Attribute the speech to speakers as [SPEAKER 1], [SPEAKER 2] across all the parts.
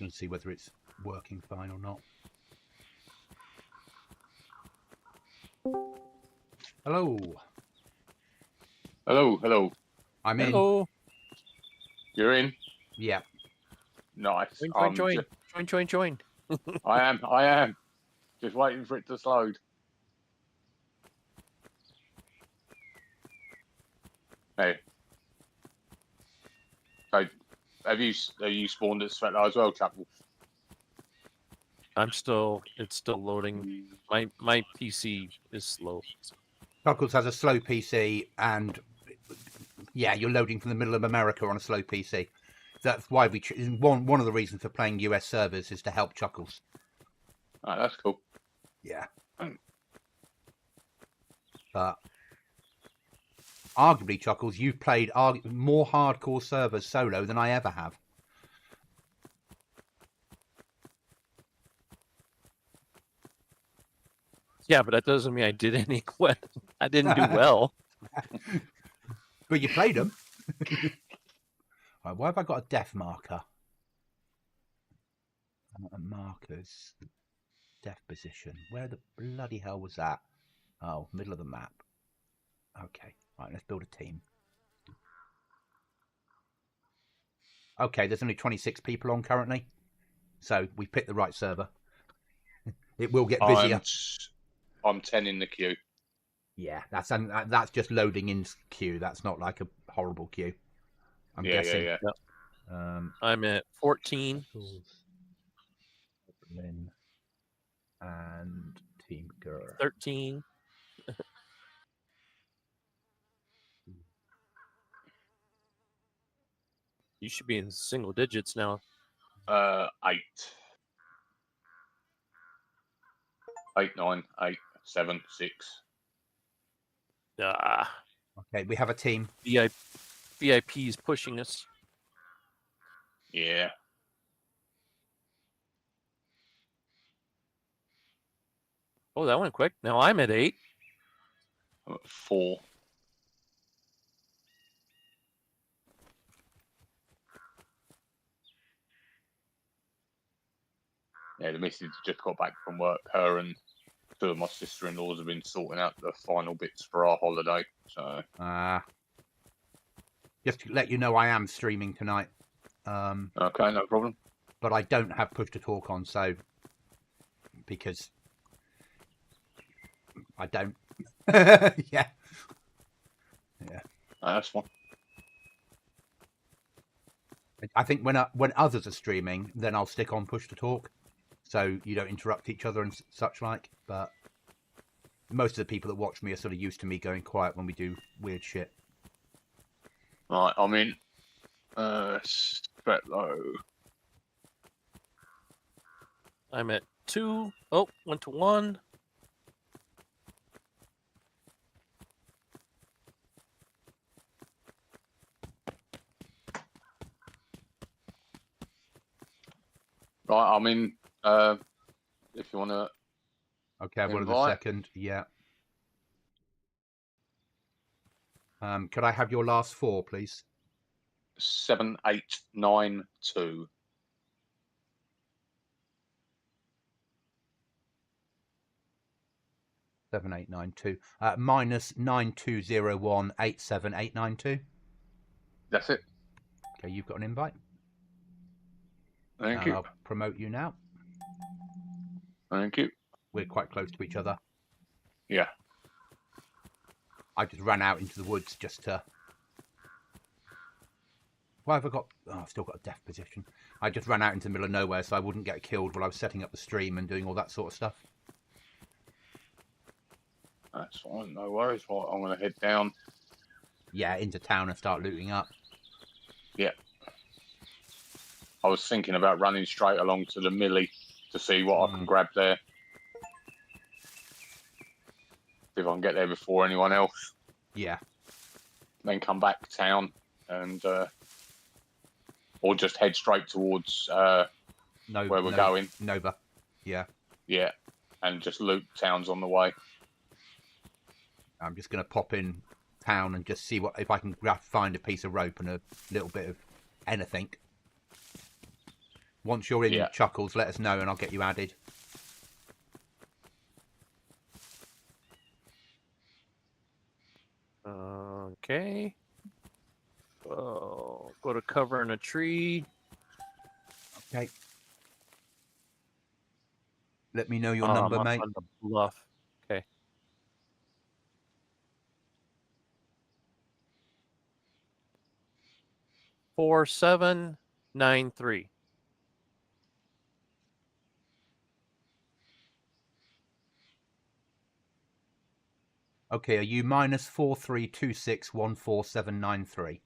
[SPEAKER 1] going to see whether it's working fine or not. Hello.
[SPEAKER 2] Hello, hello.
[SPEAKER 1] I'm in.
[SPEAKER 3] Hello.
[SPEAKER 2] You're in?
[SPEAKER 1] Yeah.
[SPEAKER 2] Nice.
[SPEAKER 3] Join.
[SPEAKER 2] I am. Just waiting for it to load. Hey. So, have you spawned at Svetla as well, Chuckles?
[SPEAKER 3] It's still loading. My PC is slow.
[SPEAKER 1] Chuckles has a slow PC, and yeah, you're loading from the middle of America on a slow PC. That's why one of the reasons for playing US servers is to help Chuckles.
[SPEAKER 2] Oh, that's cool.
[SPEAKER 1] Yeah. But arguably, Chuckles, you've played more hardcore servers solo than I ever have.
[SPEAKER 3] Yeah, but that doesn't mean I did any well. I didn't do well.
[SPEAKER 1] But you played them. Right, why have I got a death marker? Markers. Death position. Where the bloody hell was that? Oh, middle of the map. Okay. Right, let's build a team. Okay, there's only 26 people on currently. So we picked the right server. It will get busier.
[SPEAKER 2] I'm 10 in the queue.
[SPEAKER 1] Yeah, that's just loading in queue. That's not like a horrible queue. I'm guessing.
[SPEAKER 2] Yeah.
[SPEAKER 3] I'm at 14.
[SPEAKER 1] Goblin and Team Girl.
[SPEAKER 3] 13. You should be in single digits now.
[SPEAKER 2] 8. 8, 9, 8, 7, 6.
[SPEAKER 1] Okay, we have a team.
[SPEAKER 3] VIP's pushing us.
[SPEAKER 2] Yeah.
[SPEAKER 3] Oh, that went quick. Now I'm at 8.
[SPEAKER 2] I'm at 4. Yeah, the missus just got back from work. Her and 2 of my sister-in-laws have been sorting out the final bits for our holiday. So
[SPEAKER 1] just to let you know, I am streaming tonight.
[SPEAKER 2] okay, no problem.
[SPEAKER 1] But I don't have push to talk on, so because I don't. Yeah.
[SPEAKER 2] That's fine.
[SPEAKER 1] I think when others are streaming, then I'll stick on push to talk, so you don't interrupt each other and such like. But most of the people that watch me are sort of used to me going quiet when we do weird shit.
[SPEAKER 2] Right, I'm in. Svetlo.
[SPEAKER 3] I'm at 2. Oh, went to 1.
[SPEAKER 2] Right, I'm in. If you want to.
[SPEAKER 1] Okay, I've got a second. Yeah. Could I have your last 4, please?
[SPEAKER 2] 7, 8, 9, 2.
[SPEAKER 1] -78992. Minus 9201878892.
[SPEAKER 2] That's it.
[SPEAKER 1] Okay, you've got an invite.
[SPEAKER 2] Thank you.
[SPEAKER 1] I'll promote you now.
[SPEAKER 2] Thank you.
[SPEAKER 1] We're quite close to each other.
[SPEAKER 2] Yeah.
[SPEAKER 1] I just ran out into the woods just to. Why have I got? Oh, I've still got a death position. I just ran out into the middle of nowhere so I wouldn't get killed while I was setting up the stream and doing all that sort of stuff.
[SPEAKER 2] That's fine. No worries. Right, I'm going to head down.
[SPEAKER 1] Yeah, into town and start looting up.
[SPEAKER 2] Yeah. I was thinking about running straight along to the Millie to see what I can grab there. See if I can get there before anyone else.
[SPEAKER 1] Yeah.
[SPEAKER 2] Then come back to town and or just head straight towards where we're going.
[SPEAKER 1] Nova. Yeah.
[SPEAKER 2] Yeah. And just loot towns on the way.
[SPEAKER 1] I'm just going to pop in town and just see what if I can find a piece of rope and a little bit of anything. Once you're in
[SPEAKER 2] Yeah.
[SPEAKER 1] Chuckles, let us know and I'll get you added.
[SPEAKER 3] Okay. Oh, go to cover in a tree.
[SPEAKER 1] Okay. Let me know your
[SPEAKER 3] I'm
[SPEAKER 1] number,
[SPEAKER 3] up
[SPEAKER 1] mate.
[SPEAKER 3] on the bluff. Okay. 4793.
[SPEAKER 1] Okay, are you minus 4326144793?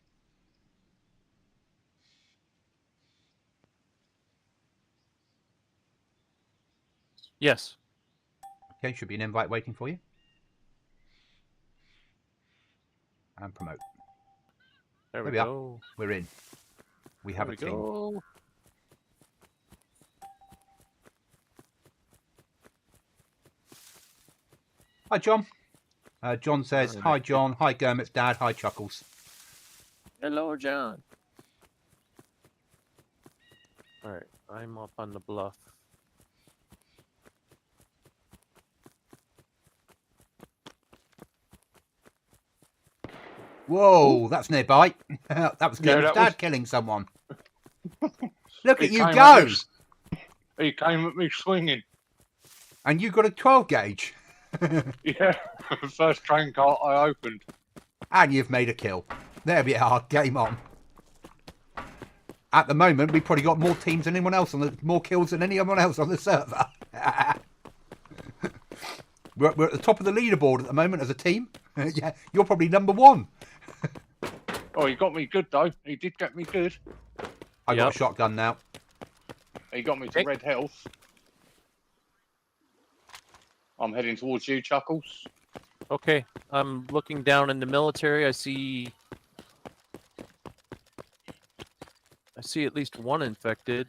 [SPEAKER 3] Yes.
[SPEAKER 1] Okay, should be an invite waiting for you. And promote.
[SPEAKER 3] There we
[SPEAKER 1] we are.
[SPEAKER 3] go.
[SPEAKER 1] We're in. We have
[SPEAKER 3] There
[SPEAKER 1] a
[SPEAKER 3] we
[SPEAKER 1] team.
[SPEAKER 3] go.
[SPEAKER 1] Hi, John. John says,
[SPEAKER 3] Alright.
[SPEAKER 1] hi, John. Hi, Gurmit's dad. Hi, Chuckles.
[SPEAKER 3] Hello, John. All right, I'm up on the bluff.
[SPEAKER 1] Whoa,
[SPEAKER 3] Ooh.
[SPEAKER 1] that's nearby. That was
[SPEAKER 2] Yeah,
[SPEAKER 1] Gurmit's
[SPEAKER 2] that
[SPEAKER 1] dad
[SPEAKER 2] was-
[SPEAKER 1] killing someone. Look at
[SPEAKER 2] He
[SPEAKER 1] you
[SPEAKER 2] came
[SPEAKER 1] go.
[SPEAKER 2] me- He came at me swinging.
[SPEAKER 1] And you got a 12 gauge.
[SPEAKER 2] Yeah, first train cart I opened.
[SPEAKER 1] And you've made a kill. There we are. Game on. At the moment, we've probably got more teams than anyone else more kills than anyone else on the server. we're at the top of the leaderboard at the moment as a team. Yeah, you're probably number one.
[SPEAKER 2] Oh, he got me good though. He did get me good.
[SPEAKER 1] I got
[SPEAKER 3] Yep.
[SPEAKER 1] a shotgun now.
[SPEAKER 2] He got me to red health. I'm heading towards you, Chuckles.
[SPEAKER 3] Okay, I'm looking down in the military. I see at least one infected.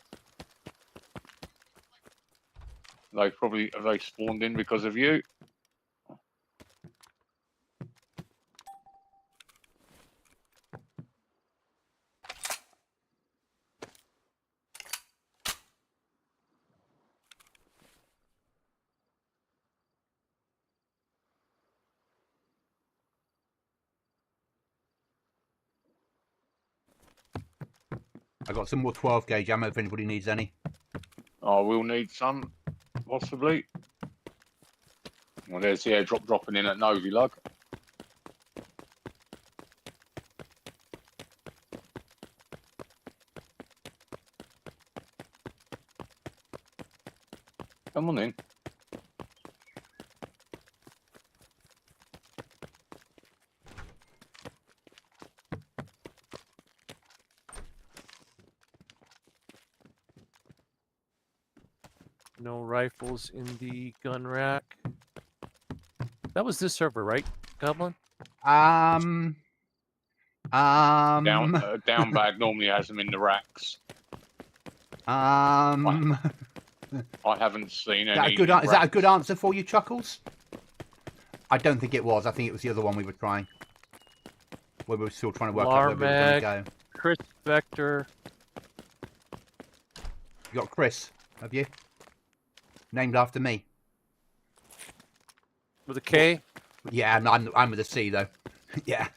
[SPEAKER 2] They spawned in because of you.
[SPEAKER 1] I got some more 12 gauge ammo if anybody needs any.
[SPEAKER 2] I will need some, possibly. Well, there's the airdrop dropping in at Novi Lug. Come on in.
[SPEAKER 3] No rifles in the gun rack. That was this server, right, Goblin?
[SPEAKER 2] Down bag normally has them in the racks. I haven't seen any.
[SPEAKER 1] Is that a good answer for you, Chuckles? I don't think it was. I think it was the other one we were trying. Where we were still trying to work out where we were going to go.
[SPEAKER 3] Chris Vector.
[SPEAKER 1] You got Chris, have you? Named after me.
[SPEAKER 3] With a K?
[SPEAKER 1] Yeah, no, I'm with a C though. Yeah.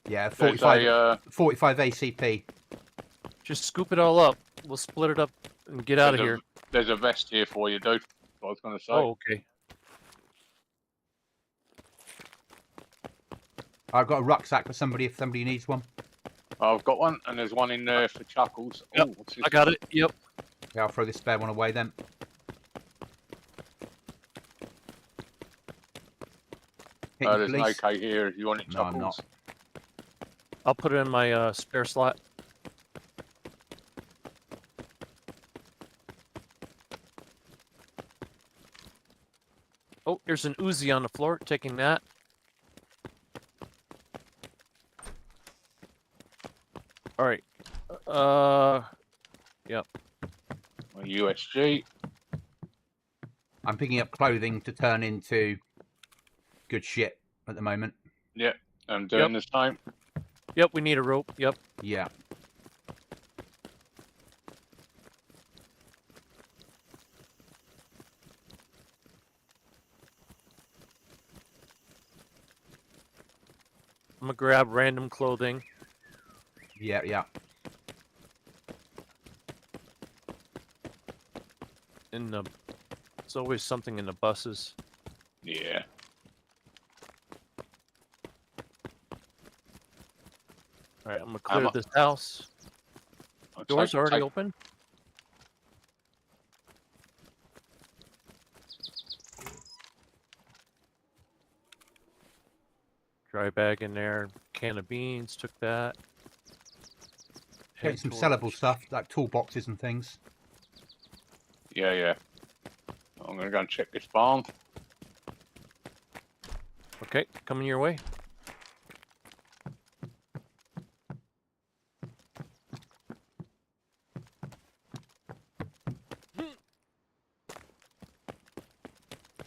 [SPEAKER 1] Yeah,
[SPEAKER 2] There's
[SPEAKER 1] 45 ACP.
[SPEAKER 3] Just scoop it all up. We'll split it up and get out of here.
[SPEAKER 2] There's a vest here for you, dude. What I was going to say.
[SPEAKER 3] Oh, okay.
[SPEAKER 1] I've got a rucksack for somebody if somebody needs one.
[SPEAKER 2] I've got one, and there's one in there for Chuckles.
[SPEAKER 3] Yep,
[SPEAKER 2] Ooh, what's this
[SPEAKER 3] I got
[SPEAKER 2] one?
[SPEAKER 3] it. Yep.
[SPEAKER 1] Yeah, I'll throw this spare one away then. Hit you,
[SPEAKER 2] There's an
[SPEAKER 1] please.
[SPEAKER 2] AK here if you want it,
[SPEAKER 1] No, I'm
[SPEAKER 2] Chuckles.
[SPEAKER 1] not.
[SPEAKER 3] I'll put it in my spare slot. Oh, there's an Uzi on the floor. Taking that. All right. Yep.
[SPEAKER 2] A USG.
[SPEAKER 1] I'm picking up clothing to turn into good shit at the moment.
[SPEAKER 2] Yeah, I'm doing the same.
[SPEAKER 3] Yep, we need a rope. Yep.
[SPEAKER 1] Yeah.
[SPEAKER 3] I'm gonna grab random clothing.
[SPEAKER 1] Yeah, yeah.
[SPEAKER 3] In the, there's always something in the buses.
[SPEAKER 2] Yeah.
[SPEAKER 3] All right, I'm gonna clear
[SPEAKER 2] mu-
[SPEAKER 3] this house.
[SPEAKER 2] I'll
[SPEAKER 3] Doors
[SPEAKER 2] take-
[SPEAKER 3] already
[SPEAKER 2] take-
[SPEAKER 3] open. Dry bag in there. Can of beans. Took that.
[SPEAKER 1] Getting
[SPEAKER 3] Head
[SPEAKER 1] some
[SPEAKER 3] towards-
[SPEAKER 1] sellable stuff, like toolboxes and things.
[SPEAKER 2] Yeah, yeah. I'm gonna go and check this barn.
[SPEAKER 3] Okay, coming your way.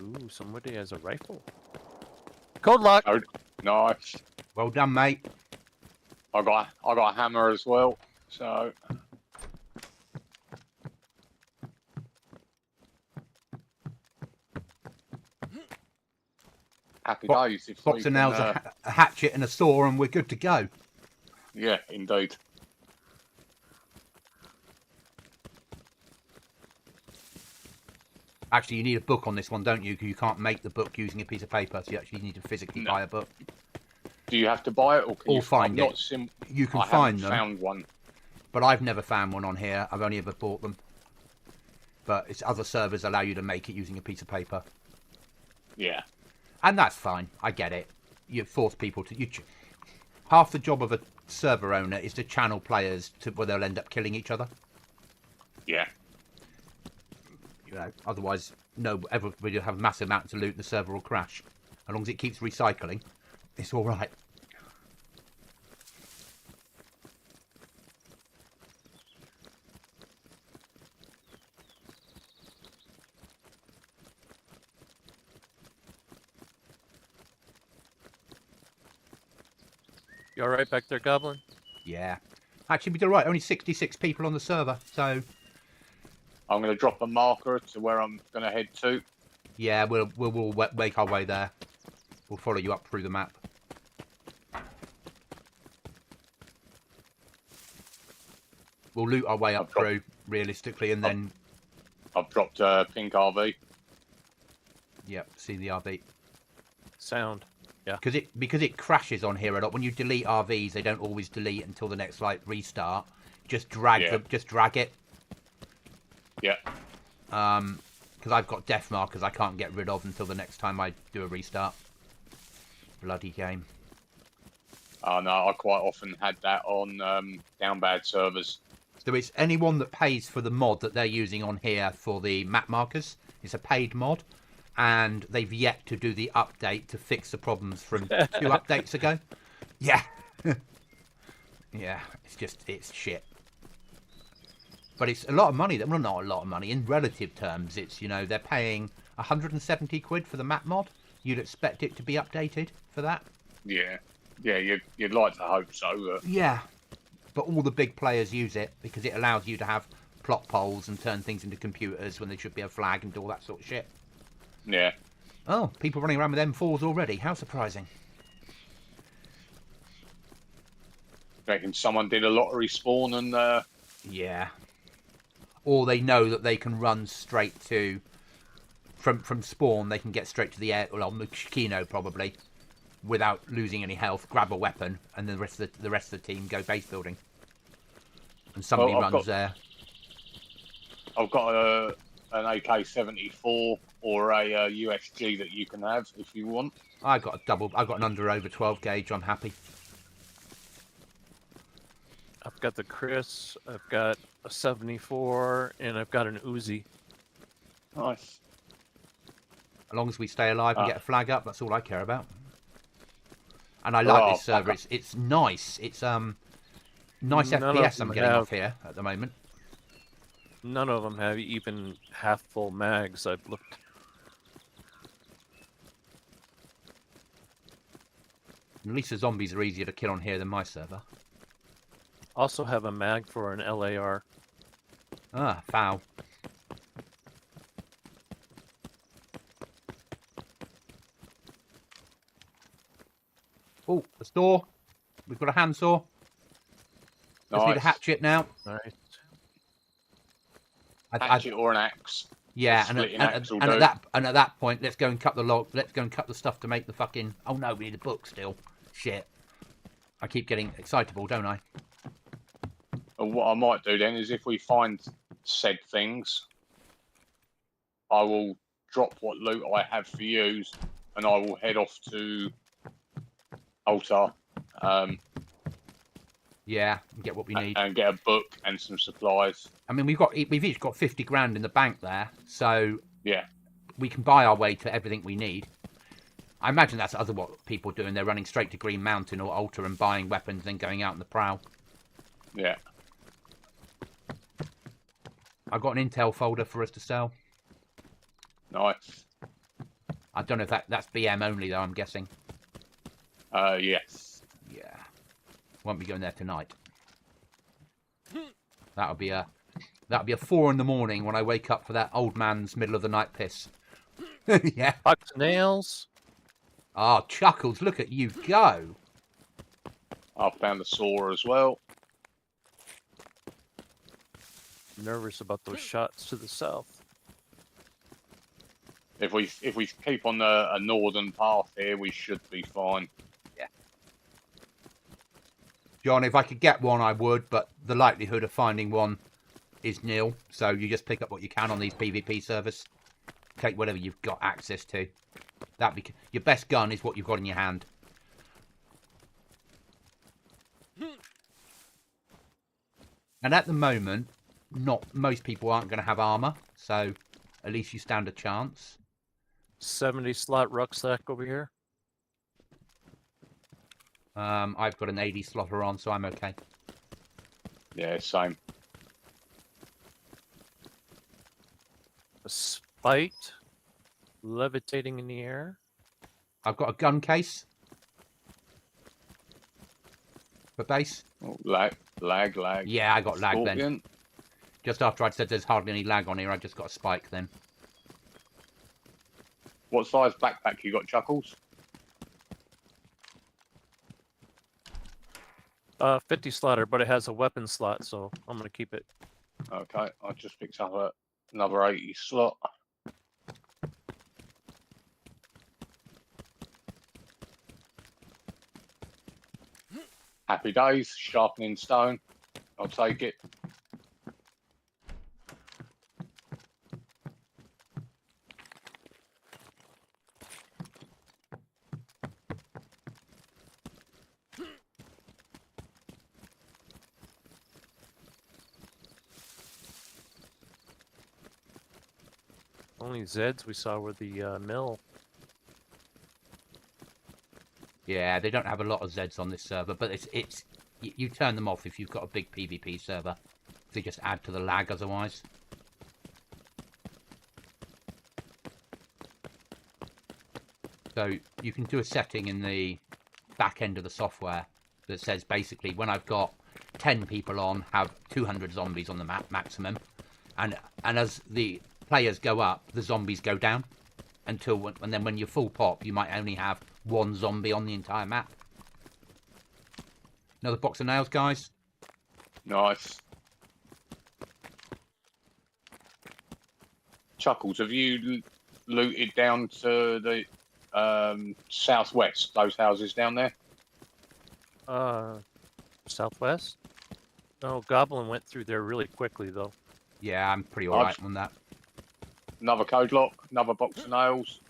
[SPEAKER 3] Ooh, somebody has a rifle. Code lock.
[SPEAKER 2] Oh, nice.
[SPEAKER 1] Well done, mate.
[SPEAKER 2] I got a hammer as well. So happy days. If we
[SPEAKER 1] Box of
[SPEAKER 2] can,
[SPEAKER 1] nails, a hatchet, and a saw, and we're good to go.
[SPEAKER 2] yeah, indeed.
[SPEAKER 1] Actually, you need a book on this one, don't you? Because you can't make the book using a piece of paper, so you actually need to physically
[SPEAKER 2] No.
[SPEAKER 1] buy a book.
[SPEAKER 2] Do you have to buy it, or can
[SPEAKER 1] Or
[SPEAKER 2] you
[SPEAKER 1] find
[SPEAKER 2] I'm
[SPEAKER 1] it.
[SPEAKER 2] Not sim-
[SPEAKER 1] You can
[SPEAKER 2] I
[SPEAKER 1] find
[SPEAKER 2] haven't
[SPEAKER 1] them,
[SPEAKER 2] found one.
[SPEAKER 1] but I've never found one on here. I've only ever bought them. But it's other servers allow you to make it using a piece of paper,
[SPEAKER 2] Yeah,
[SPEAKER 1] and that's fine. I get it. You force people to. Half the job of a server owner is to channel players to where they'll end up killing each other.
[SPEAKER 2] yeah,
[SPEAKER 1] You know, otherwise, everybody will have massive amounts of loot, and the server will crash. As long as it keeps recycling, it's all right.
[SPEAKER 3] You all right back there, Goblin?
[SPEAKER 1] Yeah. Actually, we did all right. Only 66 people on the server, so
[SPEAKER 2] I'm gonna drop a marker to where I'm gonna head to.
[SPEAKER 1] yeah, we'll make our way there. We'll follow you up through the map. We'll loot our way up through, realistically, and then
[SPEAKER 2] I've dropped a pink RV.
[SPEAKER 1] yep, see the RV.
[SPEAKER 3] Sound. Yeah.
[SPEAKER 1] Because it crashes on here a lot. When you delete RVs, they don't always delete until the next restart. Just drag
[SPEAKER 2] Yeah.
[SPEAKER 1] them, just drag it.
[SPEAKER 2] Yeah,
[SPEAKER 1] Because I've got death markers I can't get rid of until the next time I do a restart. Bloody game.
[SPEAKER 2] no, I quite often had that on down bad servers.
[SPEAKER 1] So it's anyone that pays for the mod that they're using on here for the map markers. It's a paid mod. And they've yet to do the update to fix the problems from 2 updates ago. Yeah. Yeah, it's shit. But it's a lot of money. Well, not a lot of money. In relative terms, it's, they're paying 170 quid for the map mod. You'd expect it to be updated for that.
[SPEAKER 2] Yeah, yeah, you'd like to hope so.
[SPEAKER 1] Yeah. But all the big players use it because it allows you to have plot poles and turn things into computers when they should be a flag and do all that sort of shit.
[SPEAKER 2] Yeah,
[SPEAKER 1] Oh, people running around with M4s already. How surprising.
[SPEAKER 2] reckon someone did a lottery spawn and
[SPEAKER 1] Yeah. Or they know that they can run straight to... From spawn, they can get straight to the air... Well, Mukino, probably. Without losing any health. Grab a weapon. And then the rest of the team go base building. And somebody runs there.
[SPEAKER 2] I've got an AK-74 or a USG that you can have if you want.
[SPEAKER 1] I've got an over 12 gauge. I'm happy.
[SPEAKER 3] I've got the Chris. I've got a 74, and I've got an Uzi.
[SPEAKER 2] Nice.
[SPEAKER 1] As long as we stay alive and get a flag up, that's all I care about. And I like this server. It's nice. It's nice
[SPEAKER 3] None of
[SPEAKER 1] FPS I'm
[SPEAKER 3] them
[SPEAKER 1] getting
[SPEAKER 3] have-
[SPEAKER 1] off here at the moment.
[SPEAKER 3] None of them have even half full mags. I've looked.
[SPEAKER 1] At least the zombies are easier to kill on here than my server.
[SPEAKER 3] Also have a mag for an LAR.
[SPEAKER 1] Ah, foul. Oh, the store. We've got a handsaw. Just need a
[SPEAKER 2] Nice.
[SPEAKER 1] hatchet now.
[SPEAKER 3] Nice.
[SPEAKER 2] Hatchet or an axe.
[SPEAKER 1] Yeah,
[SPEAKER 2] A splitting axe will
[SPEAKER 1] and
[SPEAKER 2] do.
[SPEAKER 1] at that point, let's go and cut the log. Let's go and cut the stuff to make the fucking. Oh no, we need a book still. Shit. I keep getting excitable, don't I?
[SPEAKER 2] And what I might do then is if we find said things, I will drop what loot I have for you, and I will head off to Altar
[SPEAKER 1] Yeah, and get what we need.
[SPEAKER 2] and get a book and some supplies.
[SPEAKER 1] I mean, we've each got 50 grand in the bank there, so
[SPEAKER 2] Yeah.
[SPEAKER 1] we can buy our way to everything we need. I imagine that's what people are doing. They're running straight to Green Mountain or Altar and buying weapons, and then going out on the prowl.
[SPEAKER 2] Yeah.
[SPEAKER 1] I've got an intel folder for us to sell.
[SPEAKER 2] Nice.
[SPEAKER 1] I don't know if that's BM only, though, I'm guessing.
[SPEAKER 2] Yes.
[SPEAKER 1] Yeah. Won't be going there tonight. That'll be a 4 in the morning when I wake up for that old man's middle of the night piss. Yeah.
[SPEAKER 3] Box of nails.
[SPEAKER 1] Oh, Chuckles, look at you go.
[SPEAKER 2] I found the saw as well.
[SPEAKER 3] Nervous about those shots to the south.
[SPEAKER 2] If we keep on a northern path here, we should be fine.
[SPEAKER 1] Yeah. John, if I could get one, I would, but the likelihood of finding one is nil. So you just pick up what you can on these PvP servers. Take whatever you've got access to. Your best gun is what you've got in your hand. And at the moment, most people aren't going to have armor, so at least you stand a chance.
[SPEAKER 3] 70 slot rucksack over here.
[SPEAKER 1] I've got an 80 slotter on, so I'm okay.
[SPEAKER 2] Yeah, same.
[SPEAKER 3] A spite. Levitating in the air.
[SPEAKER 1] I've got a gun case for base.
[SPEAKER 2] Oh, lag.
[SPEAKER 1] Yeah, I got lag then.
[SPEAKER 2] Scorpion.
[SPEAKER 1] Just after I'd said there's hardly any lag on here, I just got a spike then.
[SPEAKER 2] What size backpack you got, Chuckles?
[SPEAKER 3] 50 slotter, but it has a weapon slot, so I'm gonna keep it.
[SPEAKER 2] Okay, I just picked up another 80 slot. Happy days, sharpening stone. I'll take it.
[SPEAKER 3] Only Zeds we saw were the mill.
[SPEAKER 1] Yeah, they don't have a lot of Zeds on this server, but you turn them off if you've got a big PvP server. They just add to the lag otherwise. So you can do a setting in the back end of the software that says basically when I've got 10 people on, have 200 zombies on the map maximum, and as the players go up, the zombies go down and then when you're full pop, you might only have 1 zombie on the entire map. Another box of nails, guys.
[SPEAKER 2] Nice. Chuckles, have you looted down to the southwest, those houses down there?
[SPEAKER 3] Southwest? No, Goblin went through there really quickly, though.
[SPEAKER 1] Yeah, I'm pretty alright on that.
[SPEAKER 2] Another code lock, another box of nails.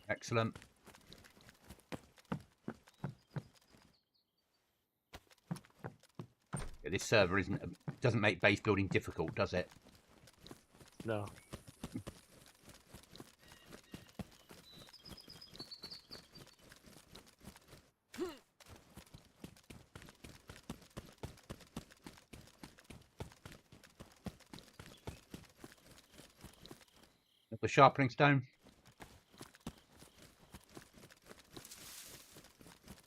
[SPEAKER 1] Excellent. Yeah, this server doesn't make base building difficult, does it?
[SPEAKER 3] No.
[SPEAKER 1] The sharpening stone.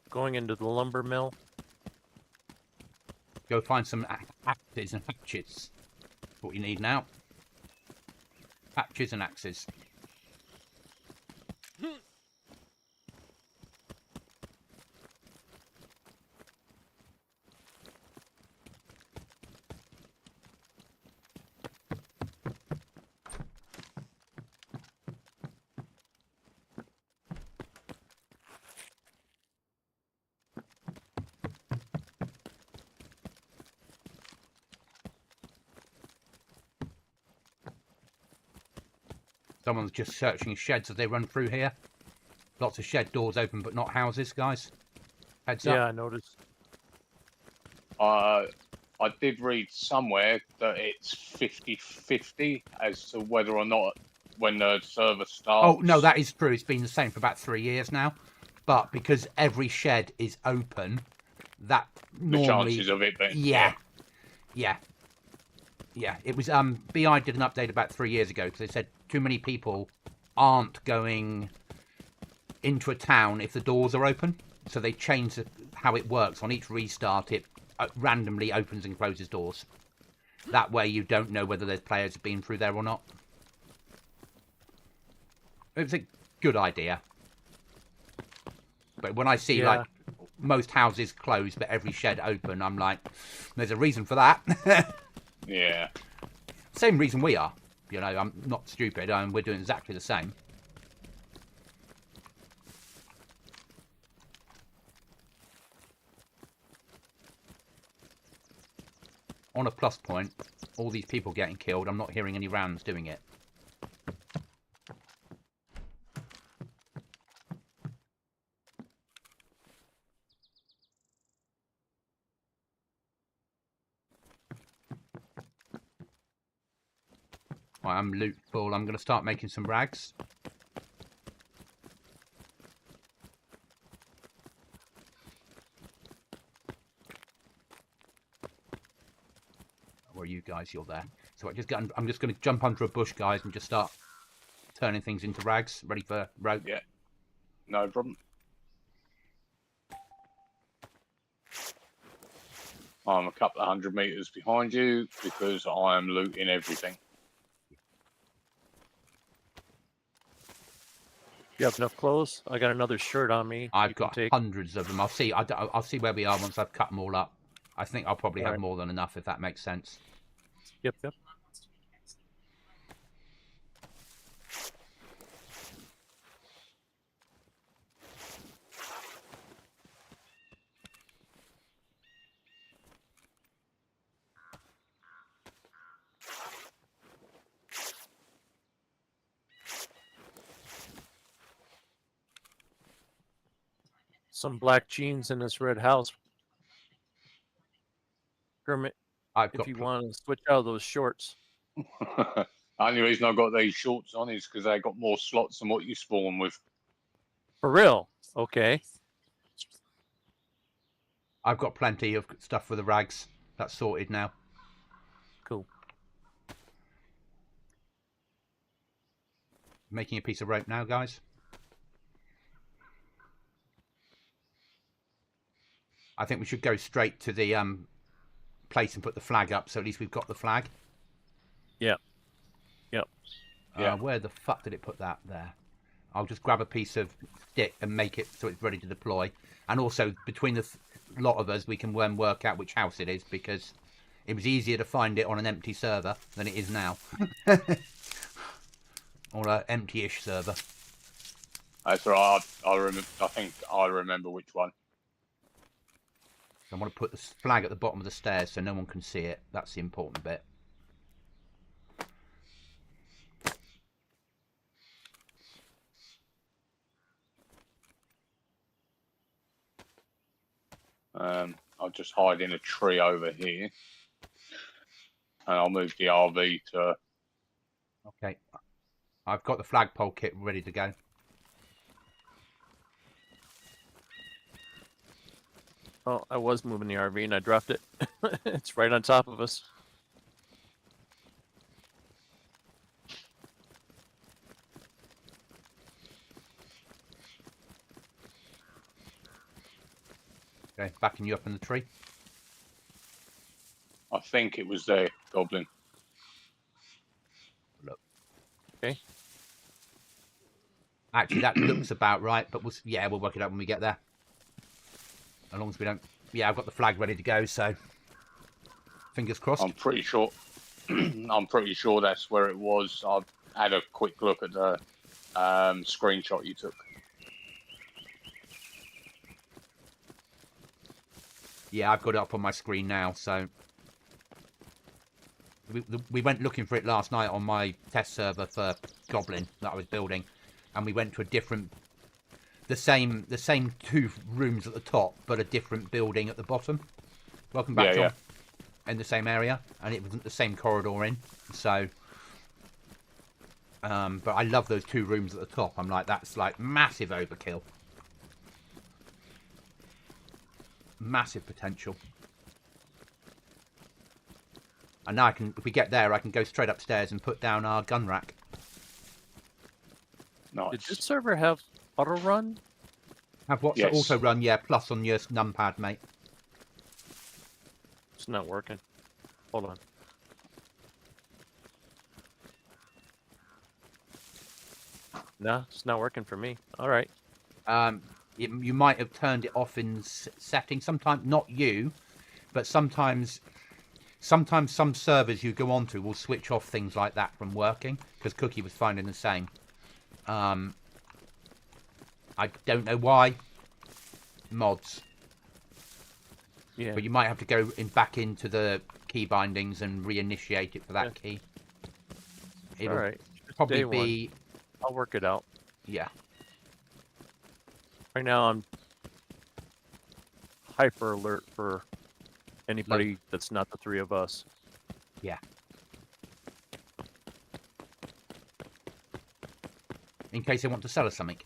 [SPEAKER 3] Going into the lumber mill.
[SPEAKER 1] Go find some axes and hatchets. That's what you need now. Hatches and axes. Someone's just searching sheds as they run through here. Lots of shed doors open, but not houses, guys. Heads up.
[SPEAKER 3] Yeah, I noticed.
[SPEAKER 2] I did read somewhere that it's 50-50 as to whether or not when the server starts.
[SPEAKER 1] Oh, no, that is true. It's been the same for about 3 years now. But because every shed is open, that
[SPEAKER 2] the
[SPEAKER 1] normally...
[SPEAKER 2] chances of it being...
[SPEAKER 1] Yeah. It was BI did an update about 3 years ago because they said too many people aren't going into a town if the doors are open. So they changed how it works. On each restart, it randomly opens and closes doors. That way you don't know whether there's players been through there or not. It was a good idea. But when I see, like, most houses closed but every shed open, I'm like, there's a reason for that.
[SPEAKER 2] Yeah.
[SPEAKER 1] Same reason we are. You know, I'm not stupid. We're doing exactly the same. On a plus point, all these people getting killed, I'm not hearing any rounds doing it. Right, I'm loot full. I'm going to start making some rags. Where are you guys? You're there. So I'm just going to jump under a bush, guys, and just start turning things into rags, ready for rope.
[SPEAKER 2] Yeah. No problem. I'm a couple of 100 meters behind you because I am looting everything.
[SPEAKER 3] You have enough clothes? I got another shirt on me.
[SPEAKER 1] I've got hundreds of them. I'll see where we are once I've cut them all up. I think I'll probably have more than enough, if that makes sense.
[SPEAKER 3] Yep. Some black jeans in this red house. Kermit, if you want to switch out of those shorts.
[SPEAKER 2] Only reason I've got these shorts on is because they got more slots than what you spawn with.
[SPEAKER 3] For real? Okay.
[SPEAKER 1] I've got plenty of stuff for the rags. That's sorted now.
[SPEAKER 3] Cool.
[SPEAKER 1] Making a piece of rope now, guys. I think we should go straight to the place and put the flag up, so at least we've got the flag.
[SPEAKER 3] Yep.
[SPEAKER 1] Where the fuck did it put that there? I'll just grab a piece of stick and make it so it's ready to deploy. And also, between the lot of us, we can work out which house it is, because it was easier to find it on an empty server than it is now. Or an empty-ish server.
[SPEAKER 2] That's right. I think I remember which one.
[SPEAKER 1] I want to put the flag at the bottom of the stairs so no one can see it. That's the important bit.
[SPEAKER 2] I'll just hide in a tree over here. And I'll move the RV to...
[SPEAKER 1] Okay. I've got the flagpole kit ready to go.
[SPEAKER 3] Oh, I was moving the RV and I dropped it. It's right on top of us.
[SPEAKER 1] Okay, backing you up in the tree.
[SPEAKER 2] I think it was there, Goblin.
[SPEAKER 1] Look.
[SPEAKER 3] Okay.
[SPEAKER 1] Actually, that looks about right, but we'll work it out when we get there. As long as we don't... Yeah, I've got the flag ready to go, so... Fingers crossed.
[SPEAKER 2] I'm pretty sure... I'm pretty sure that's where it was. I've had a quick look at the screenshot you took.
[SPEAKER 1] Yeah, I've got it up on my screen now, so... We went looking for it last night on my test server for Goblin that I was building, and we went to a different, the same 2 rooms at the top, but a different building at the bottom. Welcome back, John. In the same area, and it wasn't the same corridor in. So, but I love those 2 rooms at the top. I'm like, that's like massive overkill, massive potential. And now I can, if we get there, I can go straight upstairs and put down our gun rack.
[SPEAKER 2] Nice.
[SPEAKER 3] Did this server have auto run?
[SPEAKER 1] Have what's
[SPEAKER 2] Yes.
[SPEAKER 1] also run, yeah, plus on your numpad, mate.
[SPEAKER 3] It's not working. Hold on. No, it's not working for me. All right.
[SPEAKER 1] You might have turned it off in settings. Sometimes, not you, but sometimes some servers you go onto will switch off things like that from working, because Cookie was finding the same. I don't know why. Mods.
[SPEAKER 3] Yeah.
[SPEAKER 1] But you might have to go back into the key bindings and reinitiate it for that key. It'll
[SPEAKER 3] all right.
[SPEAKER 1] probably
[SPEAKER 3] Day
[SPEAKER 1] be...
[SPEAKER 3] I'll work it out.
[SPEAKER 1] Yeah.
[SPEAKER 3] Right now, I'm hyper alert for anybody that's not the 3 of us.
[SPEAKER 1] Yeah. In case they want to sell us something.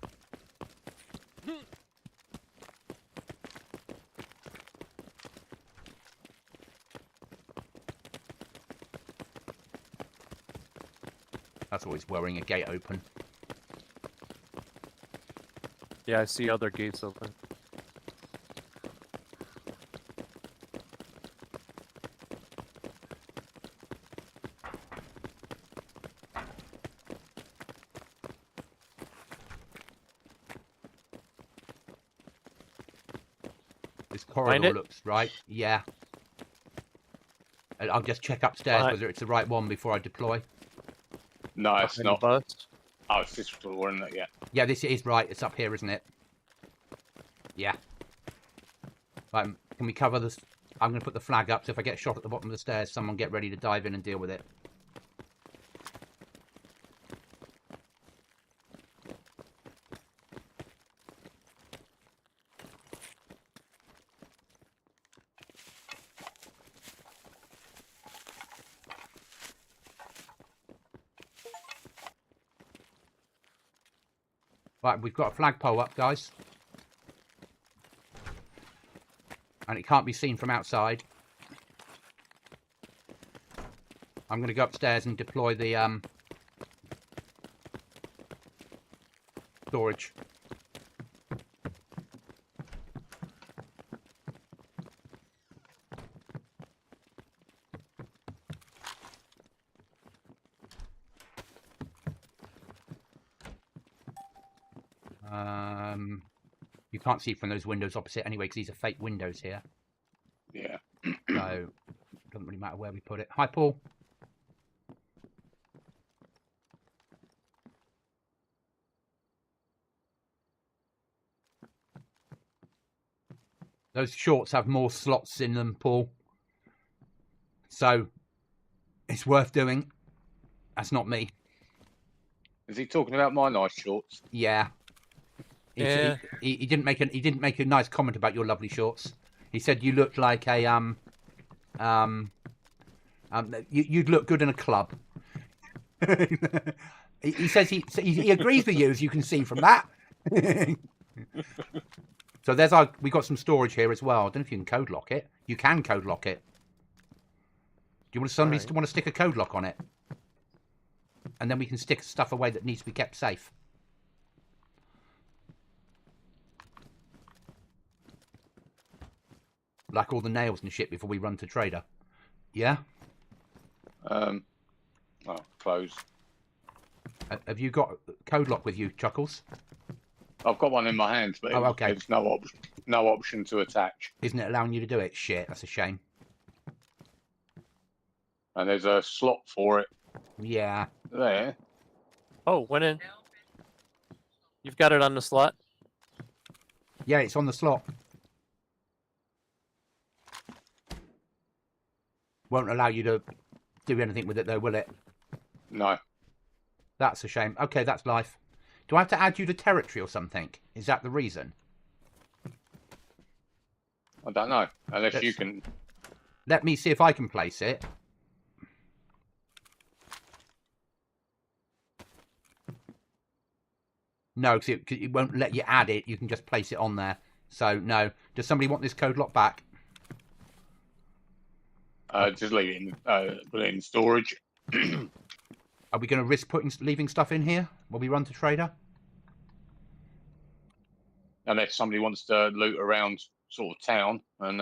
[SPEAKER 1] That's always worrying, a gate open.
[SPEAKER 3] Yeah, I see other gates open.
[SPEAKER 1] This corridor
[SPEAKER 3] it?
[SPEAKER 1] looks right. Yeah. I'll just check upstairs
[SPEAKER 3] Right.
[SPEAKER 1] whether it's the right one before I deploy.
[SPEAKER 2] No, it's
[SPEAKER 3] Behind the
[SPEAKER 2] not.
[SPEAKER 3] bus.
[SPEAKER 2] Oh, it's this floor, isn't it? Yeah.
[SPEAKER 1] Yeah, this is right. It's up here, isn't it? Yeah. Right, can we cover this? I'm going to put the flag up, so if I get shot at the bottom of the stairs, someone get ready to dive in and deal with it. Right, we've got a flagpole up, guys. And it can't be seen from outside. I'm going to go upstairs and deploy the storage. You can't see from those windows opposite anyway, because these are fake windows here.
[SPEAKER 2] Yeah.
[SPEAKER 1] So, doesn't really matter where we put it. Hi, Paul. Those shorts have more slots in them, Paul. So, it's worth doing. That's not me.
[SPEAKER 2] Is he talking about my nice shorts?
[SPEAKER 1] Yeah.
[SPEAKER 3] Yeah.
[SPEAKER 1] He didn't make a nice comment about your lovely shorts. He said you looked like a you'd look good in a club. he says he agrees with you, as you can see from that. So we got some storage here as well. I don't know if you can code lock it. You can code lock it. Do you want to stick a code lock on it? And then we can stick stuff away that needs to be kept safe. Like all the nails and shit before we run to trader. Yeah?
[SPEAKER 2] Oh, closed.
[SPEAKER 1] Have you got code lock with you, Chuckles?
[SPEAKER 2] I've got one in my hands, but
[SPEAKER 1] okay.
[SPEAKER 2] There's no option to attach.
[SPEAKER 1] Isn't it allowing you to do it? Shit, that's a shame.
[SPEAKER 2] And there's a slot for it
[SPEAKER 1] Yeah.
[SPEAKER 2] there.
[SPEAKER 3] Oh, went in. You've got it on the slot?
[SPEAKER 1] Yeah, it's on the slot. Won't allow you to do anything with it though, will it?
[SPEAKER 2] No.
[SPEAKER 1] That's a shame. Okay, that's life. Do I have to add you to territory or something? Is that the reason?
[SPEAKER 2] I don't know. Unless you
[SPEAKER 1] Let's-
[SPEAKER 2] can.
[SPEAKER 1] Let me see if I can place it. No, because it won't let you add it. You can just place it on there. So, no. Does somebody want this code lock back?
[SPEAKER 2] Just leave it in, put it in storage.
[SPEAKER 1] Are we going to risk leaving stuff in here while we run to trader?
[SPEAKER 2] Unless somebody wants to loot around sort of town, and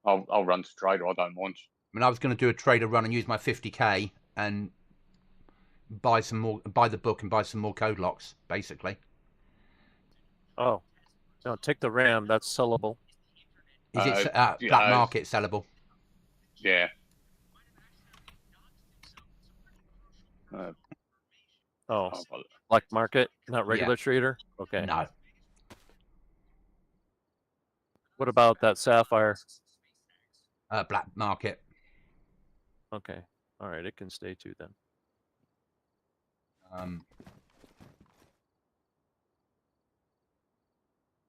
[SPEAKER 2] I'll run to trader. I don't mind.
[SPEAKER 1] I mean, I was going to do a trader run and use my 50k and buy some more, buy the book and buy some more code locks, basically.
[SPEAKER 3] Oh, no, take the RAM. That's sellable.
[SPEAKER 1] Is it
[SPEAKER 2] yeah,
[SPEAKER 1] black market sellable?
[SPEAKER 2] Yeah.
[SPEAKER 3] Oh,
[SPEAKER 2] I'll-
[SPEAKER 3] black market, not regular trader. Okay.
[SPEAKER 1] No.
[SPEAKER 3] What about that sapphire?
[SPEAKER 1] Black market.
[SPEAKER 3] Okay. All right, it can stay too then.
[SPEAKER 1] Are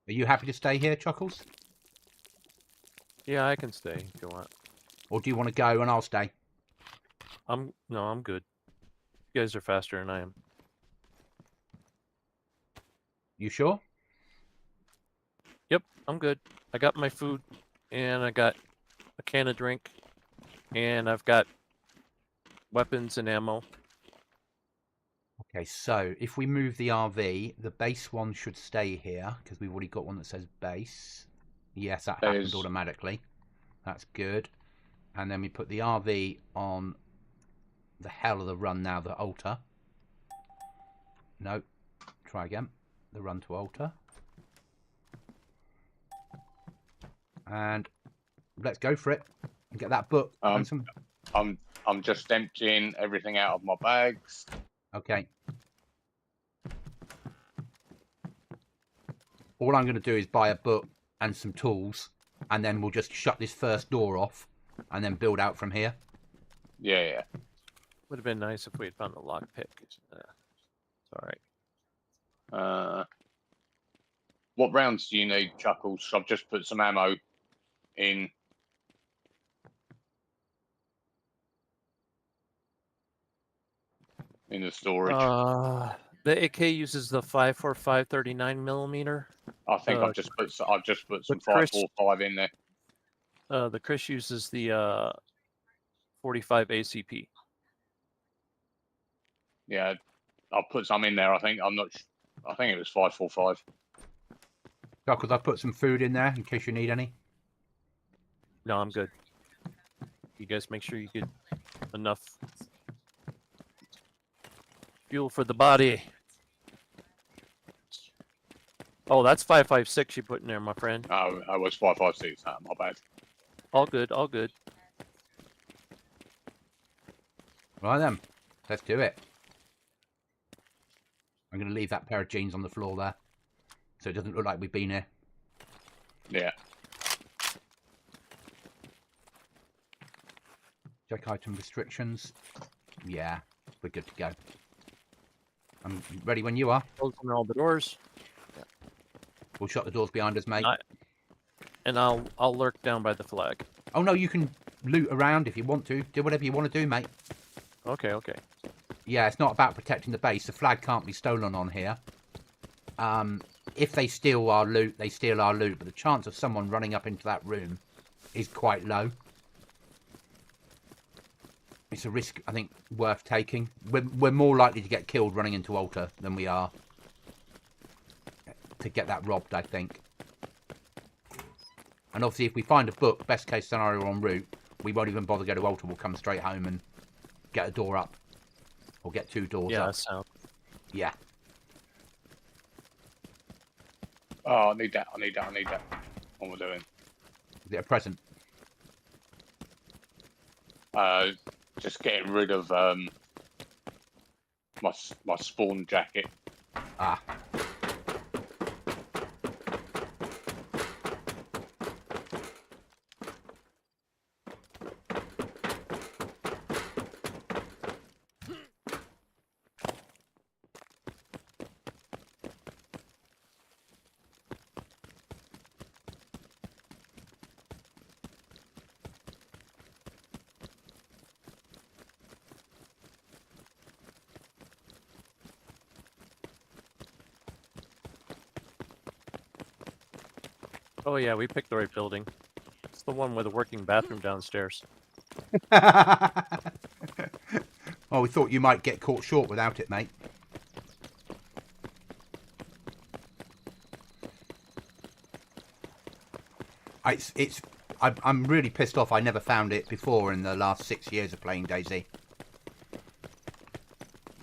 [SPEAKER 1] you happy to stay here, Chuckles?
[SPEAKER 3] Yeah, I can stay if you want.
[SPEAKER 1] Or do you want to go and I'll stay?
[SPEAKER 3] I'm good. You guys are faster than I am.
[SPEAKER 1] You sure?
[SPEAKER 3] Yep, I'm good. I got my food, and I got a can of drink, and I've got weapons and ammo.
[SPEAKER 1] Okay, so if we move the RV, the base one should stay here because we've already got one that says base. Yes, that happened automatically. That's good. And then we put the RV on the hell of the run now, the altar. No, try again. The run to altar. And let's go for it and get that book.
[SPEAKER 2] I'm just emptying everything out of my bags.
[SPEAKER 1] Okay. All I'm going to do is buy a book and some tools, and then we'll just shut this first door off and then build out from here.
[SPEAKER 2] Yeah.
[SPEAKER 3] Would have been nice if we had found the lockpick. It's all right.
[SPEAKER 2] What rounds do you need, Chuckles? I've just put some ammo in. In the storage.
[SPEAKER 3] The AK uses the 5.45 39 millimeter.
[SPEAKER 2] I think I've just put some 5.45 in there.
[SPEAKER 3] The Chris uses the 45 ACP.
[SPEAKER 2] Yeah, I'll put some in there. I think I think it was 5.45.
[SPEAKER 1] Because I've put some food in there in case you need any.
[SPEAKER 3] No, I'm good. You guys make sure you get enough fuel for the body. Oh, that's 5.56 you put in there, my friend.
[SPEAKER 2] Oh, I was 5.56. My bad.
[SPEAKER 3] All good, all good.
[SPEAKER 1] Right then, let's do it. I'm going to leave that pair of jeans on the floor there, so it doesn't look like we've been here.
[SPEAKER 2] Yeah.
[SPEAKER 1] Check item restrictions. Yeah, we're good to go. I'm ready when you are.
[SPEAKER 3] Closing all the doors.
[SPEAKER 1] We'll shut the doors behind us, mate.
[SPEAKER 3] And I'll lurk down by the flag.
[SPEAKER 1] Oh no, you can loot around if you want to. Do whatever you want to do, mate.
[SPEAKER 3] Okay, okay.
[SPEAKER 1] Yeah, it's not about protecting the base. The flag can't be stolen on here. If they steal our loot, they steal our loot. But the chance of someone running up into that room is quite low. It's a risk, I think, worth taking. We're more likely to get killed running into altar than we are to get that robbed, I think. And obviously, if we find a book, best case scenario en route, we won't even bother go to altar. We'll come straight home and get a door up. Or get two doors up. Yeah.
[SPEAKER 2] Oh, I need that. What am I doing?
[SPEAKER 1] Is it a present?
[SPEAKER 2] Just getting rid of my spawn jacket.
[SPEAKER 1] Ah.
[SPEAKER 3] Oh yeah, we picked the right building. It's the one with a working bathroom downstairs.
[SPEAKER 1] Well, we thought you might get caught short without it, mate. I'm really pissed off. I never found it before in the last 6 years of playing DayZ.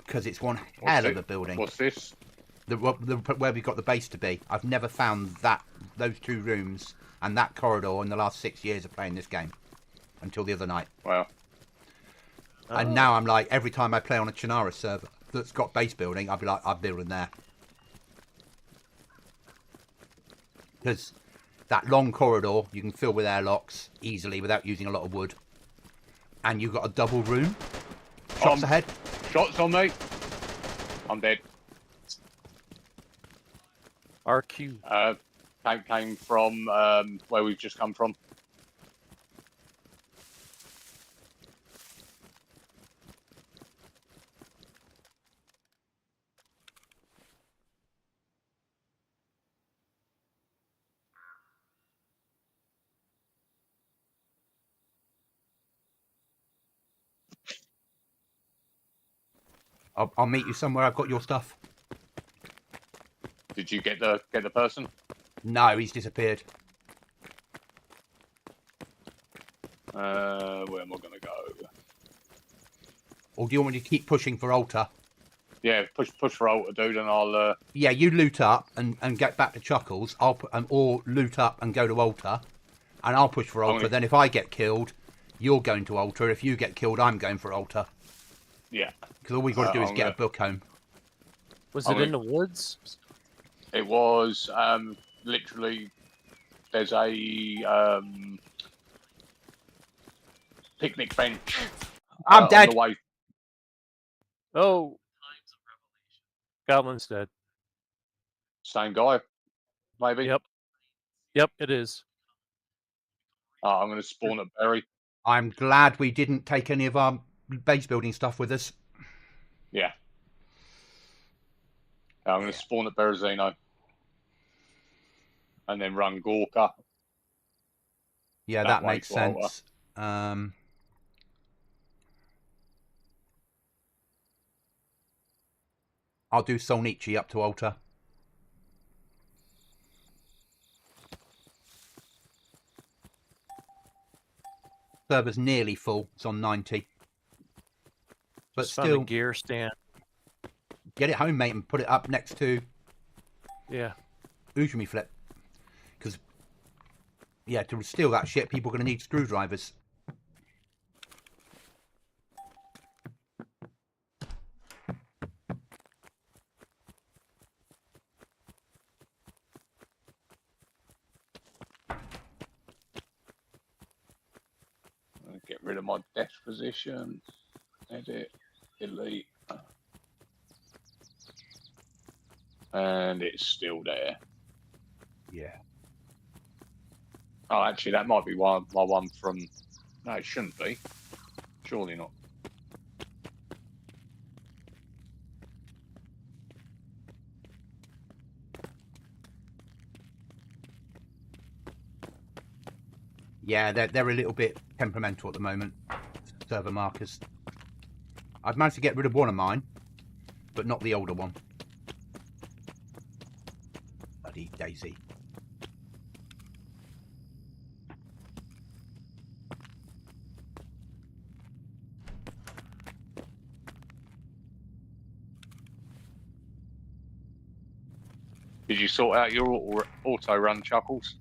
[SPEAKER 1] Because it's one hell of a building.
[SPEAKER 2] What's this?
[SPEAKER 1] Where we've got the base to be. I've never found those 2 rooms and that corridor in the last 6 years of playing this game. Until the other night.
[SPEAKER 2] Wow.
[SPEAKER 1] And now I'm like, every time I play on a Chernara server that's got base building, I'll be like, I'm building there. Because that long corridor, you can fill with airlocks easily without using a lot of wood. And you've got a double room. Shots ahead.
[SPEAKER 2] Shots on me. I'm dead.
[SPEAKER 3] RQ.
[SPEAKER 2] Came from where we've just come from.
[SPEAKER 1] I'll meet you somewhere. I've got your stuff.
[SPEAKER 2] Did you get the person?
[SPEAKER 1] No, he's disappeared.
[SPEAKER 2] Where am I gonna go?
[SPEAKER 1] Or do you want me to keep pushing for altar?
[SPEAKER 2] Yeah, push for altar, dude, and I'll.
[SPEAKER 1] Yeah, you loot up and get back to Chuckles. Or loot up and go to altar, and I'll push for altar. Then if I get killed, you're going to altar. If you get killed, I'm going for altar.
[SPEAKER 2] Yeah.
[SPEAKER 1] Because all we've got to do is get a book home.
[SPEAKER 3] Was it in the woods?
[SPEAKER 2] It was literally. There's a picnic bench.
[SPEAKER 1] I'm dead.
[SPEAKER 2] On the way.
[SPEAKER 3] Oh. GoblinZ dead.
[SPEAKER 2] Same guy, maybe.
[SPEAKER 3] Yep. Yep, it is.
[SPEAKER 2] I'm going to spawn at Berry.
[SPEAKER 1] I'm glad we didn't take any of our base building stuff with us.
[SPEAKER 2] Yeah. I'm going to spawn at Berezino. And then run Gorka.
[SPEAKER 1] Yeah, that makes sense. I'll do Solnichi up to altar. Server's nearly full. It's on 90. But
[SPEAKER 3] Just found
[SPEAKER 1] still,
[SPEAKER 3] a gear stand.
[SPEAKER 1] get it home, mate, and put it up next to
[SPEAKER 3] Yeah.
[SPEAKER 1] Ujumi Flip. Because, yeah, to steal that shit, people are going to need screwdrivers.
[SPEAKER 2] Get rid of my desk position. Edit. Delete. And it's still there.
[SPEAKER 1] Yeah.
[SPEAKER 2] Oh, actually, that might be my one from... No, it shouldn't be. Surely not.
[SPEAKER 1] Yeah, they're a little bit temperamental at the moment, server markers. I've managed to get rid of one of mine, but not the older one. Bloody DayZ.
[SPEAKER 2] Did you sort out your auto run, Chuckles?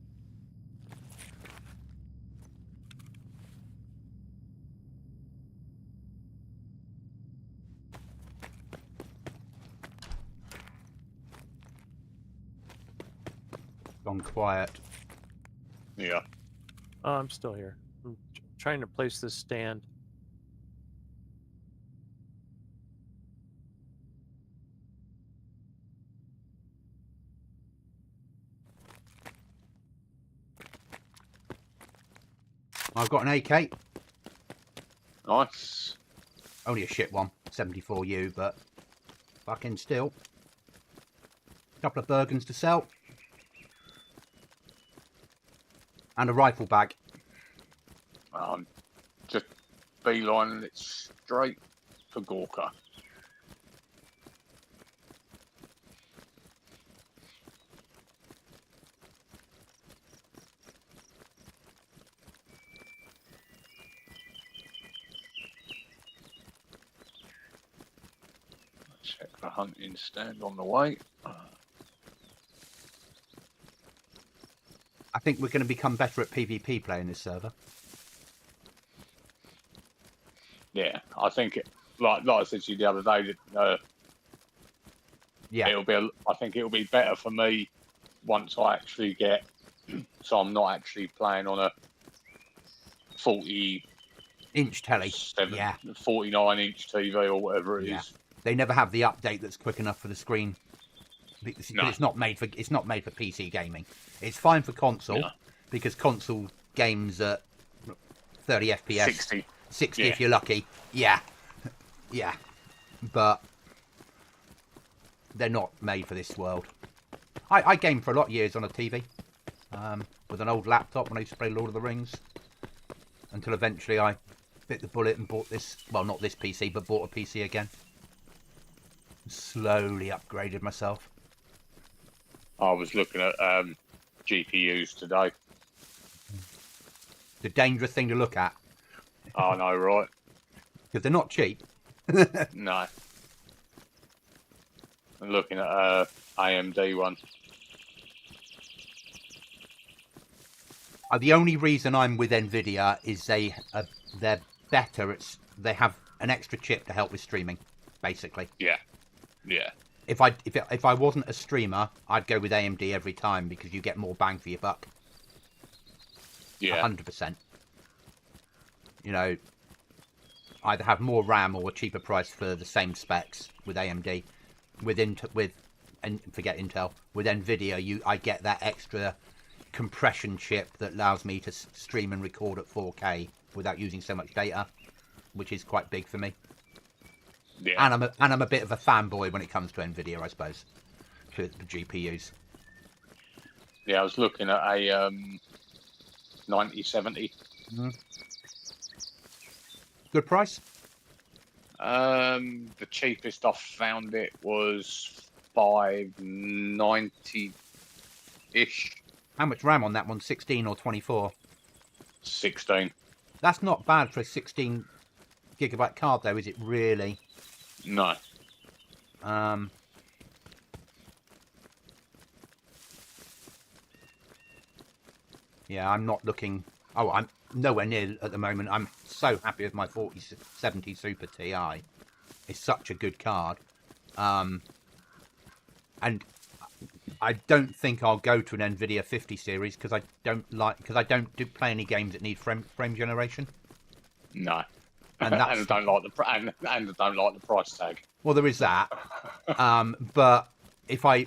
[SPEAKER 1] Gone quiet.
[SPEAKER 2] Yeah.
[SPEAKER 3] Oh, I'm still here. I'm trying to place this stand.
[SPEAKER 1] I've got an AK.
[SPEAKER 2] Nice.
[SPEAKER 1] Only a shit one. 74U, but fucking still. Couple of Bergens to sell. And a rifle bag.
[SPEAKER 2] Just beelining it straight for Gorka. Check the hunting stand on the way.
[SPEAKER 1] I think we're going to become better at PvP playing this server.
[SPEAKER 2] Yeah, I think like I said to you the other day that
[SPEAKER 1] Yeah.
[SPEAKER 2] I think it'll be better for me once I actually get so I'm not actually playing on a
[SPEAKER 1] 40-inch telly.
[SPEAKER 2] 49-inch TV or whatever it is.
[SPEAKER 1] They never have the update that's quick enough for the screen. Because it's not made for PC gaming. It's fine for console because console games at 30 FPS, 60 if you're lucky. Yeah, but they're not made for this world. I gamed for a lot of years on a TV with an old laptop when I used to play Lord of the Rings, until eventually I bit the bullet and bought this. Well, not this PC, but bought a PC again. Slowly upgraded myself.
[SPEAKER 2] I was looking at GPUs today.
[SPEAKER 1] The dangerous thing to look at.
[SPEAKER 2] I know, right?
[SPEAKER 1] Because they're not cheap.
[SPEAKER 2] No. I'm looking at AMD one.
[SPEAKER 1] The only reason I'm with Nvidia is they're better. They have an extra chip to help with streaming, basically.
[SPEAKER 2] Yeah.
[SPEAKER 1] If I wasn't a streamer, I'd go with AMD every time because you get more bang for your buck.
[SPEAKER 2] Yeah.
[SPEAKER 1] 100%. You know, either have more RAM or a cheaper price for the same specs with AMD. And forget Intel. With Nvidia, I get that extra compression chip that allows me to stream and record at 4K without using so much data, which is quite big for me.
[SPEAKER 2] Yeah.
[SPEAKER 1] And I'm a bit of a fanboy when it comes to Nvidia, I suppose, to the GPUs.
[SPEAKER 2] Yeah, I was looking at a 9070.
[SPEAKER 1] Good price?
[SPEAKER 2] The cheapest I found it was $590-ish.
[SPEAKER 1] How much RAM on that one? 16 or 24?
[SPEAKER 2] 16.
[SPEAKER 1] That's not bad for a 16 gigabyte card, though, is it really?
[SPEAKER 2] No.
[SPEAKER 1] Yeah, I'm not looking. Oh, I'm nowhere near at the moment. I'm so happy with my 4070 Super Ti. It's such a good card. And I don't think I'll go to an Nvidia 50 series because I don't play any games that need frame generation.
[SPEAKER 2] No.
[SPEAKER 1] And
[SPEAKER 2] I don't like the price tag.
[SPEAKER 1] Well, there is that. But if I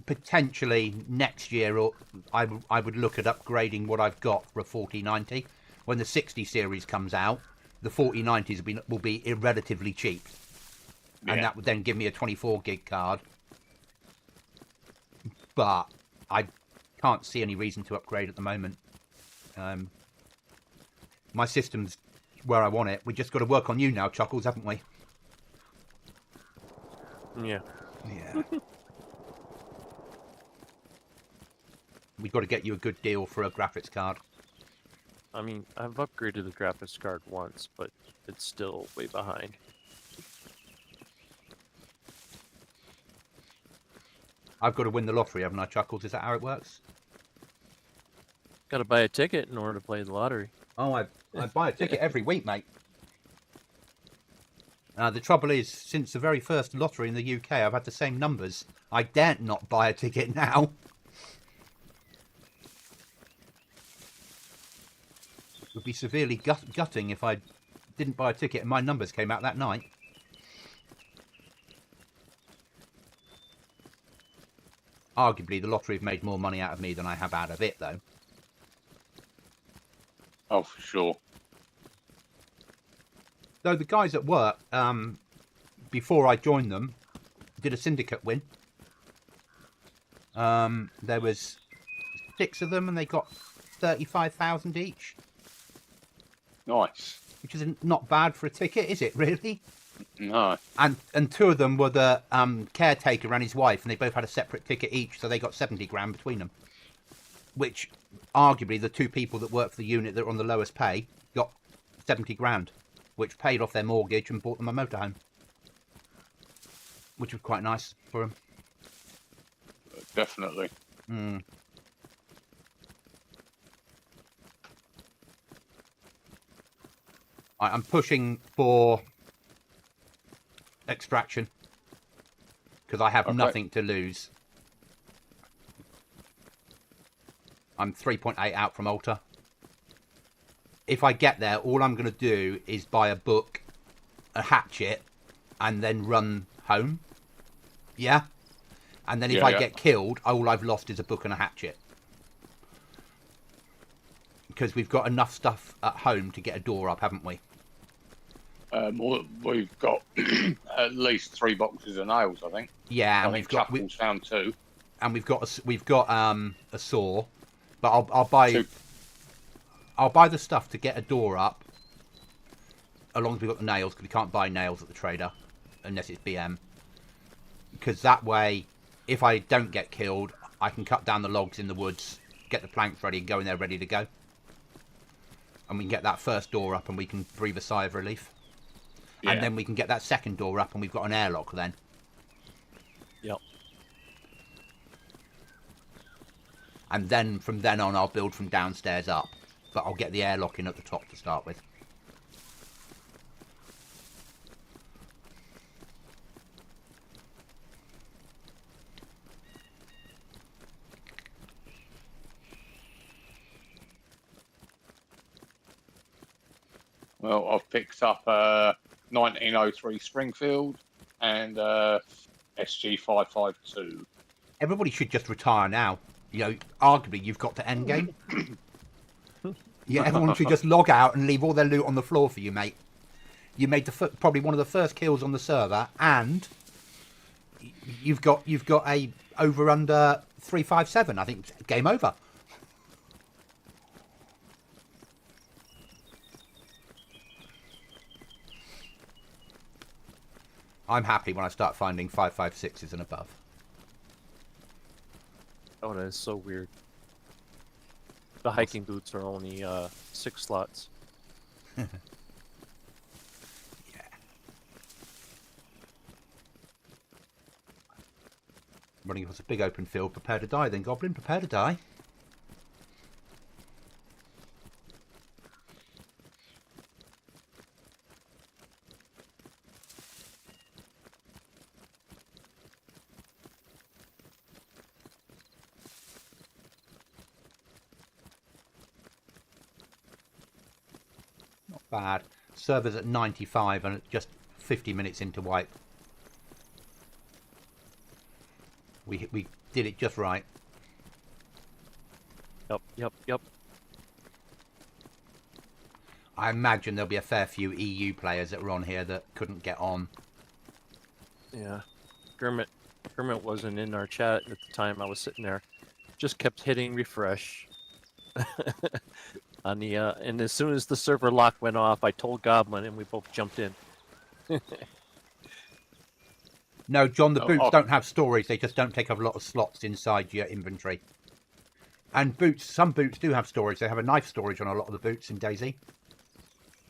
[SPEAKER 1] potentially next year, or I would look at upgrading what I've got for a 4090. When the 60 series comes out, the 4090s will be relatively cheap, and that would then give me a 24 gig card. But I can't see any reason to upgrade at the moment. My system's where I want it. We just got to work on you now, Chuckles, haven't we?
[SPEAKER 3] Yeah.
[SPEAKER 1] We've got to get you a good deal for a graphics card.
[SPEAKER 3] I mean, I've upgraded the graphics card once, but it's still way behind.
[SPEAKER 1] I've got to win the lottery, haven't I, Chuckles? Is that how it works?
[SPEAKER 3] Got to buy a ticket in order to play the lottery.
[SPEAKER 1] Oh, I buy a ticket every week, mate. The trouble is, since the very first lottery in the UK, I've had the same numbers. I daren't not buy a ticket now. It would be severely gutting if I didn't buy a ticket and my numbers came out that night. Arguably, the lottery have made more money out of me than I have out of it, though.
[SPEAKER 2] Oh, for sure.
[SPEAKER 1] Though the guys at work, before I joined them, did a syndicate win. There was 6 of them, and they got 35,000 each,
[SPEAKER 2] Nice.
[SPEAKER 1] which is not bad for a ticket, is it? Really?
[SPEAKER 2] No.
[SPEAKER 1] And two of them were the caretaker and his wife, and they both had a separate ticket each, so they got 70 grand between them. Which, arguably, the two people that work for the unit that are on the lowest pay got 70 grand, which paid off their mortgage and bought them a motorhome, which was quite nice for them.
[SPEAKER 2] Definitely.
[SPEAKER 1] Mm. I'm pushing for extraction because I have nothing to lose. I'm 3.8 out from altar. If I get there, all I'm going to do is buy a book, a hatchet, and then run home. Yeah? And then if I get killed, all I've lost is a book and a hatchet. Because we've got enough stuff at home to get a door up, haven't we?
[SPEAKER 2] We've got at least 3 boxes of nails, I think.
[SPEAKER 1] Yeah,
[SPEAKER 2] I
[SPEAKER 1] and
[SPEAKER 2] think Chuckle's found 2.
[SPEAKER 1] And we've got a saw, but I'll buy the stuff to get a door up. As long as we've got the nails, because we can't buy nails at the trader unless it's BM. Because that way, if I don't get killed, I can cut down the logs in the woods, get the planks ready, and go in there ready to go. And we can get that first door up, and we can breathe a sigh of relief. Yeah. And then we can get that second door up, and we've got an airlock then.
[SPEAKER 3] Yep.
[SPEAKER 1] And then from then on, I'll build from downstairs up. But I'll get the airlock in at the top to start with.
[SPEAKER 2] Well, I've picked up 1903 Springfield and SG552.
[SPEAKER 1] Everybody should just retire now. You know, arguably, you've got to endgame. Yeah, everyone should just log out and leave all their loot on the floor for you, mate. You made probably one of the first kills on the server, and you've got a over under 357. I think game over. I'm happy when I start finding 556s and above.
[SPEAKER 3] Oh, that is so weird. The hiking boots are only 6 slots.
[SPEAKER 1] Yeah. Running across a big open field. Prepare to die then, Goblin. Prepare to die. Bad. Server's at 95 and just 50 minutes into wipe. We did it just right.
[SPEAKER 3] Yep.
[SPEAKER 1] I imagine there'll be a fair few EU players that were on here that couldn't get on.
[SPEAKER 3] Yeah. Kermit wasn't in our chat at the time I was sitting there. Just kept hitting refresh. On the and as soon as the server lock went off, I told Goblin and we both jumped in.
[SPEAKER 1] No, John, the boots don't have storage. They just don't take up a lot of slots inside your inventory. And some boots do have storage. They have a knife storage on a lot of the boots in DayZ.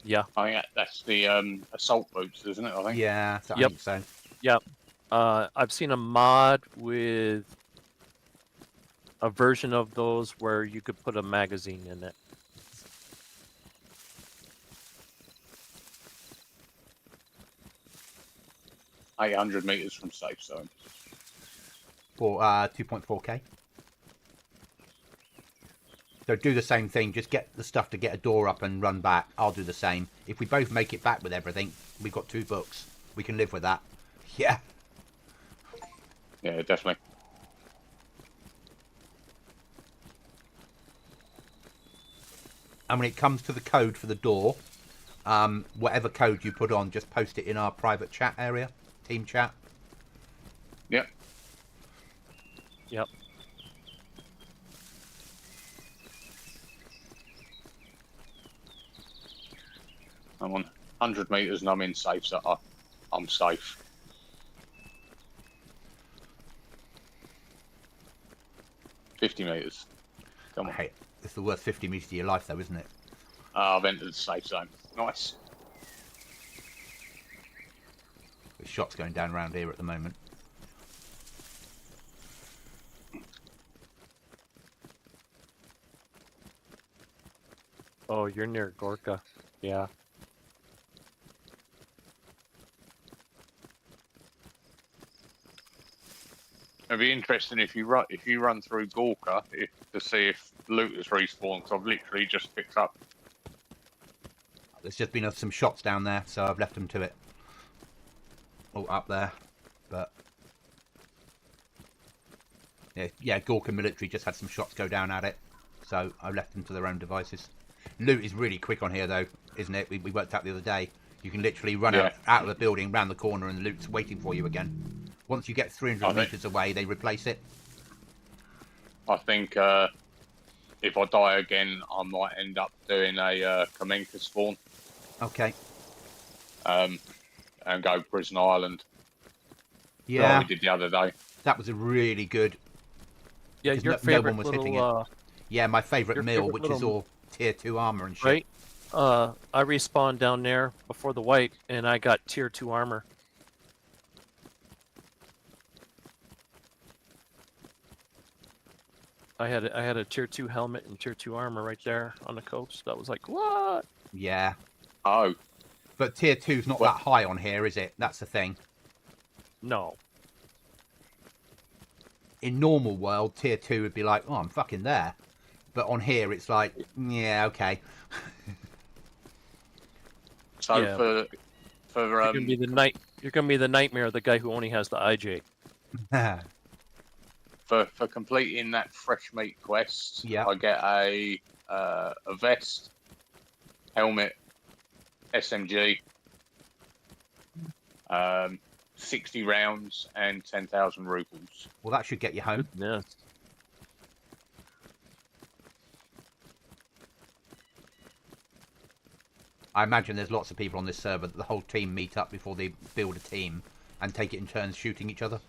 [SPEAKER 3] Yeah.
[SPEAKER 2] I think that's the assault boots, isn't it? I think.
[SPEAKER 1] Yeah, I think so.
[SPEAKER 3] Yep. I've seen a mod with a version of those where you could put a magazine in it.
[SPEAKER 2] – 800 meters from safe zone.
[SPEAKER 1] For 2.4k. So do the same thing. Just get the stuff to get a door up and run back. I'll do the same. If we both make it back with everything, we've got 2 books. We can live with that. Yeah.
[SPEAKER 2] Yeah, definitely.
[SPEAKER 1] And when it comes to the code for the door, whatever code you put on, just post it in our private chat area, team chat.
[SPEAKER 2] Yep. I'm on 100 metres and I'm in safe, so I'm safe. $50. Come on.
[SPEAKER 1] Hey, it's the worst 50 metres of your life, though, isn't it?
[SPEAKER 2] I've entered the safe zone. Nice.
[SPEAKER 1] There's shots going down around here at the moment.
[SPEAKER 3] Oh, you're near Gorka. Yeah.
[SPEAKER 2] It'd be interesting if you run through Gorka to see if loot has respawned. Because I've literally just picked up.
[SPEAKER 1] There's just been some shots down there, so I've left them to it. Oh, up there. But yeah, Gorka military just had some shots go down at it, so I've left them to their own devices. Loot is really quick on here, though, isn't it? We worked out the other day. You can literally run out of the building, round the corner, and the loot's waiting for you again. Once you get 300 metres away, they replace it.
[SPEAKER 2] I think if I die again, I might end up doing a Kamenka spawn.
[SPEAKER 1] Okay.
[SPEAKER 2] And go Prison Island.
[SPEAKER 1] Yeah.
[SPEAKER 2] Like we did the other day.
[SPEAKER 1] That was a really good.
[SPEAKER 3] Yeah, your favorite
[SPEAKER 1] no one was
[SPEAKER 3] little,
[SPEAKER 1] hitting it. Yeah, my favourite mill, which is all tier 2 armour and shit.
[SPEAKER 3] Right. I respawned down there before the wipe, and I got tier 2 armor. I had a tier 2 helmet and tier 2 armor right there on the coast. That was like, what?
[SPEAKER 1] Yeah.
[SPEAKER 2] Oh.
[SPEAKER 1] But tier 2's not that high on here, is it? That's the thing.
[SPEAKER 3] No.
[SPEAKER 1] In normal world, tier 2 would be like, oh, I'm fucking there. But on here, it's like, yeah, okay.
[SPEAKER 2] So
[SPEAKER 3] Yeah.
[SPEAKER 2] for
[SPEAKER 3] You're gonna be the You're gonna be the nightmare of the guy who only has the IJ.
[SPEAKER 2] for completing that fresh meat quest,
[SPEAKER 1] Yeah.
[SPEAKER 2] I get a vest, helmet, SMG, 60 rounds, and 10,000 rubles.
[SPEAKER 1] Well, that should get you home.
[SPEAKER 3] Yeah.
[SPEAKER 1] I imagine there's lots of people on this server that the whole team meet up before they build a team and take it in turns shooting each other.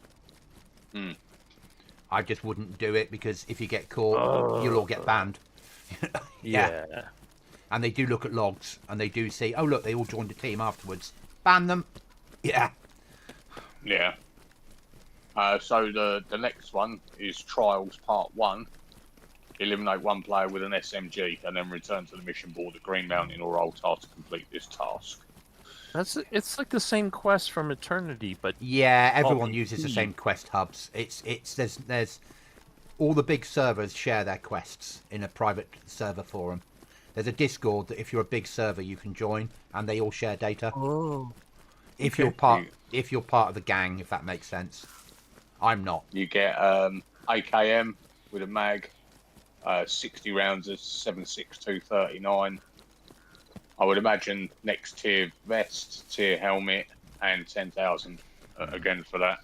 [SPEAKER 1] I just wouldn't do it because if you get caught, you'll all get banned.
[SPEAKER 3] Yeah.
[SPEAKER 1] And they do look at logs and they do see, oh look, they all joined a team afterwards. Ban them. Yeah.
[SPEAKER 2] Yeah. So the next one is Trials Part 1. Eliminate one player with an SMG and then return to the mission board at Green Mountain or Altar to complete this task.
[SPEAKER 3] It's like the same quest from Eternity, but
[SPEAKER 1] yeah, everyone uses the same quest hubs. There's all the big servers share their quests in a private server forum. There's a Discord that if you're a big server you can join and they all share data.
[SPEAKER 3] Oh.
[SPEAKER 1] If you're part of the gang, if that makes sense. I'm not.
[SPEAKER 2] You get AKM with a mag, 60 rounds of 7.6239. I would imagine next tier vest, tier helmet, and 10,000 again for that.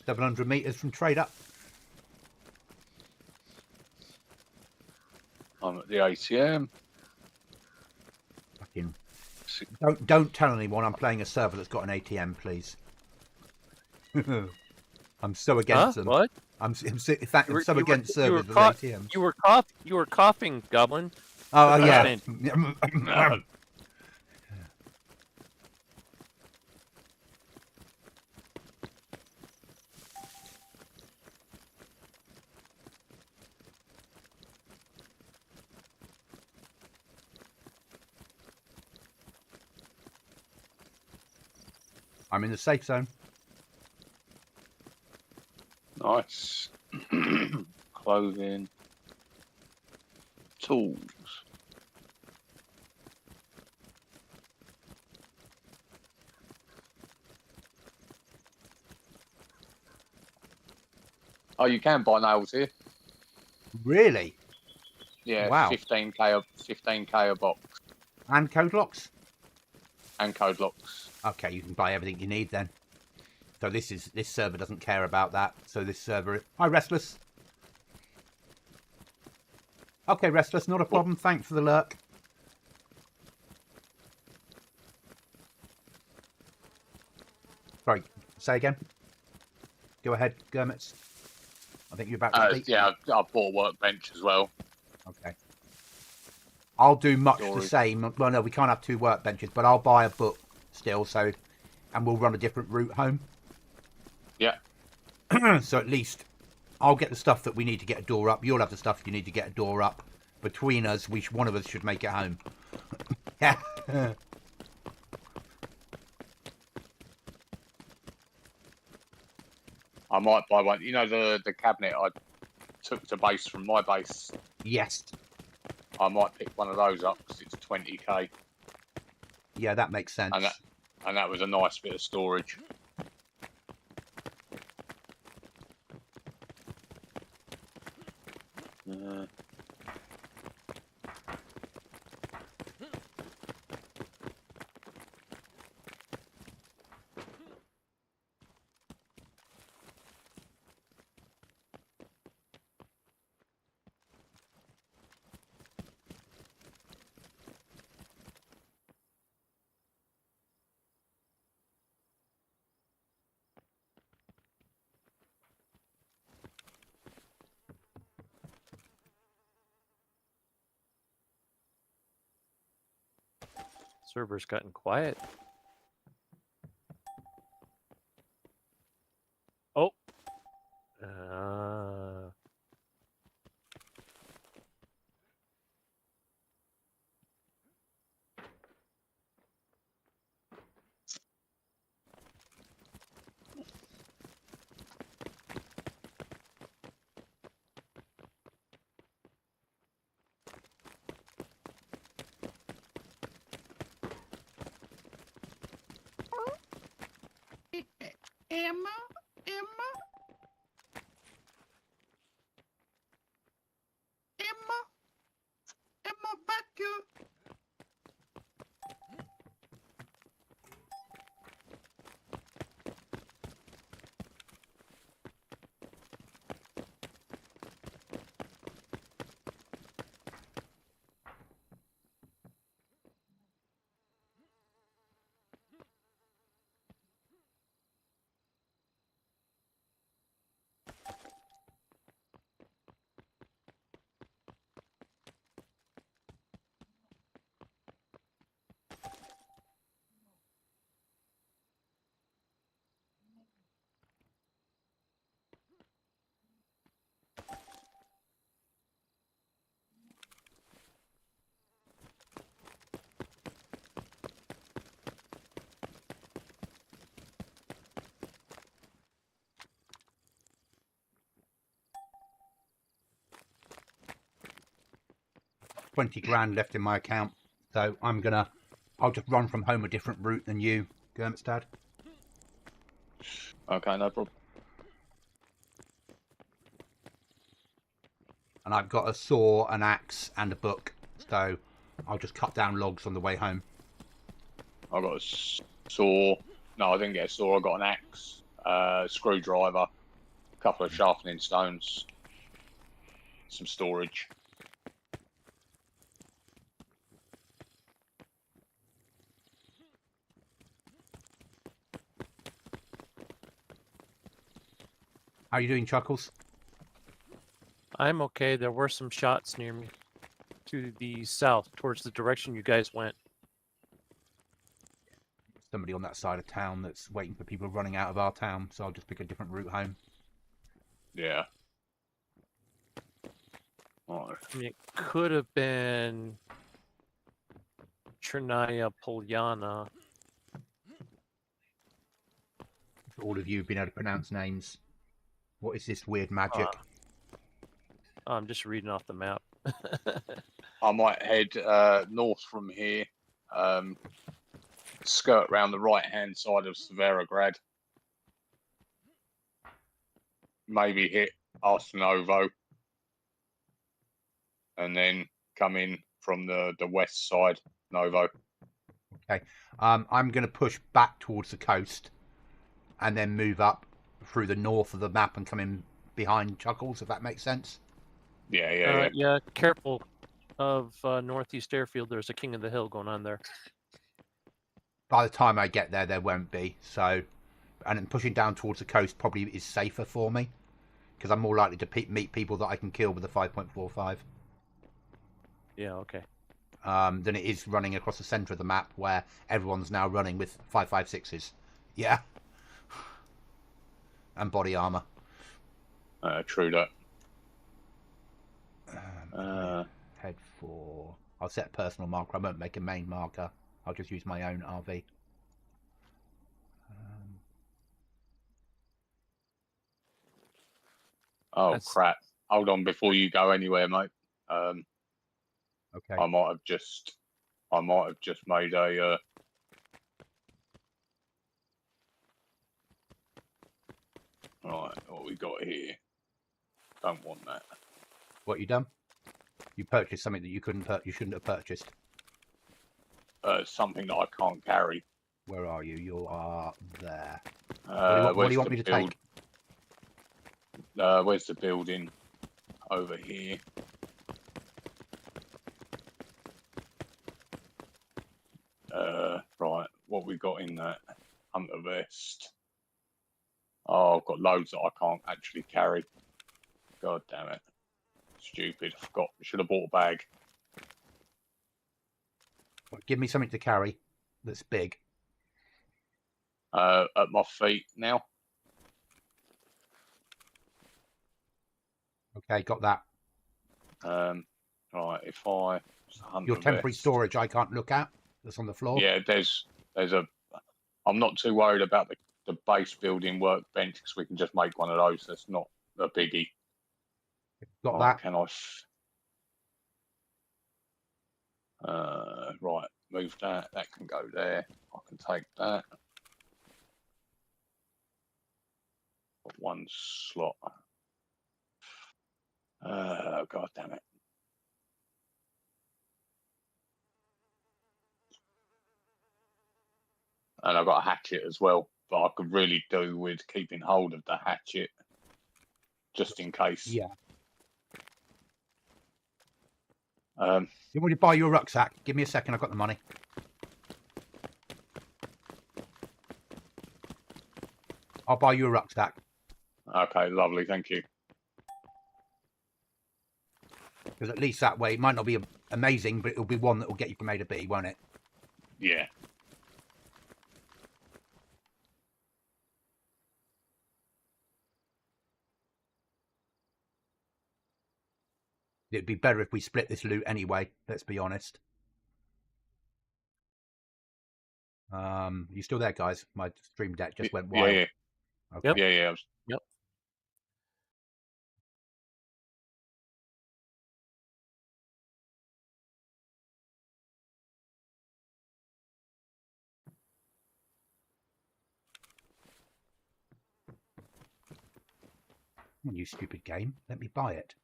[SPEAKER 1] $700 meters from trade up.
[SPEAKER 2] I'm at the ATM.
[SPEAKER 1] Fucking don't tell anyone I'm playing a server that's got an ATM, please. I'm so against them.
[SPEAKER 3] What?
[SPEAKER 1] I'm so against servers with ATMs.
[SPEAKER 3] You were coughing, Goblin.
[SPEAKER 1] Oh yeah. I'm in the safe zone.
[SPEAKER 2] Nice. Clothing. Tools. Oh, you can buy nails here.
[SPEAKER 1] Really?
[SPEAKER 2] Yeah,
[SPEAKER 1] Wow.
[SPEAKER 2] 15k a box.
[SPEAKER 1] And code locks?
[SPEAKER 2] And code locks.
[SPEAKER 1] Okay, you can buy everything you need then. So this server doesn't care about that. So this server... Hi, Restless. Okay, Restless, not a problem. Thanks for the lurk. Sorry, say again. Go ahead, Gurmits. I think you're about to speak.
[SPEAKER 2] Yeah, I bought a workbench as well.
[SPEAKER 1] Okay. I'll do much the
[SPEAKER 2] Storage.
[SPEAKER 1] same. Well, no, we can't have 2 workbenches, but I'll buy a book still, so... And we'll run a different route home.
[SPEAKER 2] Yeah.
[SPEAKER 1] So at least I'll get the stuff that we need to get a door up. You'll have the stuff you need to get a door up. Between us, one of us should make it home. Yeah.
[SPEAKER 2] I might buy one. You know the cabinet I took to base from my base?
[SPEAKER 1] Yes.
[SPEAKER 2] I might pick one of those up because it's 20k.
[SPEAKER 1] Yeah, that makes sense.
[SPEAKER 2] And that was a nice bit of storage.
[SPEAKER 3] Server's gotten quiet. Oh.
[SPEAKER 4] Emma? Back you.
[SPEAKER 1] $20,000 left in my account, so I'll just run from home a different route than you, Gurmstad.
[SPEAKER 2] Okay, no problem.
[SPEAKER 1] And I've got a saw, an axe, and a book, so I'll just cut down logs on the way home.
[SPEAKER 2] I got a saw. No, I didn't get a saw. I got an axe, screwdriver, a couple of sharpening stones, some storage.
[SPEAKER 1] How are you doing, Chuckles?
[SPEAKER 3] I'm okay. There were some shots near me to the south, towards the direction you guys went.
[SPEAKER 1] Somebody on that side of town that's waiting for people running out of our town, so I'll just pick a different route home.
[SPEAKER 2] Yeah. Right.
[SPEAKER 3] I mean, it could have been Chernaya Polyana.
[SPEAKER 1] For all of you being able to pronounce names. What is this weird magic?
[SPEAKER 3] I'm just reading off the map.
[SPEAKER 2] I might head north from here, skirt round the right-hand side of Severograd. Maybe hit Arsenovo, and then come in from the west side, Novo.
[SPEAKER 1] Okay. I'm going to push back towards the coast and then move up through the north of the map and come in behind Chuckles, if that makes sense.
[SPEAKER 2] Yeah.
[SPEAKER 3] Careful of Northeast Airfield. There's a King of the Hill going on there.
[SPEAKER 1] By the time I get there, there won't be. So, and then pushing down towards the coast probably is safer for me because I'm more likely to meet people that I can kill with a 5.45.
[SPEAKER 3] Yeah, okay.
[SPEAKER 1] Than it is running across the centre of the map where everyone's now running with 5.56s. Yeah. And body armour.
[SPEAKER 2] True that.
[SPEAKER 1] Head for... I'll set a personal marker. I won't make a main marker. I'll just use my own RV.
[SPEAKER 2] Crap. Hold on before you go anywhere, mate.
[SPEAKER 1] Okay.
[SPEAKER 2] I might have just made a right, what we got here? Don't want that.
[SPEAKER 1] What you done? You purchased something that you shouldn't have purchased.
[SPEAKER 2] Something that I can't carry.
[SPEAKER 1] Where are you? You are there.
[SPEAKER 2] What
[SPEAKER 1] do you want me to take?
[SPEAKER 2] Where's the building? Over here. Right, what we got in that hunter vest? Oh, I've got loads that I can't actually carry. God damn it. Stupid. I forgot. Should have bought a bag.
[SPEAKER 1] Give me something to carry that's big.
[SPEAKER 2] At my feet now.
[SPEAKER 1] Okay, got that.
[SPEAKER 2] Right, if I...
[SPEAKER 1] Your temporary storage I can't look at. That's on the floor.
[SPEAKER 2] Yeah, there's a... I'm not too worried about the base building workbench because we can just make one of those. That's not a biggie.
[SPEAKER 1] Got
[SPEAKER 2] right,
[SPEAKER 1] that.
[SPEAKER 2] Can I... right, move that. That can go there. I can take that. Got one slot. God damn it. And I've got a hatchet as well, but I could really do with keeping hold of the hatchet just in case.
[SPEAKER 1] Yeah.
[SPEAKER 2] You
[SPEAKER 1] want to buy you a rucksack? Give me a second. I've got the money. I'll buy you a rucksack.
[SPEAKER 2] Okay, lovely. Thank you.
[SPEAKER 1] Because at least that way, it might not be amazing, but it'll be one that will get you from A to B, won't it?
[SPEAKER 2] Yeah.
[SPEAKER 1] It'd be better if we split this loot anyway, let's be honest. You still there, guys? My stream deck just went wild.
[SPEAKER 2] Yeah.
[SPEAKER 1] Okay.
[SPEAKER 3] Yep.
[SPEAKER 2] Yeah.
[SPEAKER 3] Yep.
[SPEAKER 1] Come on, you stupid game. Let me buy it.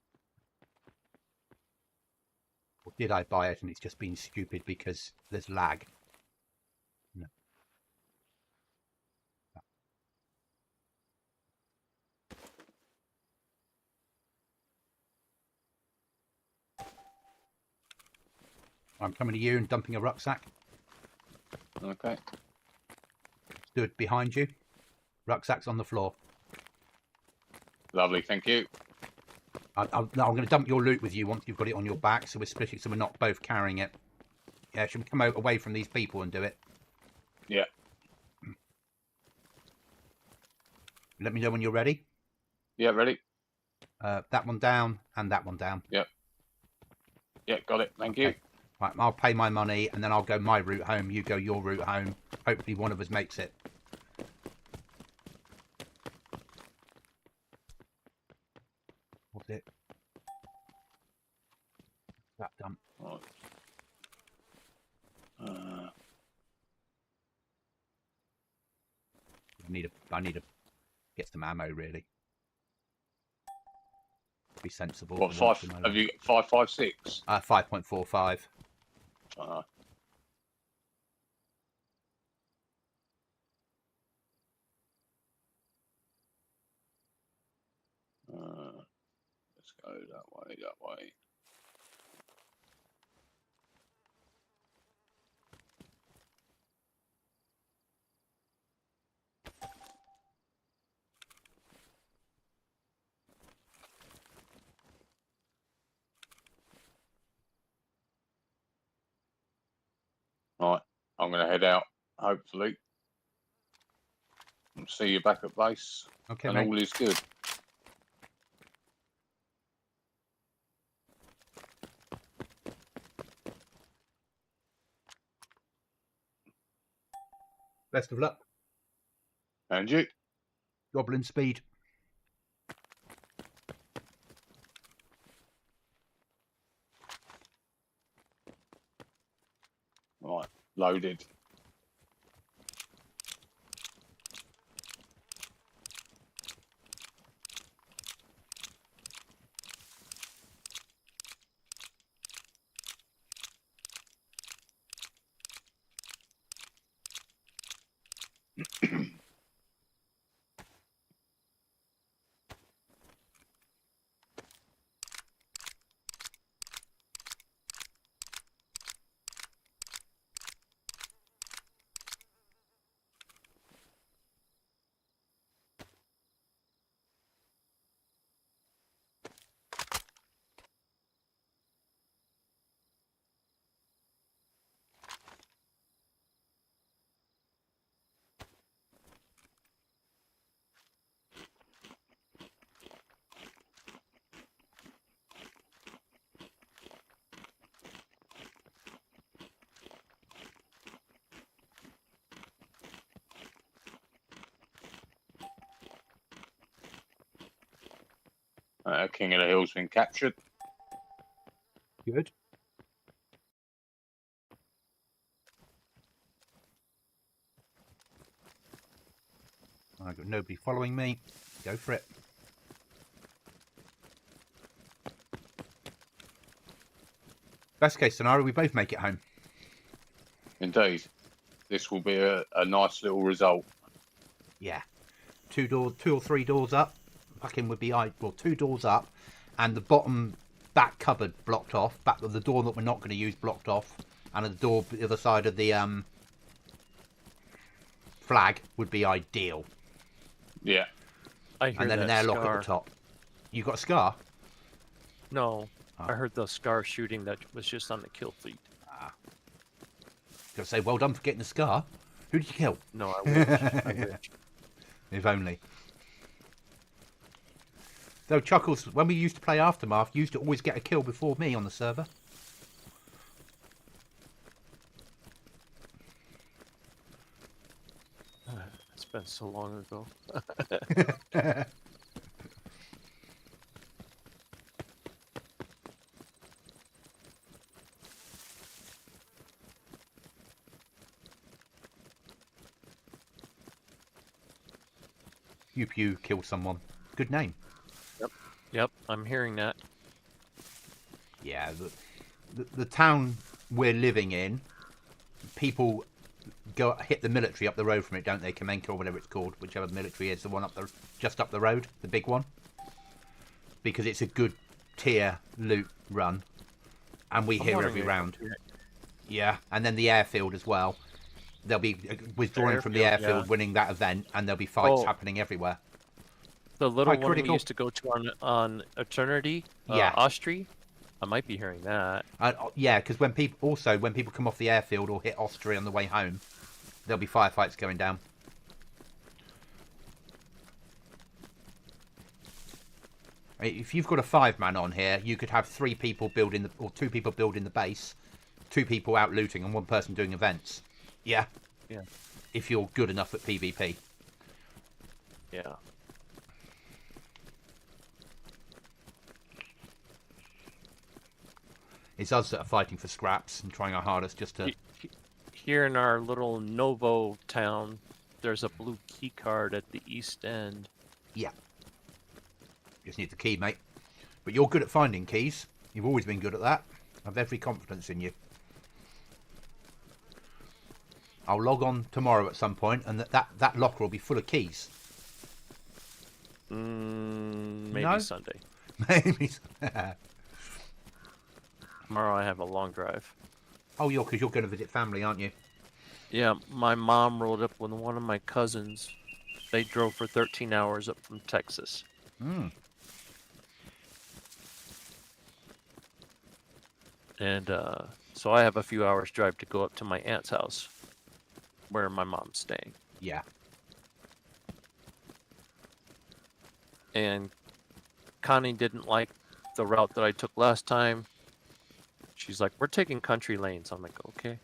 [SPEAKER 1] Or did I buy it and it's just been stupid because there's lag? No. I'm coming to you and dumping a rucksack.
[SPEAKER 2] Okay.
[SPEAKER 1] Stood behind you. Rucksack's on the floor.
[SPEAKER 2] Lovely. Thank you.
[SPEAKER 1] I'm going to dump your loot with you once you've got it on your back, so we're splitting, so we're not both carrying it. Yeah, should we come out away from these people and do it?
[SPEAKER 2] Yeah.
[SPEAKER 1] Let me know when you're ready.
[SPEAKER 2] Yeah, ready.
[SPEAKER 1] That one down and that one down.
[SPEAKER 2] Yep. Yeah, got it. Thank you.
[SPEAKER 1] Right, I'll pay my money and then I'll go my route home. You go your route home. Hopefully one of us makes it. What's it? That done.
[SPEAKER 2] Right.
[SPEAKER 1] I need to get some ammo really. Be sensible.
[SPEAKER 2] What, five? Have you got 5.56?
[SPEAKER 1] 5.45.
[SPEAKER 2] Go that way, that way. Right, I'm going to head out, hopefully. And see you back at base.
[SPEAKER 1] Okay,
[SPEAKER 2] And
[SPEAKER 1] mate.
[SPEAKER 2] all is good.
[SPEAKER 1] Best of luck.
[SPEAKER 2] And you?
[SPEAKER 1] Goblin speed.
[SPEAKER 2] Right, loaded. King of the Hill's been captured.
[SPEAKER 1] Good. I've got nobody following me. Go for it. Best case scenario, we both make it home.
[SPEAKER 2] Indeed. This will be a nice little result.
[SPEAKER 1] Yeah. 2 or 3 doors up. Fucking would be well, 2 doors up, and the bottom back cupboard blocked off. Back of the door that we're not going to use blocked off, and the door the other side of the flag would be ideal.
[SPEAKER 2] Yeah.
[SPEAKER 3] I hear
[SPEAKER 1] And then
[SPEAKER 3] that
[SPEAKER 1] an airlock
[SPEAKER 3] scar.
[SPEAKER 1] at the top. You got a scar?
[SPEAKER 3] No,
[SPEAKER 1] Oh.
[SPEAKER 3] I heard the scar shooting that was just on the kill feed.
[SPEAKER 1] Got to say, well done for getting the scar. Who did you kill?
[SPEAKER 3] No, I wish. I wish.
[SPEAKER 1] If only. Though Chuckles, when we used to play Aftermath, used to always get a kill before me on the server.
[SPEAKER 3] It's been so long ago.
[SPEAKER 1] Pew Pew killed someone. Good name.
[SPEAKER 3] Yep, I'm hearing that.
[SPEAKER 1] Yeah, the town we're living in, people go hit the military up the road from it, don't they? Kamenka or whatever it's called, whichever the military is, the one just up the road, the big one, because it's a good tier loot run, and we
[SPEAKER 3] I'm
[SPEAKER 1] hear
[SPEAKER 3] wondering
[SPEAKER 1] every
[SPEAKER 3] if-
[SPEAKER 1] round. Yeah, and then the airfield as well. They'll be withdrawing from the
[SPEAKER 3] airfield,
[SPEAKER 1] airfield,
[SPEAKER 3] yeah.
[SPEAKER 1] winning that event, and there'll be fights
[SPEAKER 3] Oh.
[SPEAKER 1] happening everywhere.
[SPEAKER 3] The little
[SPEAKER 1] Quite
[SPEAKER 3] one we
[SPEAKER 1] critical.
[SPEAKER 3] used to go to on Eternity,
[SPEAKER 1] Yeah.
[SPEAKER 3] Austria. I might be hearing that.
[SPEAKER 1] Yeah, because when people come off the airfield or hit Austria on the way home, there'll be firefights going down. If you've got a 5-man on here, you could have 3 people building or 2 people building the base, 2 people out looting, and 1 person doing events. Yeah.
[SPEAKER 3] Yeah.
[SPEAKER 1] If you're good enough at PvP.
[SPEAKER 3] Yeah.
[SPEAKER 1] It's us that are fighting for scraps and trying our hardest just to.
[SPEAKER 3] Here in our little Novo town, there's a blue key card at the east end.
[SPEAKER 1] Just need the key, mate. But you're good at finding keys. You've always been good at that. I have every confidence in you. I'll log on tomorrow at some point, and that locker will be full of keys.
[SPEAKER 3] Maybe
[SPEAKER 1] No?
[SPEAKER 3] Sunday.
[SPEAKER 1] Maybe.
[SPEAKER 3] Tomorrow I have a long drive.
[SPEAKER 1] Oh, because you're going to visit family, aren't you?
[SPEAKER 3] Yeah, my mom rode up with one of my cousins. They drove for 13 hours up from Texas.
[SPEAKER 1] Mm.
[SPEAKER 3] And so I have a few hours drive to go up to my aunt's house where my mom's staying.
[SPEAKER 1] Yeah.
[SPEAKER 3] And Connie didn't like the route that I took last time. She's like, we're taking country lanes. I'm like, okay.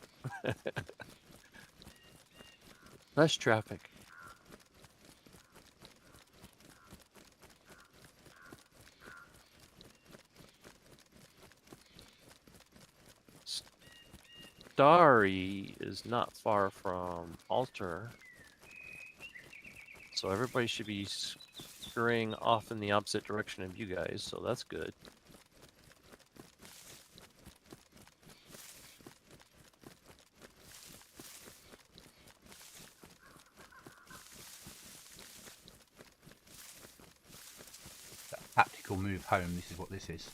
[SPEAKER 3] Less traffic. Starry is not far from Alter. So everybody should be scurrying off in the opposite direction of you guys, so that's good.
[SPEAKER 1] Tactical move home. This is what this is.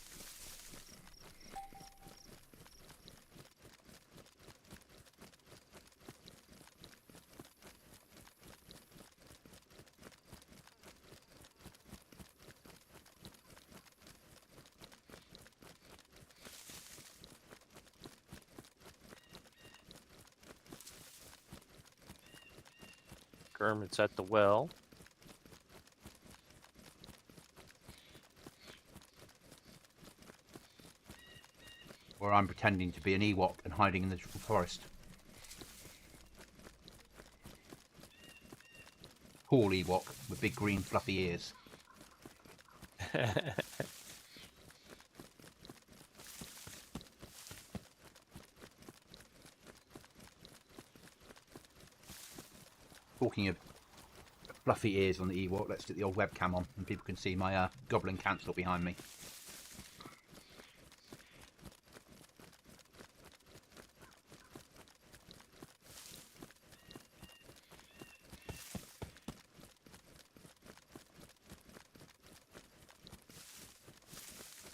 [SPEAKER 3] Kermit's at the well.
[SPEAKER 1] Or I'm pretending to be an Ewok and hiding in the forest. Tall Ewok with big green fluffy ears. Talking of fluffy ears on the Ewok, let's get the old webcam on and people can see my goblin cancel behind me.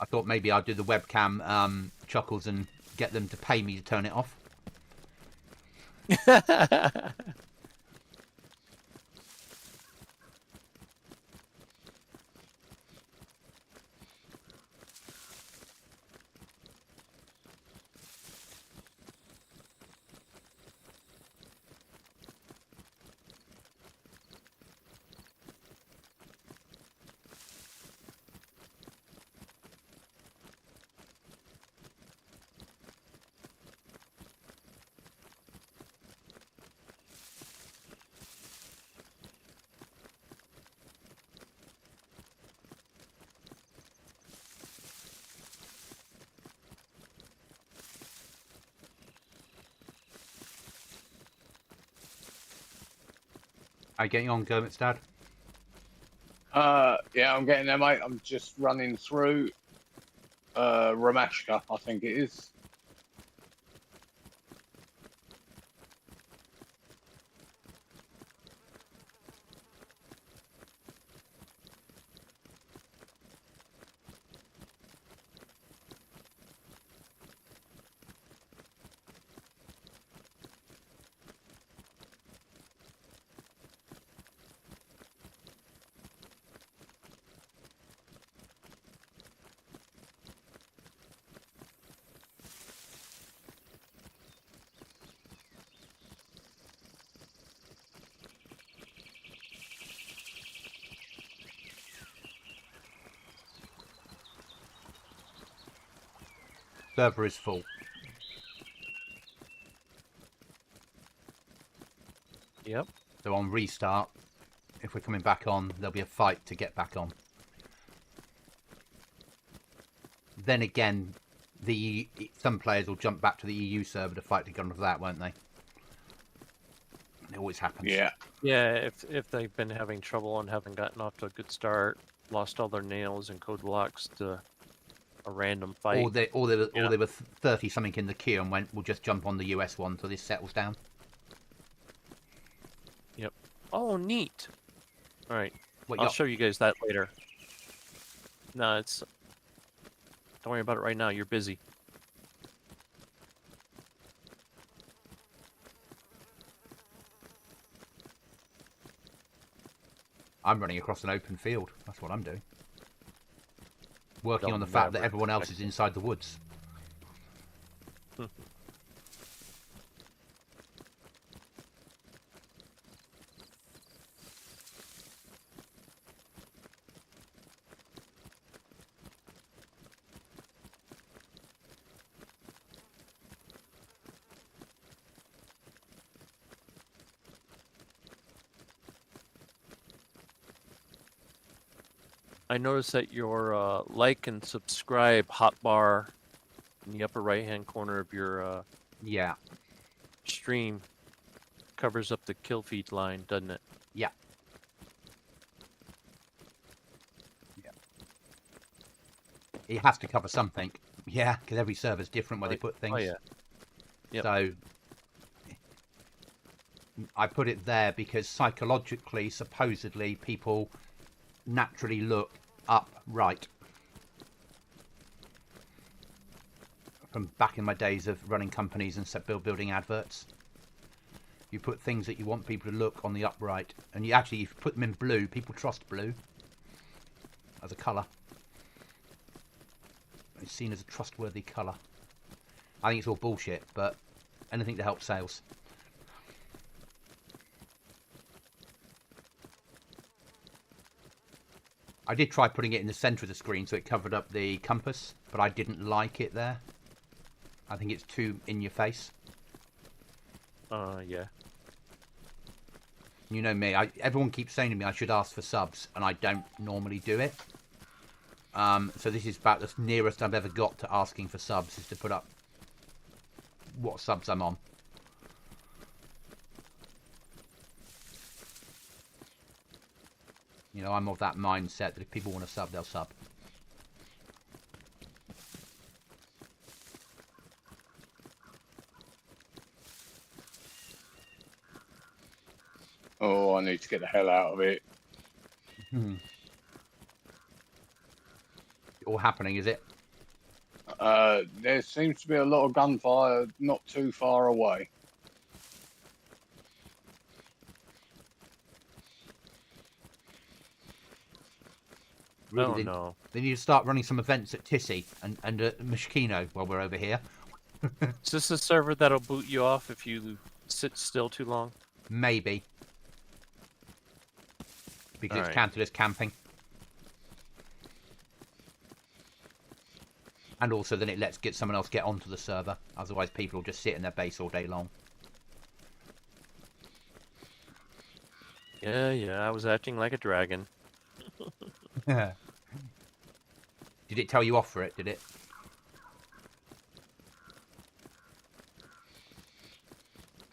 [SPEAKER 1] I thought maybe I'd do the webcam chuckles and get them to pay me to turn it off. Are you getting on, Kermit's dad?
[SPEAKER 2] Yeah, I'm getting there, mate. I'm just running through Ramashka, I think it is.
[SPEAKER 1] Server is full.
[SPEAKER 3] Yep.
[SPEAKER 1] So on restart, if we're coming back on, there'll be a fight to get back on. Then again, some players will jump back to the EU server to fight to get onto that, won't they? It always happens.
[SPEAKER 2] Yeah.
[SPEAKER 3] Yeah, if they've been having trouble and haven't gotten off to a good start, lost all their nails and code blocks to a random fight.
[SPEAKER 1] Or they were 30 something in the queue and went, we'll just jump on the US one till this settles down.
[SPEAKER 3] Yep. Oh, neat. All right.
[SPEAKER 1] What,
[SPEAKER 3] I'll show you guys that later. No, it's. Don't worry about it right now. You're busy.
[SPEAKER 1] I'm running across an open field. That's what I'm doing. Working
[SPEAKER 3] They'll
[SPEAKER 1] on the fact that
[SPEAKER 3] never
[SPEAKER 1] everyone else
[SPEAKER 3] expect
[SPEAKER 1] is inside the woods.
[SPEAKER 3] I noticed that your like and subscribe hotbar in the upper right-hand corner of your
[SPEAKER 1] Yeah.
[SPEAKER 3] stream covers up the kill feed line, doesn't it?
[SPEAKER 1] Yeah. It has to cover something. Yeah, because every server's different where they
[SPEAKER 3] Right.
[SPEAKER 1] put things.
[SPEAKER 3] Oh yeah. Yep.
[SPEAKER 1] So I put it there because psychologically, supposedly, people naturally look up right. From back in my days of running companies and building adverts, you put things that you want people to look on the upright, and you if you put them in blue, people trust blue as a colour. It's seen as a trustworthy colour. I think it's all bullshit, but anything to help sales. I did try putting it in the centre of the screen so it covered up the compass, but I didn't like it there. I think it's too in your face.
[SPEAKER 3] Yeah.
[SPEAKER 1] You know me, everyone keeps saying to me I should ask for subs, and I don't normally do it. So this is about the nearest I've ever got to asking for subs, is to put up what subs I'm on. You know, I'm of that mindset that if people want to sub, they'll sub.
[SPEAKER 2] Oh, I need to get the hell out of it.
[SPEAKER 1] All happening, is it?
[SPEAKER 2] There seems to be a lot of gunfire not too far away.
[SPEAKER 1] Really,
[SPEAKER 3] Oh no.
[SPEAKER 1] They need to start running some events at Tissy and Mishkino while we're over here.
[SPEAKER 3] Is this a server that'll boot you off if you sit still too long?
[SPEAKER 1] Maybe. Because it's
[SPEAKER 3] Alright.
[SPEAKER 1] counted as camping. And also then it lets someone else get onto the server. Otherwise people will just sit in their base all day long.
[SPEAKER 3] Yeah, I was acting like a dragon.
[SPEAKER 1] Did it tell you off for it, did it?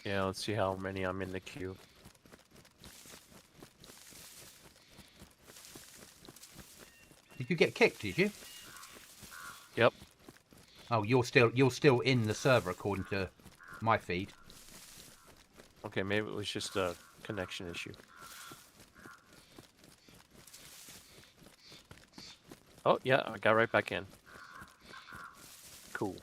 [SPEAKER 3] Yeah, let's see how many I'm in the queue.
[SPEAKER 1] Did you get kicked, did you?
[SPEAKER 3] Yep.
[SPEAKER 1] Oh, you're still in the server according to my feed.
[SPEAKER 3] Okay, maybe it was just a connection issue. Oh, yeah, I got right back in. Cool.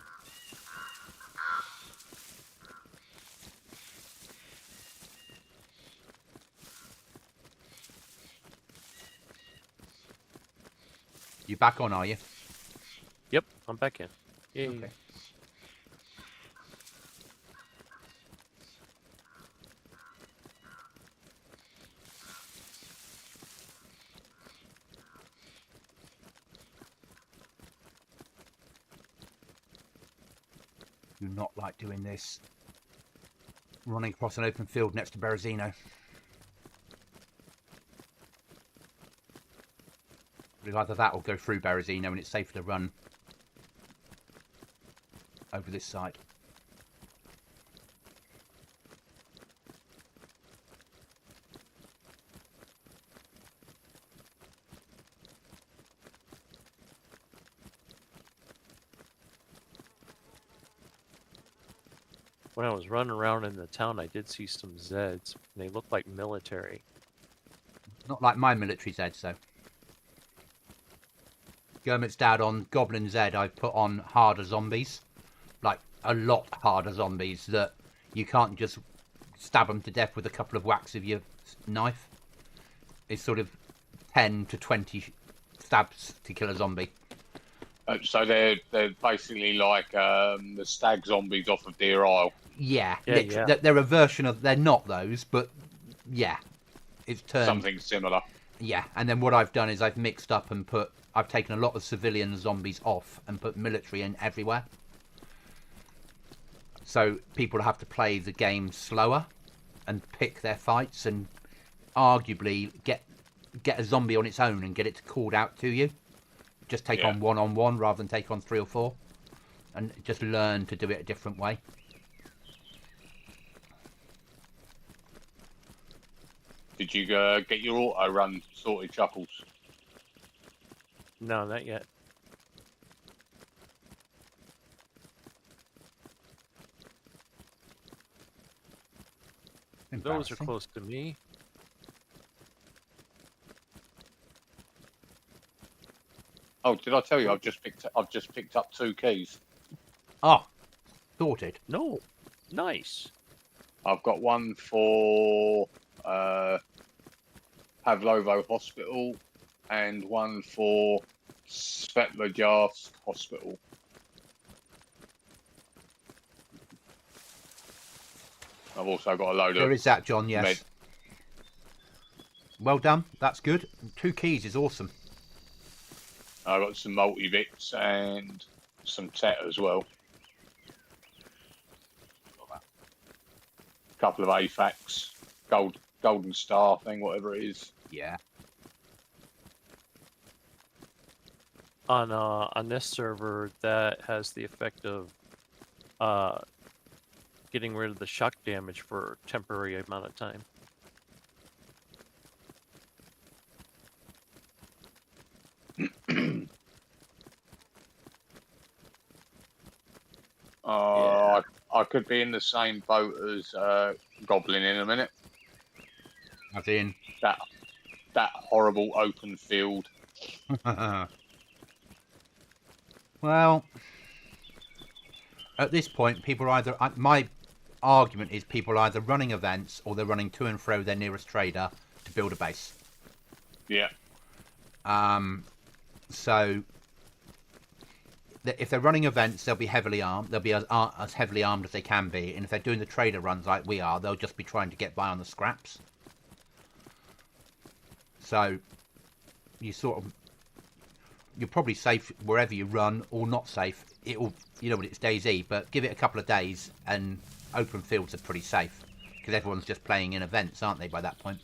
[SPEAKER 1] You back on, are you?
[SPEAKER 3] Yep, I'm back in. Yay.
[SPEAKER 1] Okay. Do not like doing this. Running across an open field next to Berezino. Either that or go through Berezino and it's safer to run over this side.
[SPEAKER 3] When I was running around in the town, I did see some Zeds. And they looked like military.
[SPEAKER 1] Not like my military Zed, so. Kermit's dad, on GoblinZ, I've put on harder zombies. Like, a lot harder zombies that you can't just stab them to death with a couple of whacks of your knife. It's sort of 10 to 20 stabs to kill a zombie.
[SPEAKER 2] So they're basically like the stag zombies off of Deer Isle.
[SPEAKER 1] Yeah,
[SPEAKER 3] Yeah.
[SPEAKER 1] They're a version of... They're not those, but yeah. It's turned...
[SPEAKER 2] Something similar.
[SPEAKER 1] Yeah, and then what I've done is I've mixed up and put... I've taken a lot of civilian zombies off and put military in everywhere. So people have to play the game slower and pick their fights and arguably get a zombie on its own and get it called out to you. Just take on one rather than take on 3 or 4. And just learn to do it a different way.
[SPEAKER 2] Did you get your auto run sorted, Chuckles?
[SPEAKER 3] No, not yet. Those are close to me.
[SPEAKER 2] Oh, did I tell you I've just picked up 2 keys?
[SPEAKER 1] Oh, sorted.
[SPEAKER 3] No. Nice.
[SPEAKER 2] I've got one for Pavlovo Hospital and one for Svetlojarsk Hospital. I've also got a load
[SPEAKER 1] There
[SPEAKER 2] of...
[SPEAKER 1] is that, John, yes.
[SPEAKER 2] med.
[SPEAKER 1] Well done. That's good. 2 keys is awesome.
[SPEAKER 2] I've got some multivits and some TET as well. A couple of AFACs, Golden Star thing, whatever it is.
[SPEAKER 1] Yeah.
[SPEAKER 3] On this server, that has the effect of getting rid of the shock damage for a temporary amount of time.
[SPEAKER 2] I could be in the same boat as Goblin in a minute.
[SPEAKER 1] As in...
[SPEAKER 2] That horrible open field.
[SPEAKER 1] Well, at this point, people are either... my argument is people are either running events or they're running to and fro their nearest trader to build a base.
[SPEAKER 2] Yeah.
[SPEAKER 1] So... if they're running events, they'll be heavily armed. They'll be as heavily armed as they can be. And if they're doing the trader runs like we are, they'll just be trying to get by on the scraps. So, you sort of... You're probably safe wherever you run, or not safe. It'll, you know, it's DayZ, but give it a couple of days, and open fields are pretty safe. Because everyone's just playing in events, aren't they, by that point?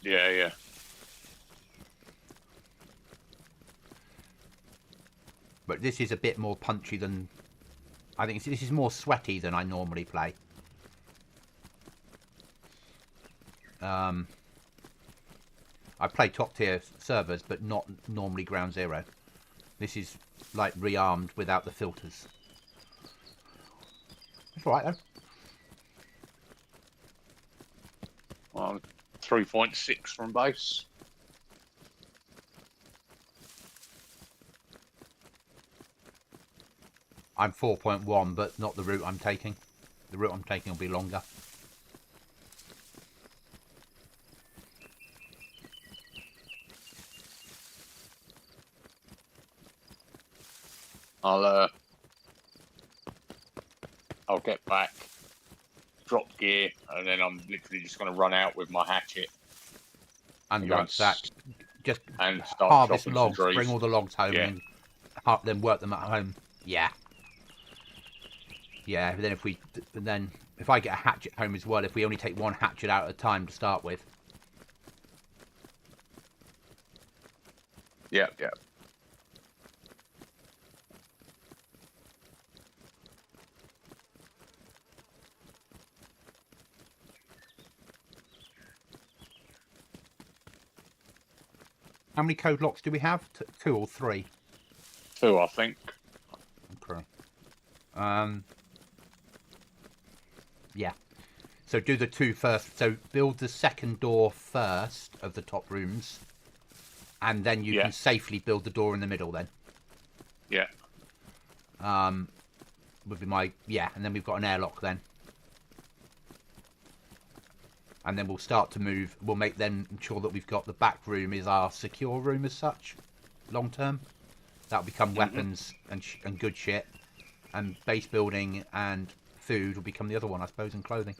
[SPEAKER 2] Yeah.
[SPEAKER 1] But this is a bit more punchy than... I think this is more sweaty than I normally play. I play top tier servers, but not normally ground zero. This is like rearmed without the filters. That's all right though.
[SPEAKER 2] Well, 3.6 from base.
[SPEAKER 1] I'm 4.1, but not the route I'm taking. The route I'm taking will be longer.
[SPEAKER 2] I'll get back, drop gear, and then I'm literally just going to run out with my hatchet.
[SPEAKER 1] And your sack. Just
[SPEAKER 2] and start
[SPEAKER 1] harvest
[SPEAKER 2] chopping
[SPEAKER 1] logs,
[SPEAKER 2] some trees.
[SPEAKER 1] bring all the logs home, and then work them at home. Yeah. Yeah, but then if I get a hatchet home as well, if we only take 1 hatchet out at a time to start with.
[SPEAKER 2] Yeah.
[SPEAKER 1] How many code locks do we have? 2 or 3?
[SPEAKER 2] 2, I think.
[SPEAKER 1] Okay. Yeah. So do the 2 first. So build the second door first of the top rooms, and then you can safely build the door in the middle then.
[SPEAKER 2] Yeah.
[SPEAKER 1] Would be my and then we've got an airlock then. And then we'll start to move. We'll make then sure that we've got the back room is our secure room as such, long term. That'll become weapons and good shit, and base building and food will become the other one, I suppose, and clothing.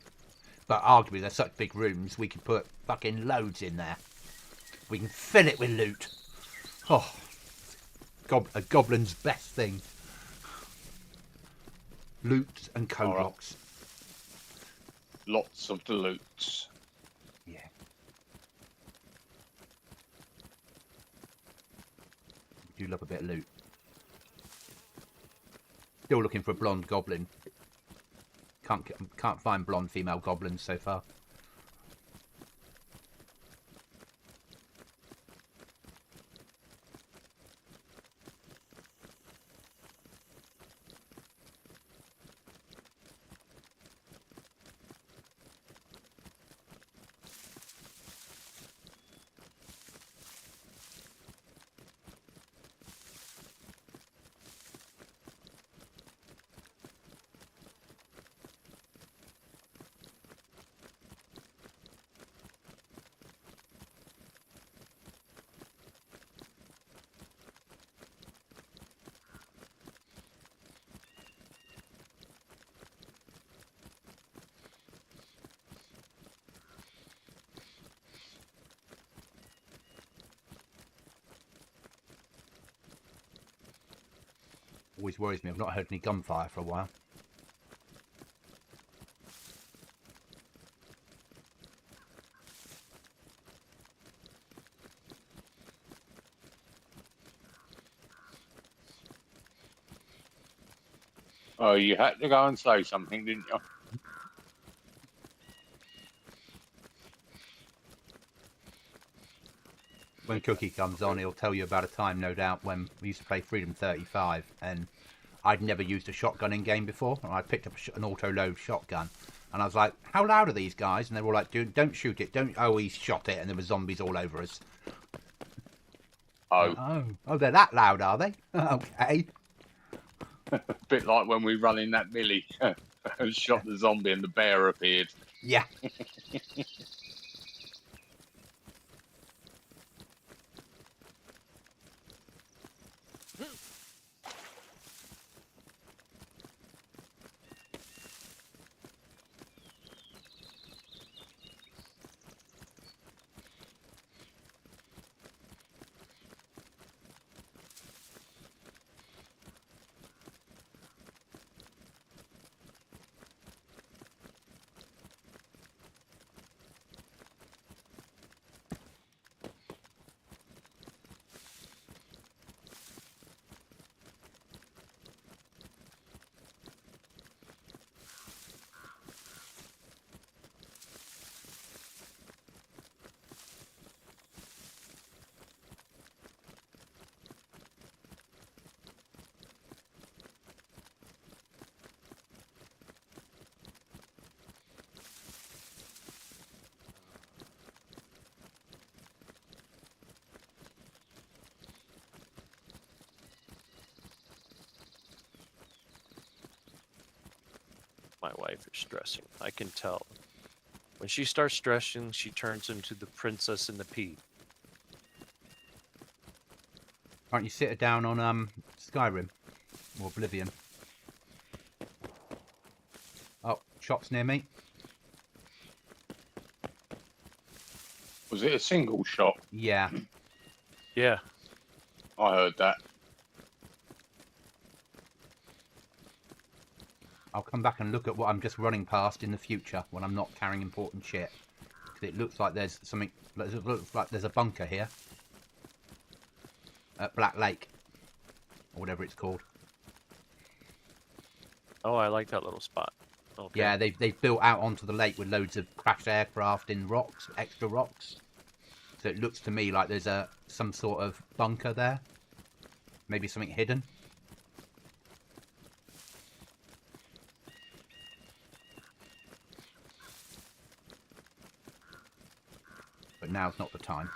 [SPEAKER 1] But arguably, they're such big rooms, we could put fucking loads in there. We can fill it with loot. Oh, a goblin's best thing. Loot and code
[SPEAKER 2] Alright.
[SPEAKER 1] locks.
[SPEAKER 2] Lots of the loot.
[SPEAKER 1] Yeah. Do love a bit of loot. Still looking for a blonde goblin. Can't find blonde female goblins so far. Always worries me. I've not heard any gunfire for a while.
[SPEAKER 2] Oh, you had to go and say something, didn't you?
[SPEAKER 1] When Cookie comes on, he'll tell you about a time, no doubt, when we used to play Freedom 35, and I'd never used a shotgun in game before, and I picked up an auto-load shotgun, and I was like, how loud are these guys? And they were all like, dude, don't shoot it, don't. Oh, he shot it, and there were zombies all over us.
[SPEAKER 2] Oh,
[SPEAKER 1] Oh, they're that loud, are they? Okay.
[SPEAKER 2] a bit like when we run in that millie and shot the zombie and the bear appeared.
[SPEAKER 1] Yeah.
[SPEAKER 3] My wife is stressing. I can tell. When she starts stressing, she turns into the princess in the pea.
[SPEAKER 1] Can't you sit her down on Skyrim or Oblivion? Oh, shops near me.
[SPEAKER 2] Was it a single shot?
[SPEAKER 1] Yeah.
[SPEAKER 3] Yeah.
[SPEAKER 2] I heard that.
[SPEAKER 1] I'll come back and look at what I'm just running past in the future when I'm not carrying important shit. 'Cause it looks like there's something. It looks like there's a bunker here at Black Lake, or whatever it's called.
[SPEAKER 3] Oh, I like that little spot. Okay.
[SPEAKER 1] Yeah, they've built out onto the lake with loads of crashed aircraft in rocks, extra rocks. So it looks to me like there's some sort of bunker there, maybe something hidden. But now's not the time.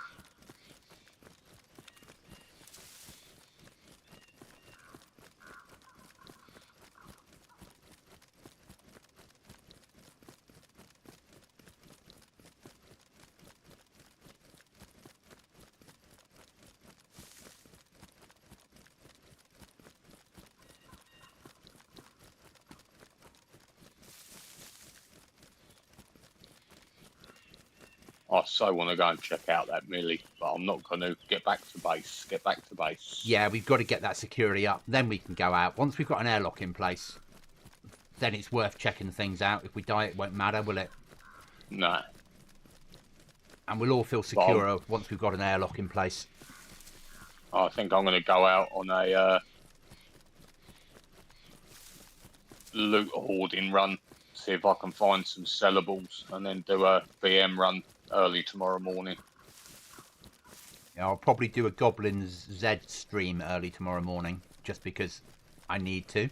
[SPEAKER 2] I so want to go and check out that millie, but I'm not going to. Get back to base. Get back to base.
[SPEAKER 1] Yeah, we've got to get that security up. Then we can go out. Once we've got an airlock in place, then it's worth checking things out. If we die, it won't matter, will it?
[SPEAKER 2] No.
[SPEAKER 1] And we'll all feel secure once we've got an airlock in place.
[SPEAKER 2] I think I'm going to go out on a loot hoarding run, see if I can find some sellables, and then do a VM run early tomorrow morning.
[SPEAKER 1] Yeah, I'll probably do a GoblinZ stream early tomorrow morning, just because I need to.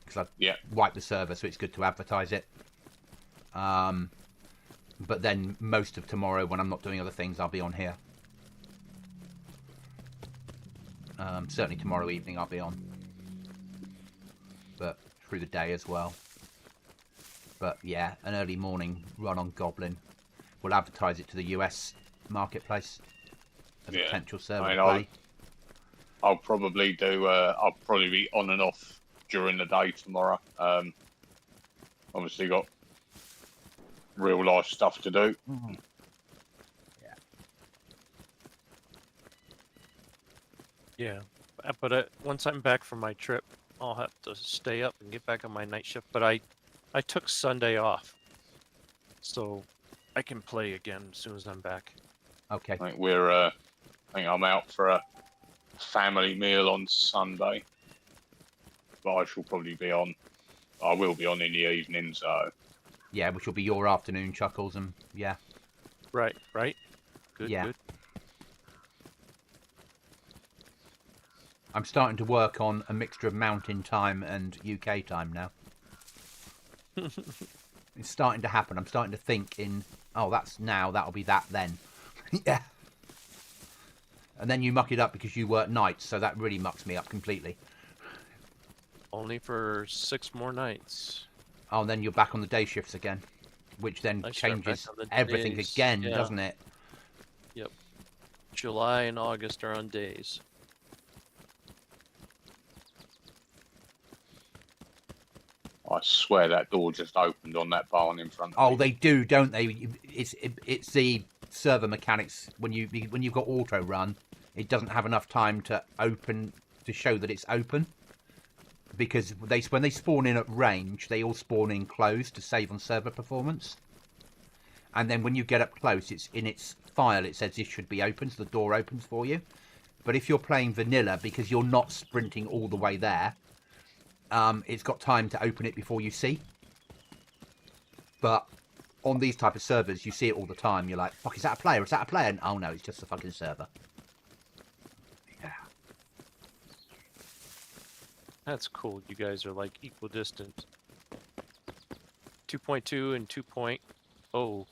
[SPEAKER 1] Because I've wiped the server, so it's good to advertise it. But then most of tomorrow, when I'm not doing other things, I'll be on here. Certainly tomorrow evening I'll be on. But through the day as well. But yeah, an early morning run on Goblin. We'll advertise it to the US marketplace as a potential server play.
[SPEAKER 2] I'll probably do. I'll probably be on and off during the day tomorrow. Obviously got real life stuff to do.
[SPEAKER 1] Mm-hmm.
[SPEAKER 3] Yeah, but once I'm back from my trip, I'll have to stay up and get back on my night shift. But I took Sunday off, so I can play again as soon as I'm back.
[SPEAKER 1] Okay.
[SPEAKER 2] I think we're. I think I'm out for a family meal on Sunday, but I shall probably be on. I will be on in the evening, so.
[SPEAKER 1] Yeah, which will be your afternoon, Chuckles, and yeah.
[SPEAKER 3] Right. Good,
[SPEAKER 1] yeah.
[SPEAKER 3] good.
[SPEAKER 1] I'm starting to work on a mixture of mountain time and UK time now. It's starting to happen. I'm starting to think in, oh, that's now, that'll be that then. Yeah. And then you muck it up because you work nights, so that really mucks me up completely.
[SPEAKER 3] Only for 6 more nights.
[SPEAKER 1] Oh, and then you're back on the day shifts again, which then changes everything
[SPEAKER 3] days.
[SPEAKER 1] again, doesn't it?
[SPEAKER 3] Yep. July and August are on days.
[SPEAKER 2] I swear that door just opened on that barn in front of
[SPEAKER 1] Oh,
[SPEAKER 2] me.
[SPEAKER 1] they do, don't they? It's the server mechanics. When you've got auto run, it doesn't have enough time to open to show that it's open. Because when they spawn in at range, they all spawn in closed to save on server performance. And then when you get up close, it's in its file. It says this should be open, so the door opens for you. But if you're playing vanilla, because you're not sprinting all the way there, it's got time to open it before you see. But on these type of servers, you see it all the time. You're like, fuck, is that a player? Is that a player? And, oh no, it's just a fucking server. Yeah.
[SPEAKER 3] That's cool. You guys are like equidistant. 2.2 and 2.0.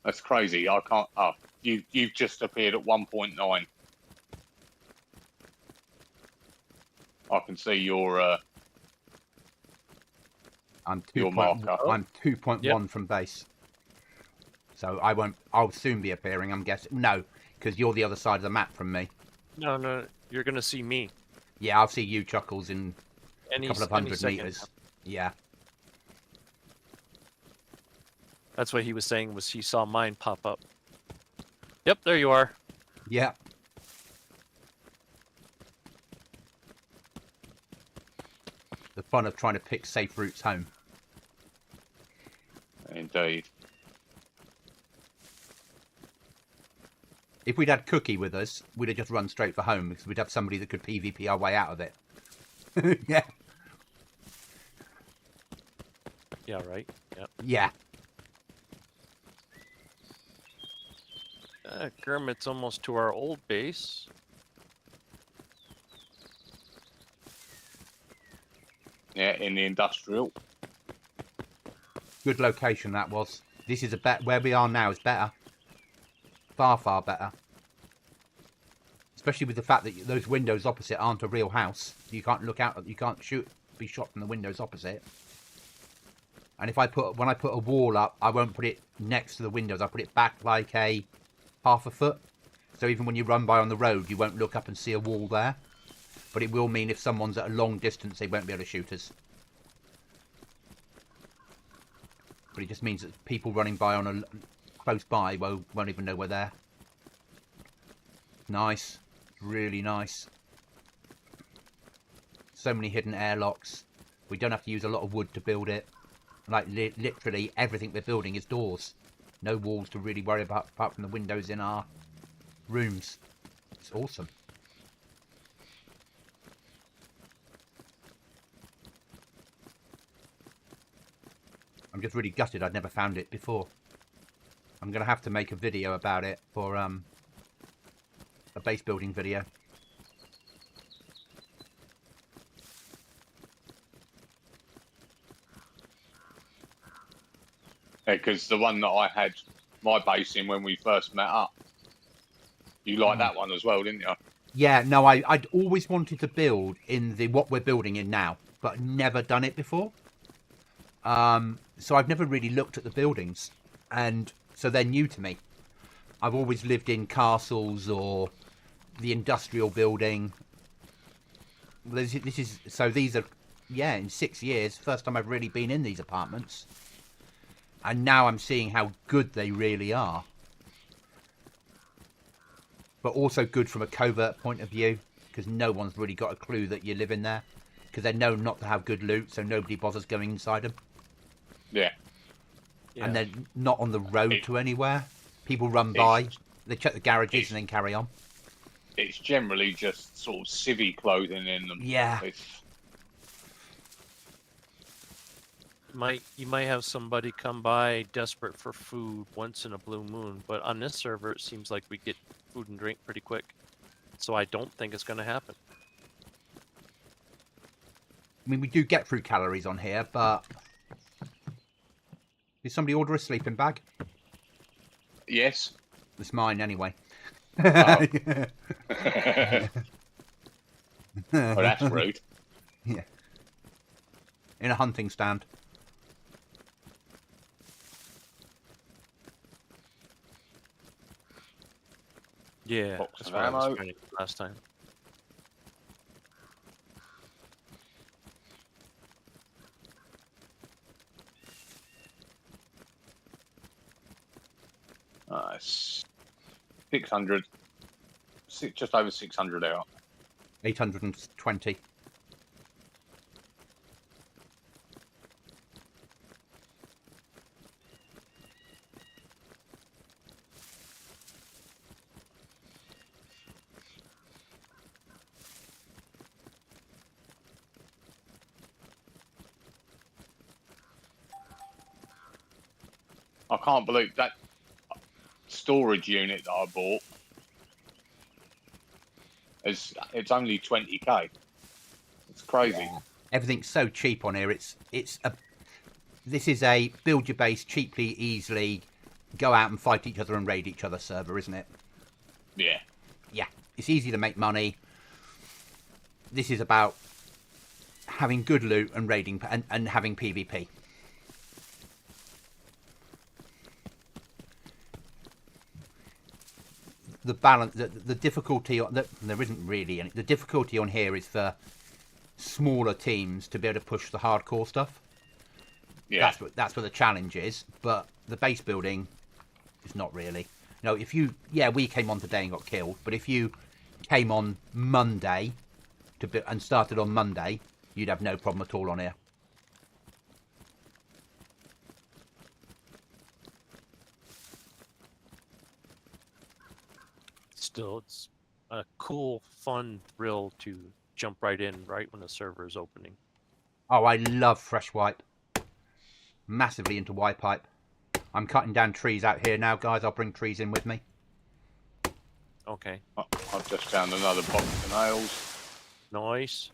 [SPEAKER 2] That's crazy. I can't. Oh, you've just appeared at 1.9. I can see your
[SPEAKER 1] I'm
[SPEAKER 2] your marker.
[SPEAKER 1] I'm 2.1 from base. So I'll soon be appearing, I'm guessing. No, because you're the other side of the map from me.
[SPEAKER 3] No, you're gonna see me.
[SPEAKER 1] Yeah, I'll see you, Chuckles, in a couple of hundred
[SPEAKER 3] second.
[SPEAKER 1] meters. Yeah.
[SPEAKER 3] That's what he was saying, was he saw mine pop up. Yep, there you are.
[SPEAKER 1] Yeah. The fun of trying to pick safe routes home.
[SPEAKER 2] Indeed.
[SPEAKER 1] If we'd had Cookie with us, we'd have just run straight for home because we'd have somebody that could PvP our way out of it. Yeah.
[SPEAKER 3] Yeah, right. Yep.
[SPEAKER 1] Yeah.
[SPEAKER 3] Kermit's almost to our old base.
[SPEAKER 2] Yeah, in the industrial.
[SPEAKER 1] Good location that was. This is a bet. Where we are now is better. Far, far better. Especially with the fact that those windows opposite aren't a real house. You can't look out. You can't be shot from the windows opposite. And if when I put a wall up, I won't put it next to the windows. I put it back like a half a foot. So even when you run by on the road, you won't look up and see a wall there. But it will mean if someone's at a long distance, they won't be able to shoot us. But it just means that people running by on a close by won't even know we're there. Nice. Really nice. So many hidden airlocks. We don't have to use a lot of wood to build it. Like, literally, everything we're building is doors. No walls to really worry about, apart from the windows in our rooms. It's awesome. I'm just really gutted I'd never found it before. I'm going to have to make a video about it for a base building video.
[SPEAKER 2] Because the one that I had my base in when we first met up, you liked that one as well, didn't you?
[SPEAKER 1] Yeah, no, I'd always wanted to build in the what we're building in now, but never done it before. So I've never really looked at the buildings, and so they're new to me. I've always lived in castles or the industrial building. This is so these are, yeah, in 6 years, first time I've really been in these apartments, and now I'm seeing how good they really are. But also good from a covert point of view, because no one's really got a clue that you live in there, because they're known not to have good loot, so nobody bothers going inside them.
[SPEAKER 2] Yeah.
[SPEAKER 1] And they're not on the road to anywhere. People run by, they check the garages and then carry on.
[SPEAKER 2] It's generally just sort of civvy clothing in them.
[SPEAKER 1] Yeah.
[SPEAKER 3] You might have somebody come by desperate for food once in a blue moon, but on this server it seems like we get food and drink pretty quick. So I don't think it's going to happen.
[SPEAKER 1] I mean, we do get through calories on here, but... Did somebody order a sleeping bag?
[SPEAKER 2] Yes.
[SPEAKER 1] It's mine anyway.
[SPEAKER 2] Oh. Oh, that's rude.
[SPEAKER 1] Yeah. In a hunting stand.
[SPEAKER 3] Yeah,
[SPEAKER 2] Box
[SPEAKER 3] that's
[SPEAKER 2] of
[SPEAKER 3] what I was
[SPEAKER 2] ammo.
[SPEAKER 3] trying to get last time.
[SPEAKER 2] It's 600. Just over 600 out.
[SPEAKER 1] 820.
[SPEAKER 2] I can't believe that storage unit that I bought. It's only 20k. It's crazy.
[SPEAKER 1] Yeah. Everything's so cheap on here. This is a build your base cheaply, easily, go out and fight each other and raid each other server, isn't it?
[SPEAKER 2] Yeah.
[SPEAKER 1] Yeah, it's easy to make money. This is about having good loot and raiding and having PvP. The balance, the difficulty, there isn't really any. The difficulty on here is for smaller teams to be able to push the hardcore stuff.
[SPEAKER 2] Yeah.
[SPEAKER 1] That's where the challenge is. But the base building is not really. No, if you, we came on today and got killed. But if you came on Monday and started on Monday, you'd have no problem at all on here.
[SPEAKER 3] Still, it's a cool, fun thrill to jump right in right when the server is opening.
[SPEAKER 1] Oh, I love fresh wipe. Massively into wipe pipe. I'm cutting down trees out here now, guys. I'll bring trees in with me.
[SPEAKER 3] Okay.
[SPEAKER 2] I've just found another box of nails.
[SPEAKER 3] Nice.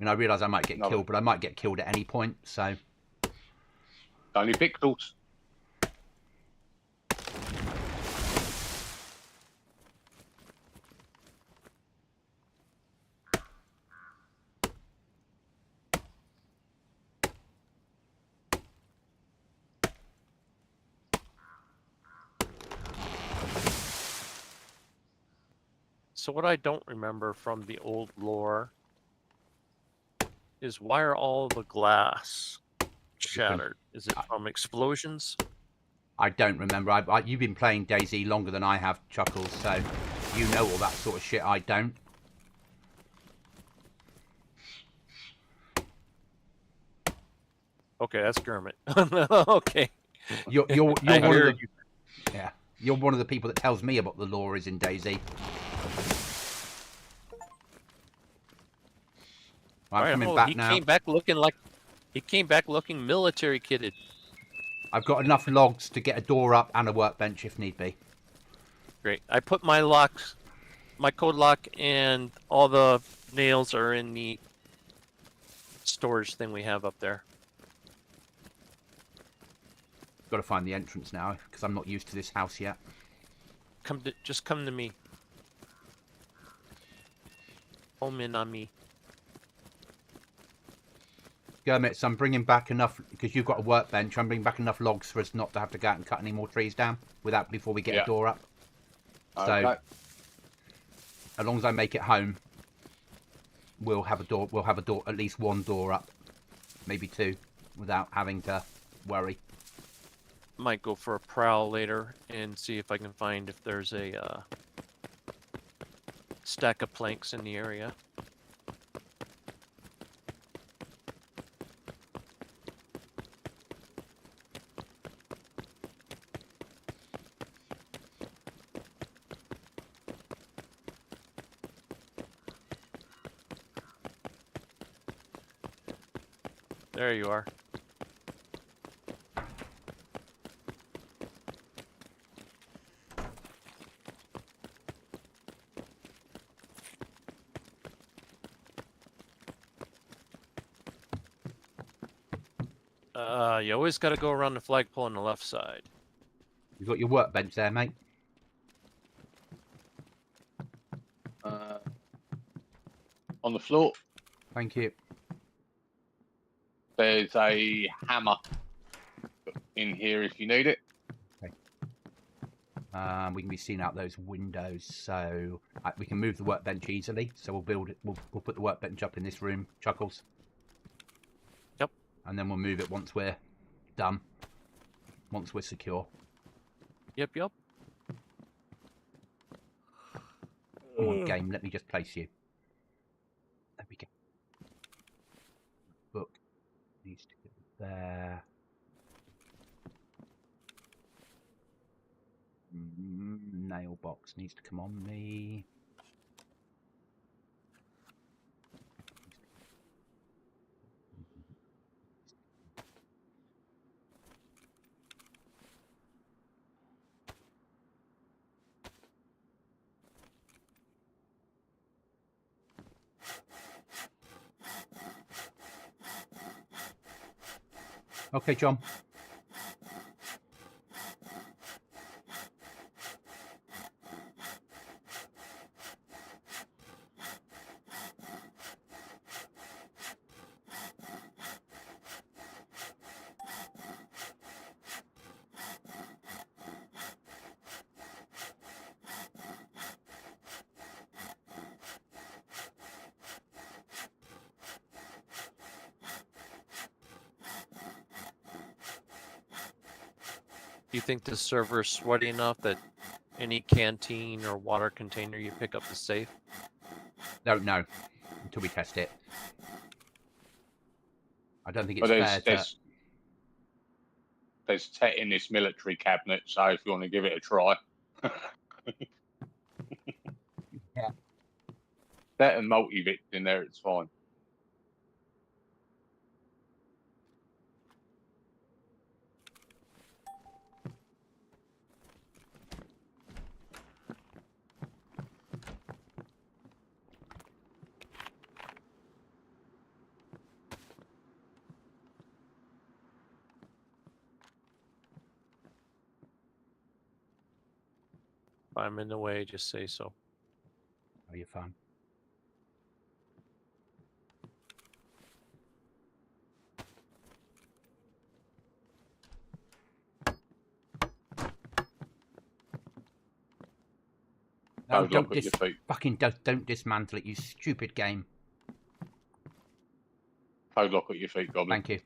[SPEAKER 1] I realise I might get killed, but I might get killed at any point, so...
[SPEAKER 2] Only pixels.
[SPEAKER 3] So what I don't remember from the old lore is why are all the glass shattered? Is it from explosions?
[SPEAKER 1] I don't remember. You've been playing DayZ longer than I have, Chuckles, so you know all that sort of shit. I don't.
[SPEAKER 3] Okay, that's Kermit. Okay.
[SPEAKER 1] You're
[SPEAKER 3] I
[SPEAKER 1] one of
[SPEAKER 3] heard
[SPEAKER 1] the
[SPEAKER 3] you.
[SPEAKER 1] yeah. You're one of the people that tells me about the lore is in DayZ. I'm
[SPEAKER 3] Right,
[SPEAKER 1] coming
[SPEAKER 3] oh,
[SPEAKER 1] back
[SPEAKER 3] he
[SPEAKER 1] now.
[SPEAKER 3] came back looking military kitted.
[SPEAKER 1] I've got enough logs to get a door up and a workbench if need be.
[SPEAKER 3] Great. I put my locks, my code lock, and all the nails are in the storage thing we have up there.
[SPEAKER 1] Got to find the entrance now because I'm not used to this house yet.
[SPEAKER 3] Just come to me. Home in on me.
[SPEAKER 1] Gurmits, I'm bringing back enough because you've got a workbench. I'm bringing back enough logs for us not to have to go out and cut any more trees down before we get a door up. So,
[SPEAKER 2] Okay.
[SPEAKER 1] as long as I make it home, we'll have a door. We'll have a door, at least one door up, maybe two, without having to worry.
[SPEAKER 3] Might go for a prowl later and see if I can find if there's a stack of planks in the area. There you are. You always got to go around the flagpole on the left side.
[SPEAKER 1] You got your workbench there, mate.
[SPEAKER 2] On the floor,
[SPEAKER 1] Thank you.
[SPEAKER 2] there's a hammer in here if you need it.
[SPEAKER 1] We can be seen out those windows, so we can move the workbench easily. So we'll build it. We'll put the workbench up in this room, Chuckles.
[SPEAKER 3] Yep.
[SPEAKER 1] And then we'll move it once we're done. Once we're secure.
[SPEAKER 3] Yep.
[SPEAKER 1] Come on, game. Let me just place you. There we go. Book needs to go there. Nail box needs to come on me. Okay, John.
[SPEAKER 3] Do you think this server is sweaty enough that any canteen or water container you pick up is safe?
[SPEAKER 1] Don't know until we test it. I don't think it's
[SPEAKER 2] But
[SPEAKER 1] fair to...
[SPEAKER 2] there's Tet in this military cabinet, so if you want to give it a try.
[SPEAKER 1] Yeah.
[SPEAKER 2] Tet and multi-vict in there, it's fine.
[SPEAKER 3] If I'm in the way, just say so.
[SPEAKER 1] Oh, you're fine. No,
[SPEAKER 2] Padlock at your feet.
[SPEAKER 1] fucking don't dismantle it, you stupid game.
[SPEAKER 2] Padlock at your feet, Goblin.
[SPEAKER 1] Thank you.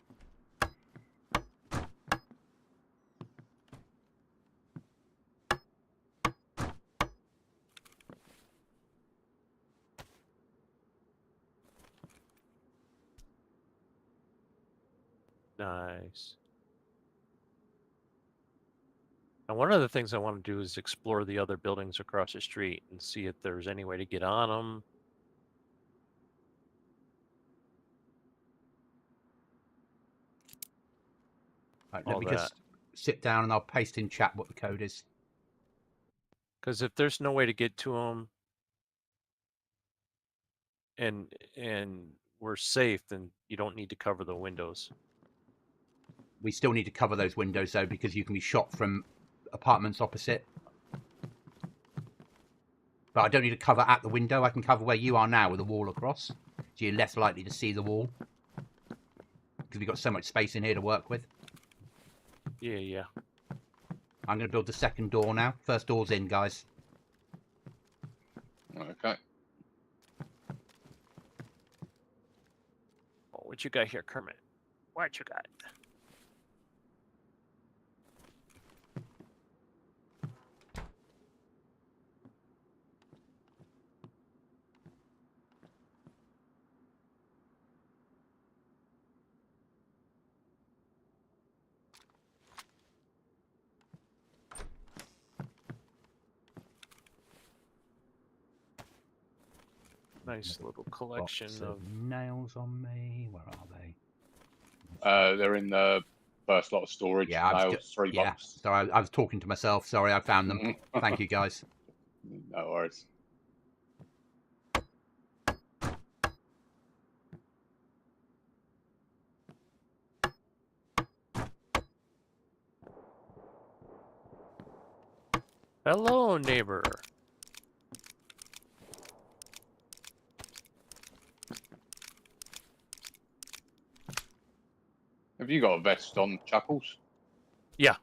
[SPEAKER 3] Nice. And one of the things I want to do is explore the other buildings across the street and see if there's any way to get on them.
[SPEAKER 1] Right, let
[SPEAKER 3] All
[SPEAKER 1] me
[SPEAKER 3] that.
[SPEAKER 1] just sit down and I'll paste in chat what the code is.
[SPEAKER 3] Because if there's no way to get to them and we're safe, then you don't need to cover the windows.
[SPEAKER 1] We still need to cover those windows though, because you can be shot from apartments opposite. But I don't need to cover at the window. I can cover where you are now with a wall across. So you're less likely to see the wall. Because we've got so much space in here to work with.
[SPEAKER 3] Yeah, yeah.
[SPEAKER 1] I'm going to build the second door now. First door's in, guys.
[SPEAKER 2] Okay.
[SPEAKER 3] Oh, what you got here, Kermit? What you got? Nice little collection
[SPEAKER 1] Box
[SPEAKER 3] of...
[SPEAKER 1] nails on me. Where are they?
[SPEAKER 2] They're in the first lot of storage.
[SPEAKER 1] Yeah, I was
[SPEAKER 2] Nails, 3
[SPEAKER 1] yeah.
[SPEAKER 2] bucks.
[SPEAKER 1] So I was talking to myself. Sorry, I found them. Thank you, guys.
[SPEAKER 2] No worries.
[SPEAKER 3] Hello, neighbor.
[SPEAKER 2] Have you got a vest on, Chuckles?
[SPEAKER 3] Yeah.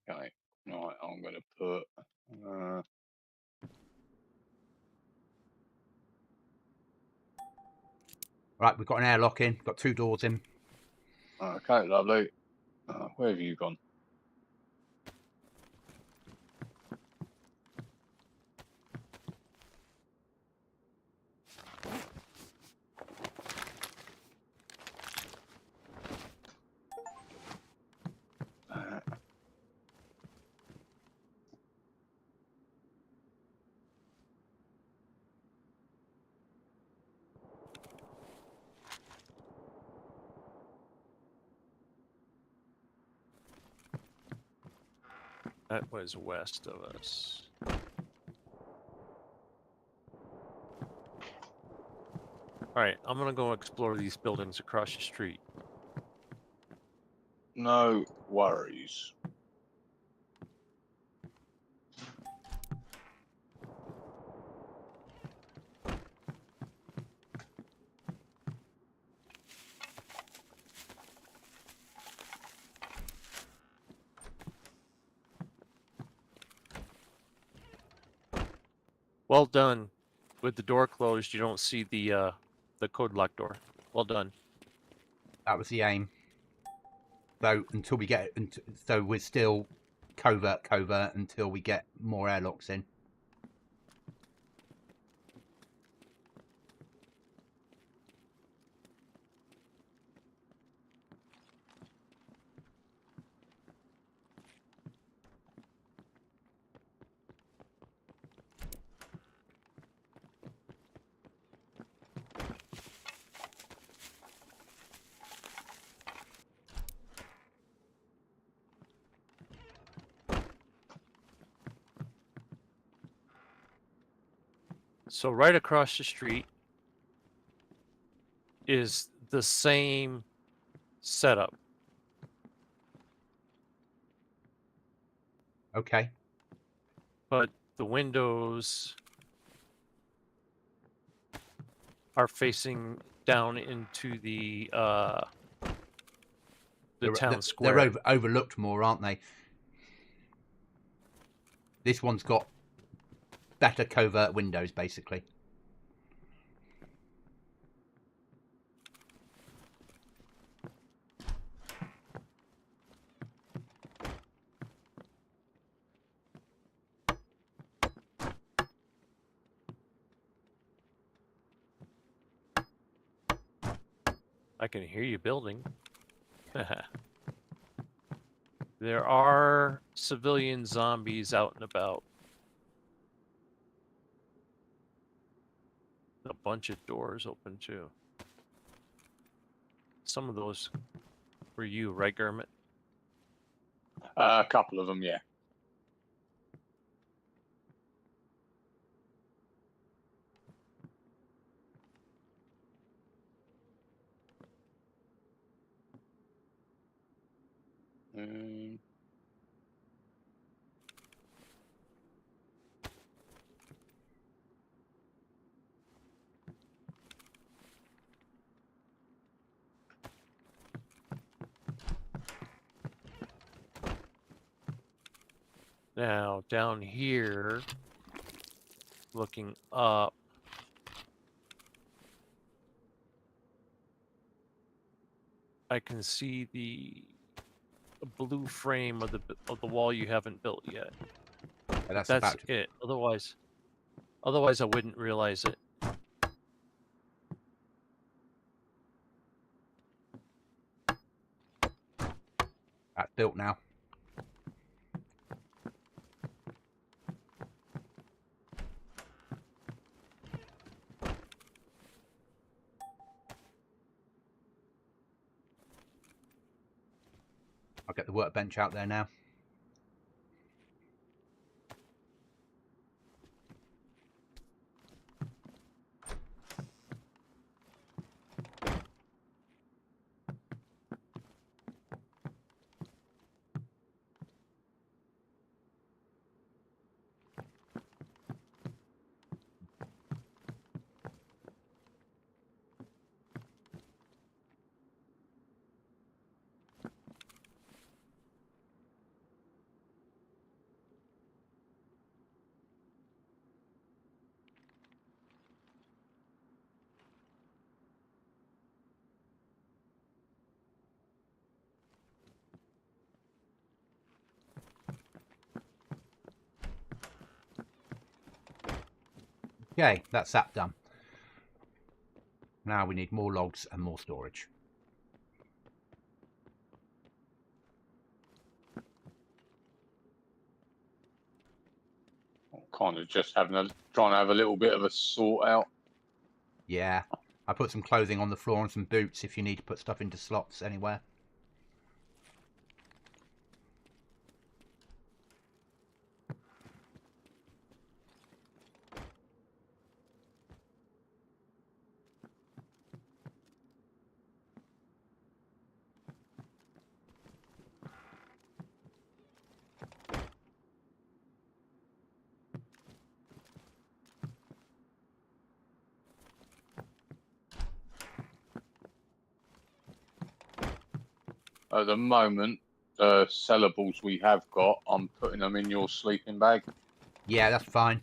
[SPEAKER 2] Okay. Right, I'm going to put...
[SPEAKER 1] Right, we've got an airlock in. Got 2 doors in.
[SPEAKER 2] okay, lovely. Where have you gone?
[SPEAKER 3] That was west of us. Alright, I'm gonna go explore these buildings across the street.
[SPEAKER 2] No worries.
[SPEAKER 3] Well done. With the door closed, you don't see the code lock door. Well done.
[SPEAKER 1] That was the aim. So until we get, so we're still covert until we get more airlocks in.
[SPEAKER 3] So right across the street is the same setup.
[SPEAKER 1] Okay.
[SPEAKER 3] But the windows are facing down into the town square.
[SPEAKER 1] They're overlooked more, aren't they? This one's got better covert windows, basically.
[SPEAKER 3] I can hear you building. There are civilian zombies out and about. A bunch of doors open too. Some of those were you, right, Kermit?
[SPEAKER 2] A couple of them, yeah.
[SPEAKER 3] Now, down here, looking up, I can see the blue frame of the wall you haven't built yet.
[SPEAKER 1] Yeah, that's
[SPEAKER 3] That's
[SPEAKER 1] about to...
[SPEAKER 3] it. Otherwise, I wouldn't realize it.
[SPEAKER 1] That's built now. I'll get the workbench out there now. Okay, that's that done. Now we need more logs and more storage.
[SPEAKER 2] Kind of just trying to have a little bit of a sort out.
[SPEAKER 1] Yeah, I put some clothing on the floor and some boots if you need to put stuff into slots anywhere.
[SPEAKER 2] At the moment, the sellables we have got, I'm putting them in your sleeping bag.
[SPEAKER 1] Yeah, that's fine.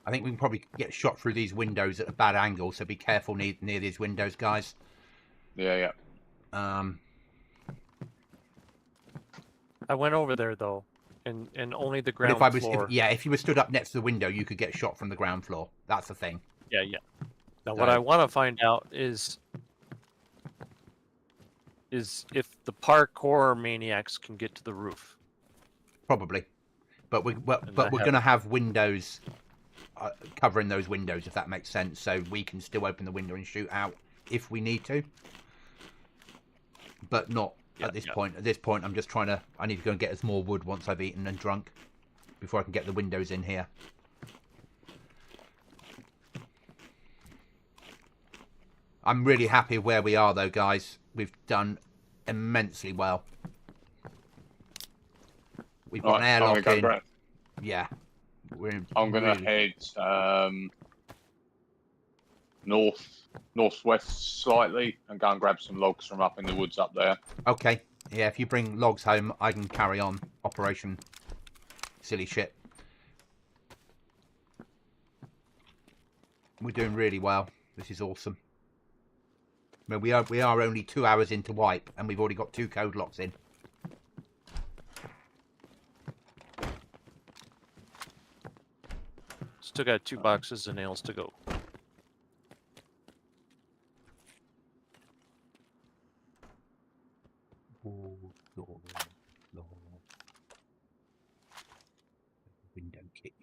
[SPEAKER 1] I think we can probably get shot through these windows at a bad angle, so be careful near these windows, guys.
[SPEAKER 2] Yeah.
[SPEAKER 3] I went over there though, and only the
[SPEAKER 1] But
[SPEAKER 3] ground
[SPEAKER 1] if
[SPEAKER 3] floor.
[SPEAKER 1] if you were stood up next to the window, you could get shot from the ground floor. That's the thing.
[SPEAKER 3] Yeah. Now, what I want to find out is if the parkour maniacs can get to the roof.
[SPEAKER 1] Probably, but we're
[SPEAKER 3] I
[SPEAKER 1] going to have windows covering those windows, if that makes sense. So we can still open the window and shoot out if we need to, but not at this point. At this point, I'm just trying to. I need to go and get us more wood once I've eaten and drunk before I can get the windows in here. I'm really happy where we are, though, guys. We've done immensely well. We've got an airlock in. Yeah.
[SPEAKER 2] I'm going to head northwest slightly and go and grab some logs from up in the woods up there.
[SPEAKER 1] Okay. Yeah, if you bring logs home, I can carry on Operation Silly Shit. We're doing really well. This is awesome. I mean, we are only 2 hours into wipe, and we've already got 2 code locks in.
[SPEAKER 3] Still got 2 boxes of nails to go.
[SPEAKER 1] Window kit.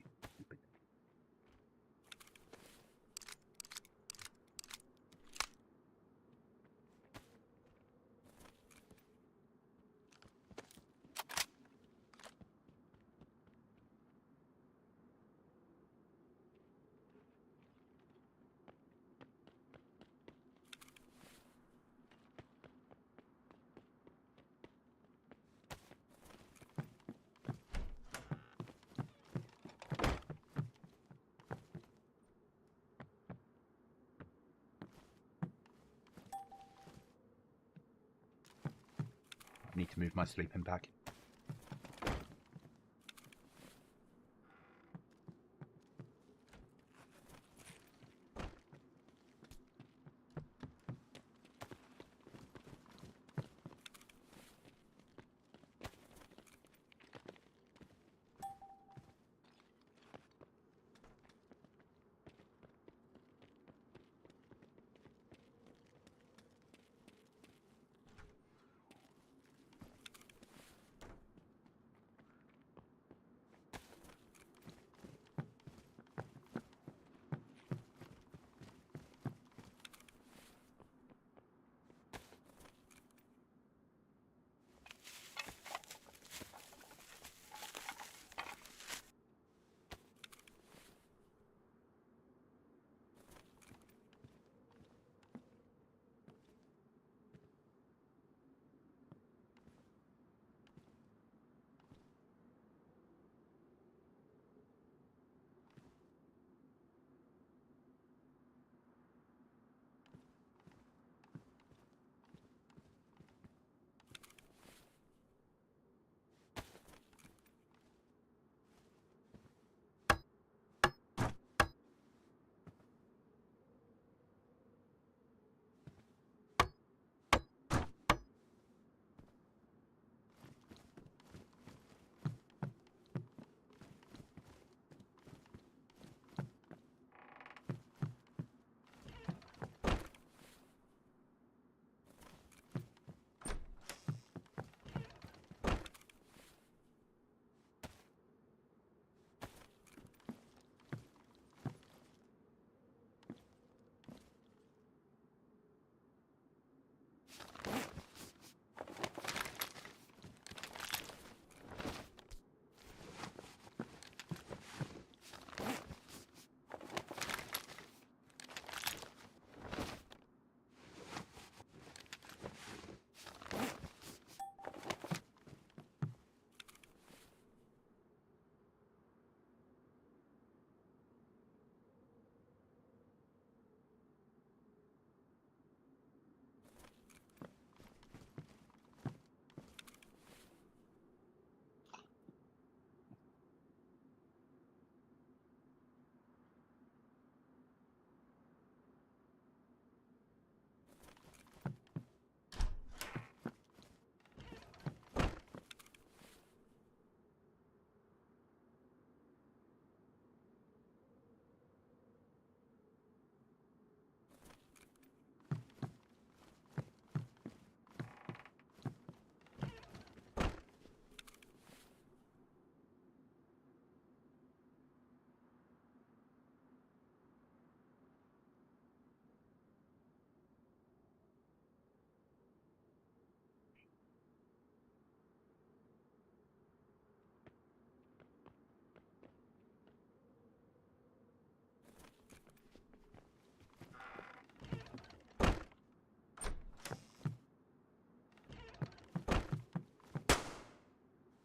[SPEAKER 1] I need to move my sleeping bag.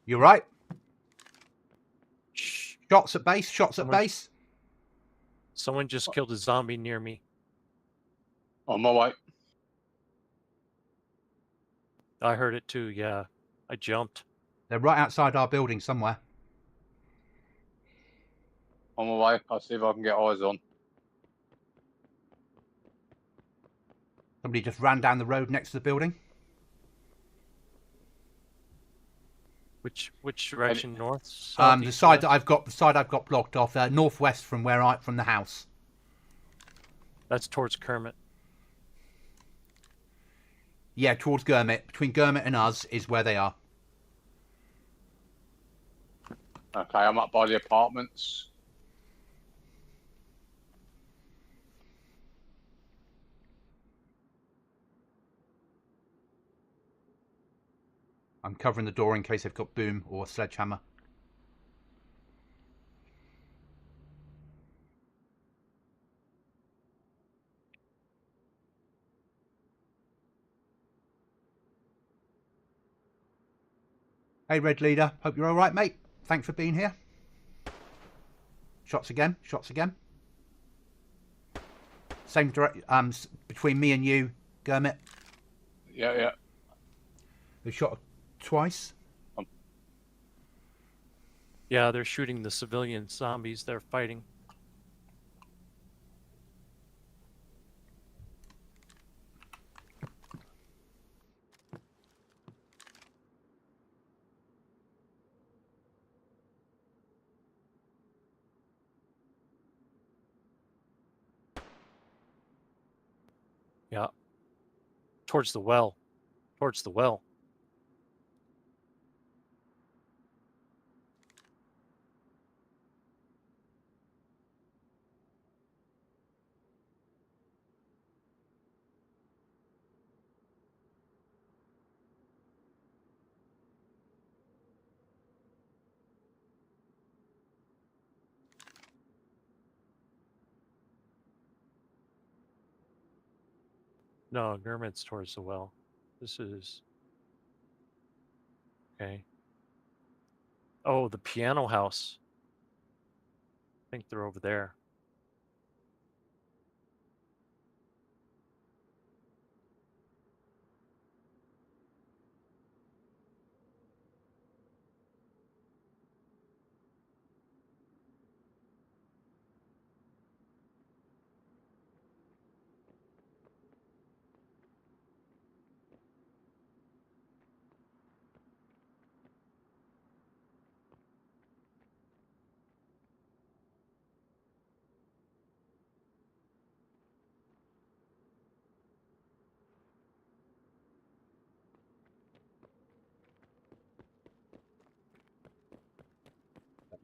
[SPEAKER 1] You right?
[SPEAKER 3] Shh.
[SPEAKER 1] Shots at base, shots at base.
[SPEAKER 3] Someone just killed a zombie near me.
[SPEAKER 2] On my way.
[SPEAKER 3] I heard it too. Yeah, I jumped.
[SPEAKER 1] They're right outside our building somewhere.
[SPEAKER 2] On my way. I'll see if I can get eyes on.
[SPEAKER 1] Somebody just ran down the road next to the building.
[SPEAKER 3] Which direction? North?
[SPEAKER 1] The
[SPEAKER 3] South, east,
[SPEAKER 1] side
[SPEAKER 3] west?
[SPEAKER 1] that I've got blocked off, northwest from from the house.
[SPEAKER 3] That's towards Kermit.
[SPEAKER 1] Yeah, towards Gurmit. Between Gurmit and us is where they are.
[SPEAKER 2] Okay, I'm up by the apartments.
[SPEAKER 1] I'm covering the door in case they've got boom or sledgehammer. Hey, Red Leader. Hope you're all right, mate. Thanks for being here. Shots again. Shots again. Same direct. Between me and you, Gurmit.
[SPEAKER 2] Yeah, yeah.
[SPEAKER 1] Who shot twice?
[SPEAKER 3] Yeah, they're shooting the civilian zombies they're fighting. Yeah. Towards the well. Towards the well. No, Gurmit's towards the well. This is... Okay. Oh, the piano house. I think they're over there.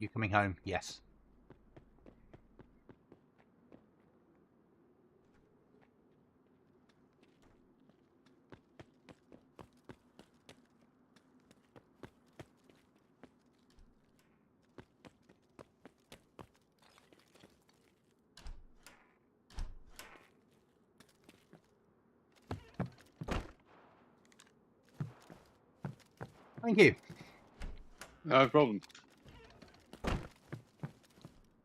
[SPEAKER 1] You coming home? Yes. Thank you.
[SPEAKER 2] No problem.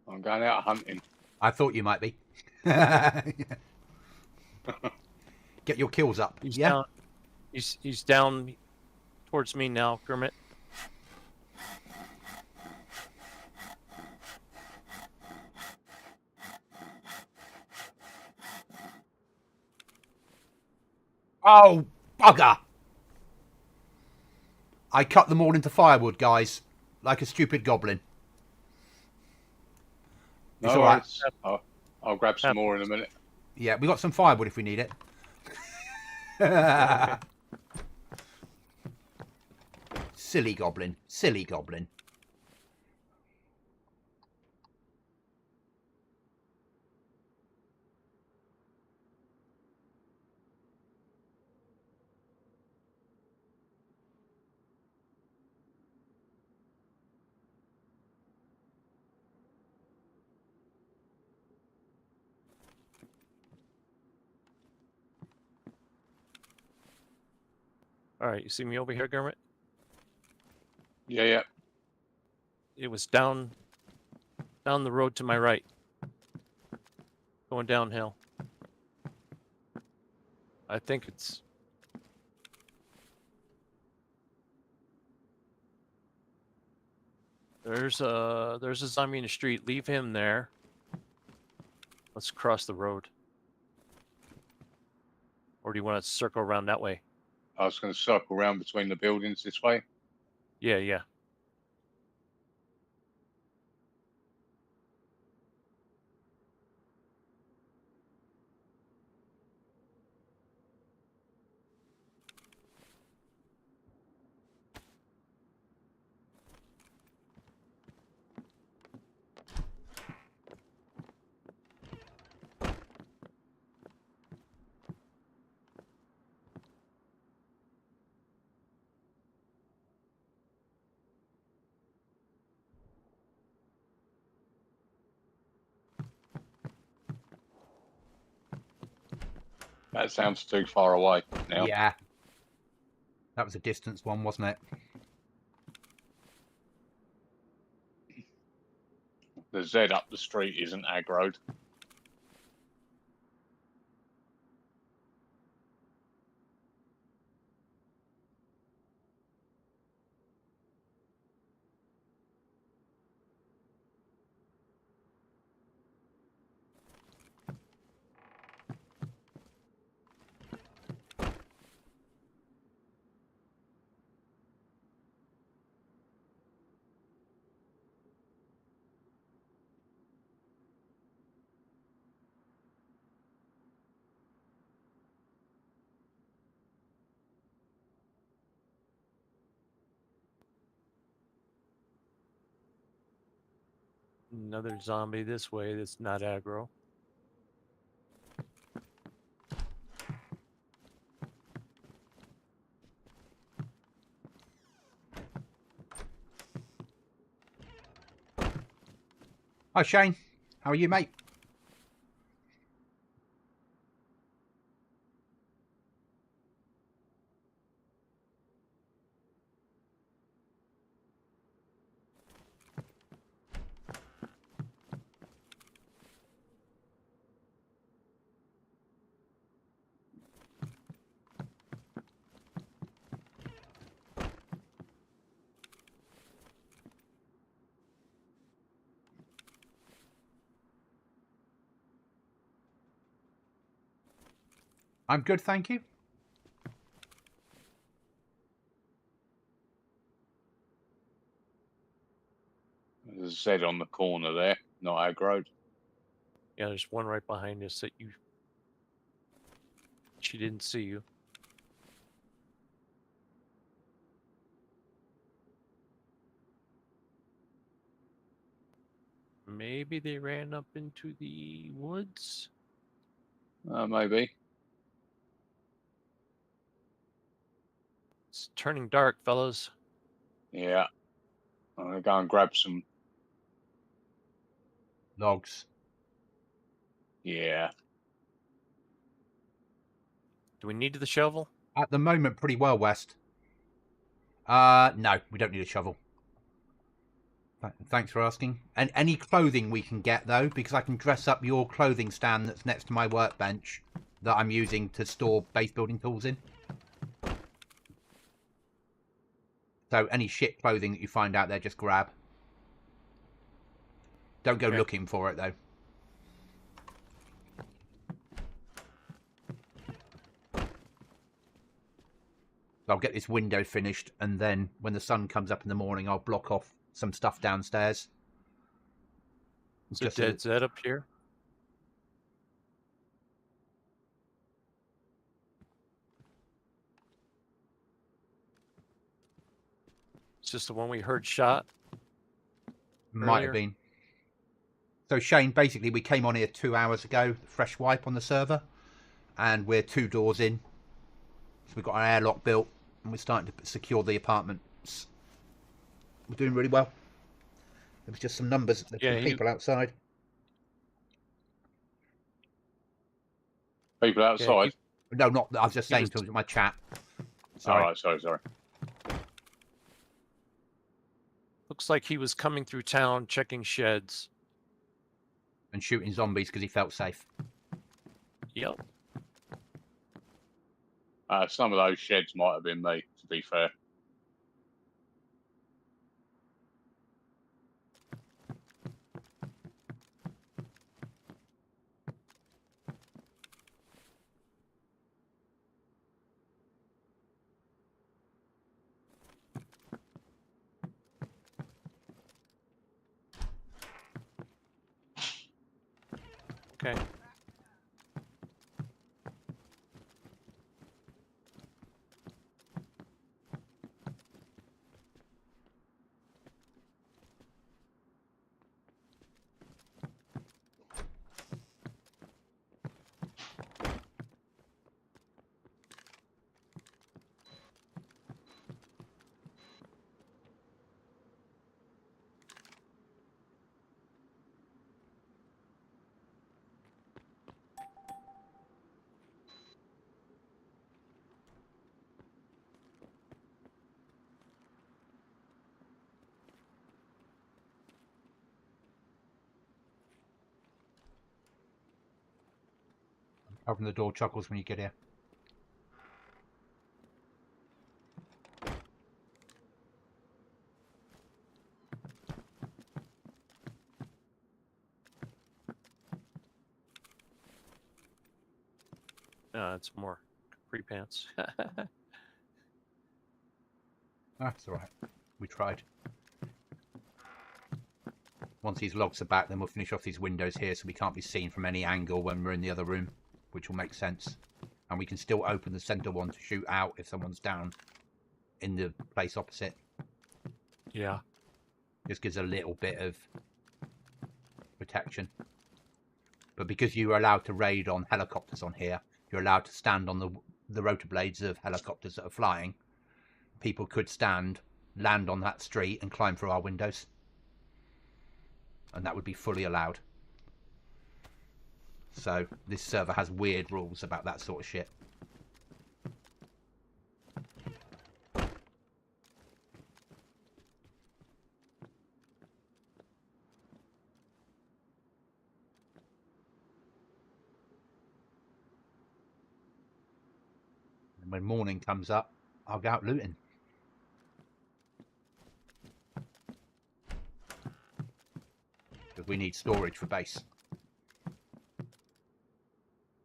[SPEAKER 2] I'm going out hunting.
[SPEAKER 1] I thought you might be. Get your kills up.
[SPEAKER 3] He's
[SPEAKER 1] Yeah.
[SPEAKER 3] down. He's down towards me now, Gurmit.
[SPEAKER 1] Oh, bugger! I cut them all into firewood, guys, like a stupid goblin.
[SPEAKER 2] No
[SPEAKER 1] It's all right.
[SPEAKER 2] worries. I'll grab some more in a minute.
[SPEAKER 1] Yeah, we got some firewood if we need it.
[SPEAKER 3] Okay.
[SPEAKER 1] Silly goblin. Silly goblin.
[SPEAKER 3] All right, you see me over here, Gurmit?
[SPEAKER 2] Yeah, yeah.
[SPEAKER 3] It was down the road to my right. Going downhill. I think it's... There's a zombie in the street. Leave him there. Let's cross the road. Or do you want to circle around that way?
[SPEAKER 2] I was going to circle around between the buildings this way.
[SPEAKER 3] Yeah, yeah.
[SPEAKER 2] That sounds too far away now.
[SPEAKER 1] Yeah. That was a distance one, wasn't it?
[SPEAKER 2] The Z up the street isn't aggroed.
[SPEAKER 3] Another zombie this way that's not aggro.
[SPEAKER 1] Hi, Shane. How are you, mate? I'm good, thank you.
[SPEAKER 2] There's a Z on the corner there, not aggroed.
[SPEAKER 3] Yeah, there's one right behind us that you. She didn't see you. Maybe they ran up into the woods.
[SPEAKER 2] Maybe.
[SPEAKER 3] It's turning dark, fellas.
[SPEAKER 2] Yeah. I'm going to go and grab some.
[SPEAKER 1] Logs.
[SPEAKER 2] Yeah.
[SPEAKER 3] Do we need the shovel?
[SPEAKER 1] At the moment, pretty well, West. No, we don't need a shovel. Thanks for asking. And any clothing we can get, though, because I can dress up your clothing stand that's next to my workbench that I'm using to store base building tools in. So any shit clothing that you find out there, just grab. Don't go looking for it, though. I'll get this window finished, and then when the sun comes up in the morning, I'll block off some stuff downstairs.
[SPEAKER 3] Is it dead Z up here? It's just the one we heard shot.
[SPEAKER 1] Might
[SPEAKER 3] earlier.
[SPEAKER 1] have been. So Shane, basically we came on here 2 hours ago, fresh wipe on the server, and we're 2 doors in. So we've got an airlock built, and we're starting to secure the apartments. We're doing really well. There was just some numbers, people outside.
[SPEAKER 2] People outside?
[SPEAKER 1] No, not. I was just saying to my chat. Sorry.
[SPEAKER 2] All right, sorry.
[SPEAKER 3] Looks like he was coming through town checking sheds.
[SPEAKER 1] And shooting zombies because he felt safe.
[SPEAKER 3] Yep.
[SPEAKER 2] Some of those sheds might have been me, to be fair.
[SPEAKER 3] Okay.
[SPEAKER 1] Open the door, Chuckles, when you get here.
[SPEAKER 3] It's more capri pants.
[SPEAKER 1] That's all right. We tried. Once these logs are back, then we'll finish off these windows here so we can't be seen from any angle when we're in the other room, which will make sense. And we can still open the centre one to shoot out if someone's down in the place opposite.
[SPEAKER 3] Yeah.
[SPEAKER 1] Just gives a little bit of protection. But because you are allowed to raid on helicopters on here, you're allowed to stand on the rotor blades of helicopters that are flying. People could stand, land on that street and climb through our windows. And that would be fully allowed. So this server has weird rules about that sort of shit. And when morning comes up, I'll go out looting. Because we need storage for base.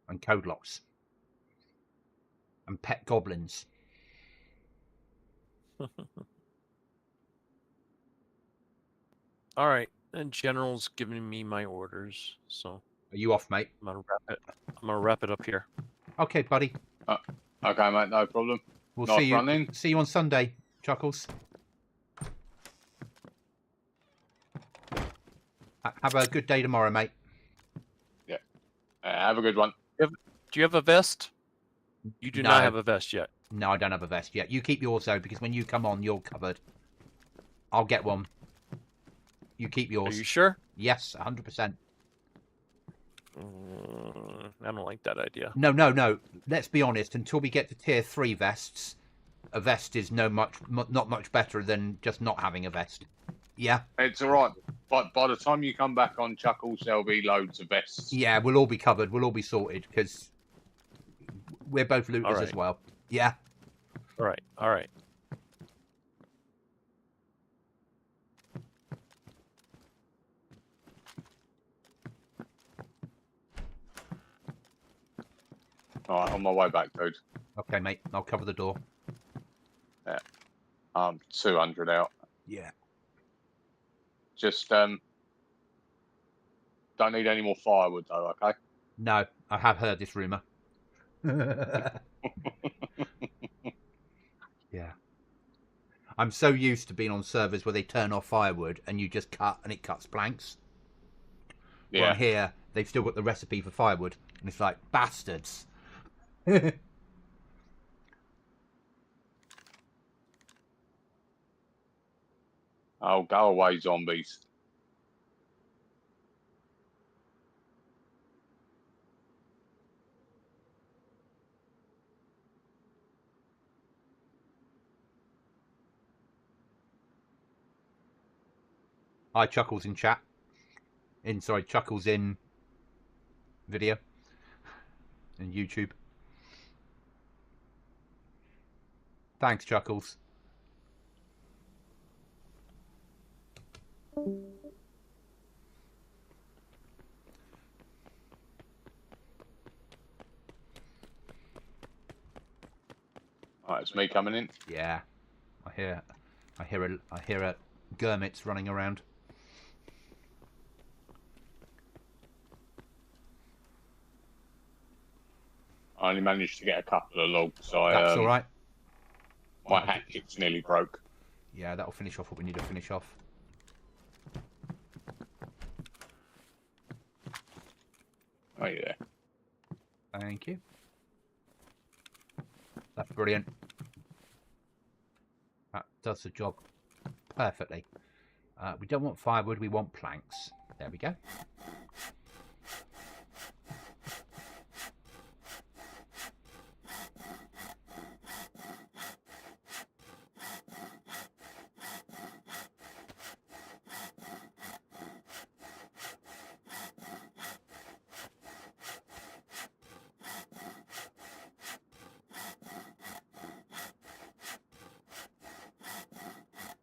[SPEAKER 1] And code locks. And pet goblins.
[SPEAKER 3] All right. And General's giving me my orders, so
[SPEAKER 1] Are you off, mate?
[SPEAKER 3] I'm gonna wrap it up here.
[SPEAKER 1] Okay, buddy.
[SPEAKER 2] Okay, mate, no problem.
[SPEAKER 1] We'll
[SPEAKER 2] Nice
[SPEAKER 1] see you.
[SPEAKER 2] run then.
[SPEAKER 1] See you on Sunday, Chuckles. Have a good day tomorrow, mate.
[SPEAKER 2] Have a good one.
[SPEAKER 3] Do you have a vest? You do
[SPEAKER 1] No.
[SPEAKER 3] not have a vest yet.
[SPEAKER 1] No, I don't have a vest yet. You keep yours though, because when you come on, you're covered. I'll get one. You keep
[SPEAKER 3] Are
[SPEAKER 1] yours.
[SPEAKER 3] you sure?
[SPEAKER 1] Yes, 100%.
[SPEAKER 3] I don't like that idea.
[SPEAKER 1] No. Let's be honest. Until we get to tier 3 vests, a vest is not much better than just not having a vest. Yeah?
[SPEAKER 2] It's all right. But by the time you come back on Chuckles, there'll be loads of vests.
[SPEAKER 1] Yeah, we'll all be covered. We'll all be sorted, because we're both looters
[SPEAKER 3] All
[SPEAKER 1] as
[SPEAKER 3] right.
[SPEAKER 1] well. Yeah?
[SPEAKER 3] All right. All right.
[SPEAKER 2] All right, on my way back, dude.
[SPEAKER 1] Okay, mate. I'll cover the door.
[SPEAKER 2] 200 out.
[SPEAKER 1] Yeah.
[SPEAKER 2] Just don't need any more firewood though. Okay.
[SPEAKER 1] No, I have heard this rumour. Yeah. I'm so used to being on servers where they turn off firewood and you just cut and it cuts planks. But
[SPEAKER 2] Yeah.
[SPEAKER 1] on here, they've still got the recipe for firewood. And it's like, bastards.
[SPEAKER 2] Oh, go away, zombies.
[SPEAKER 1] Hi, Chuckles in chat. Sorry, Chuckles in video. And YouTube. Thanks, Chuckles.
[SPEAKER 2] All right, it's me coming in.
[SPEAKER 1] Yeah. I hear a Gurmit's running around.
[SPEAKER 2] I only managed to get a couple of logs.
[SPEAKER 1] That's all right.
[SPEAKER 2] My hatchet's nearly broke.
[SPEAKER 1] Yeah, that'll finish off what we need to finish off.
[SPEAKER 2] Oh yeah.
[SPEAKER 1] Thank you. That's brilliant. That does the job perfectly. We don't want firewood, we want planks. There we go.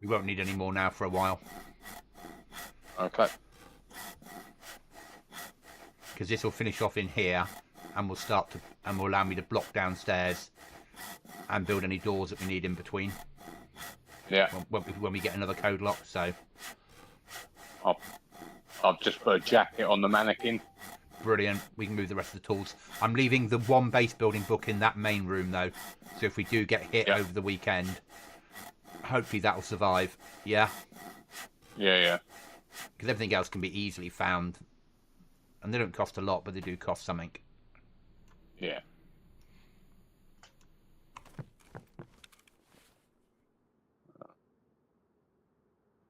[SPEAKER 1] We won't need any more now for a while.
[SPEAKER 2] Okay.
[SPEAKER 1] Because this will finish off in here, and will allow me to block downstairs and build any doors that we need in between.
[SPEAKER 2] Yeah.
[SPEAKER 1] When we get another code lock. So
[SPEAKER 2] I've just put a jacket on the mannequin.
[SPEAKER 1] brilliant. We can move the rest of the tools. I'm leaving the one base building book in that main room though. So if we do get hit over the weekend, hopefully that'll survive. Yeah.
[SPEAKER 2] Yeah.
[SPEAKER 1] Because everything else can be easily found. And they don't cost a lot, but they do cost something.
[SPEAKER 2] Yeah.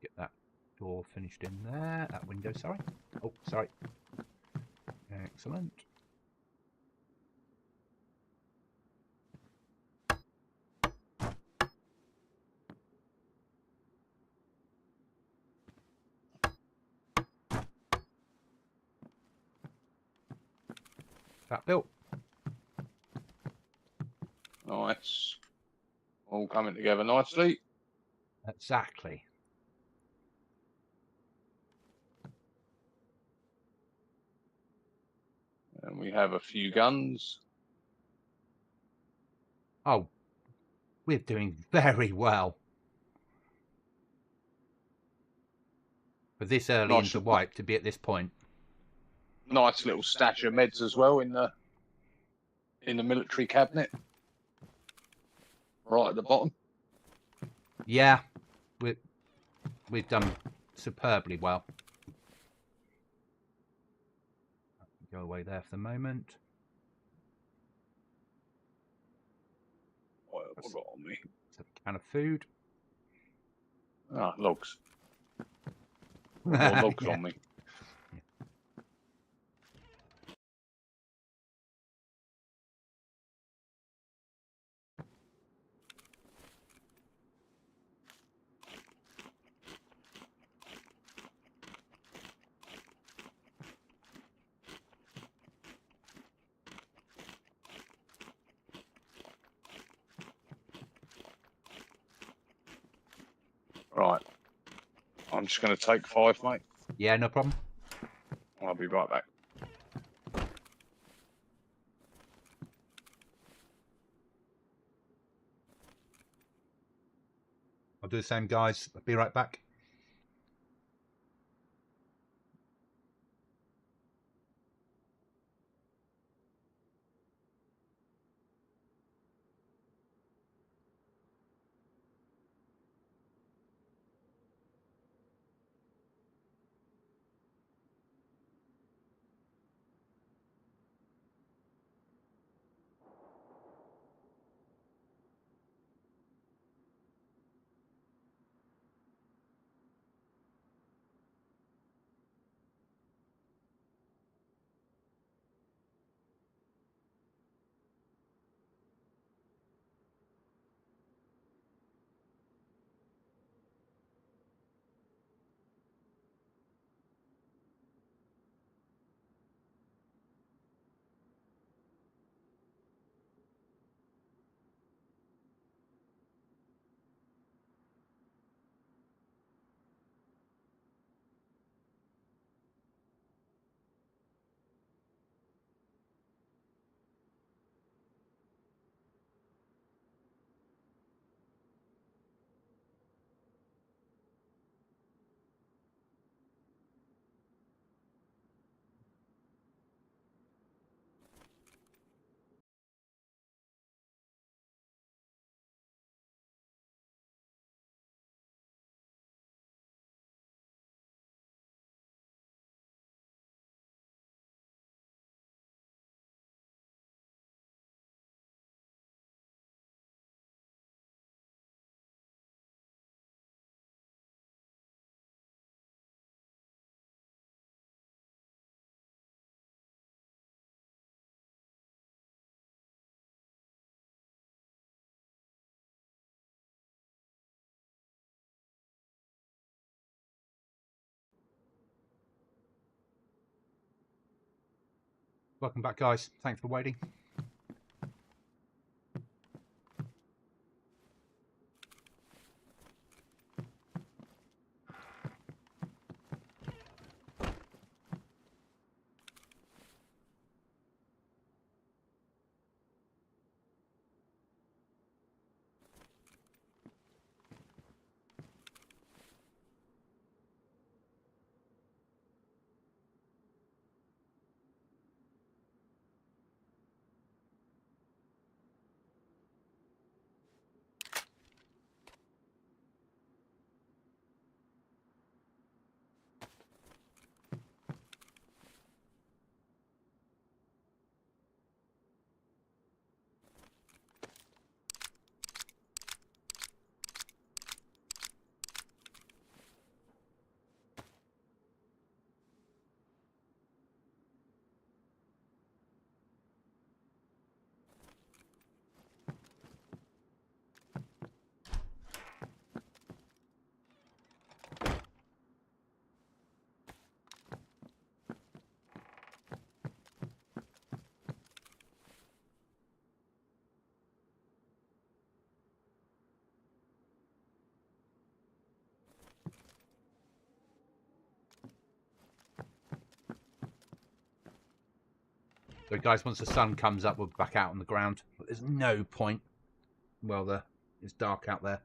[SPEAKER 1] Get that door finished in there. That window, sorry. Oh, sorry. Excellent. That built.
[SPEAKER 2] Nice. All coming together nicely.
[SPEAKER 1] Exactly.
[SPEAKER 2] And we have a few guns.
[SPEAKER 1] Oh, we're doing very well. For this early
[SPEAKER 2] Nice.
[SPEAKER 1] into wipe to be at this point.
[SPEAKER 2] Nice little stash of meds as well in the military cabinet. Right at the bottom.
[SPEAKER 1] Yeah, we've done superbly well. Go away there for the moment.
[SPEAKER 2] What have I got on me?
[SPEAKER 1] It's a can of food.
[SPEAKER 2] Ah, logs. More logs
[SPEAKER 1] Yeah.
[SPEAKER 2] on me. Right. I'm just going to take 5, mate.
[SPEAKER 1] Yeah, no problem.
[SPEAKER 2] I'll be right back.
[SPEAKER 1] I'll do the same, guys. I'll be right back. Welcome back, guys. Thanks for waiting. So, guys, once the sun comes up, we're back out on the ground. But there's no point. Well, it's dark out there.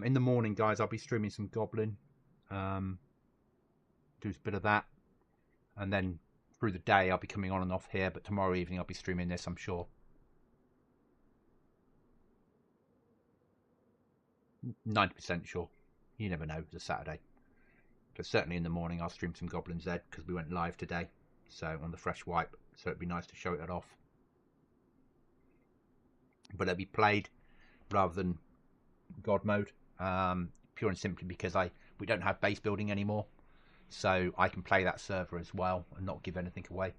[SPEAKER 1] In the morning, guys, I'll be streaming some Goblin. Do a bit of that. And then through the day, I'll be coming on and off here. But tomorrow evening, I'll be streaming this, I'm sure. 90% sure. You never know. It's a Saturday. But certainly in the morning, I'll stream some GoblinZ because we went live today. So on the fresh wipe. So it'd be nice to show it off. But it'll be played rather than God mode. Pure and simply because we don't have base building anymore. So I can play that server as well and not give anything away.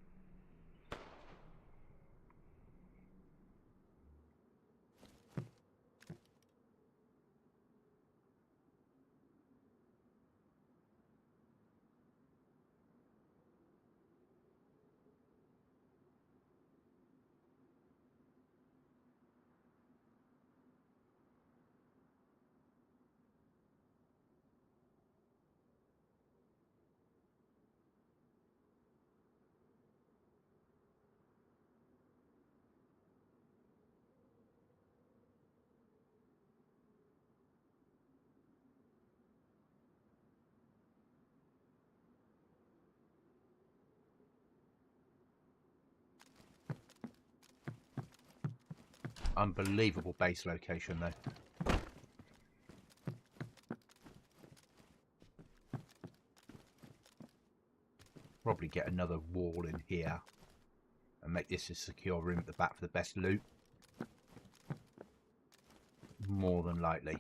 [SPEAKER 1] Unbelievable base location though. Probably get another wall in here and make this a secure room at the back for the best loot. More than likely.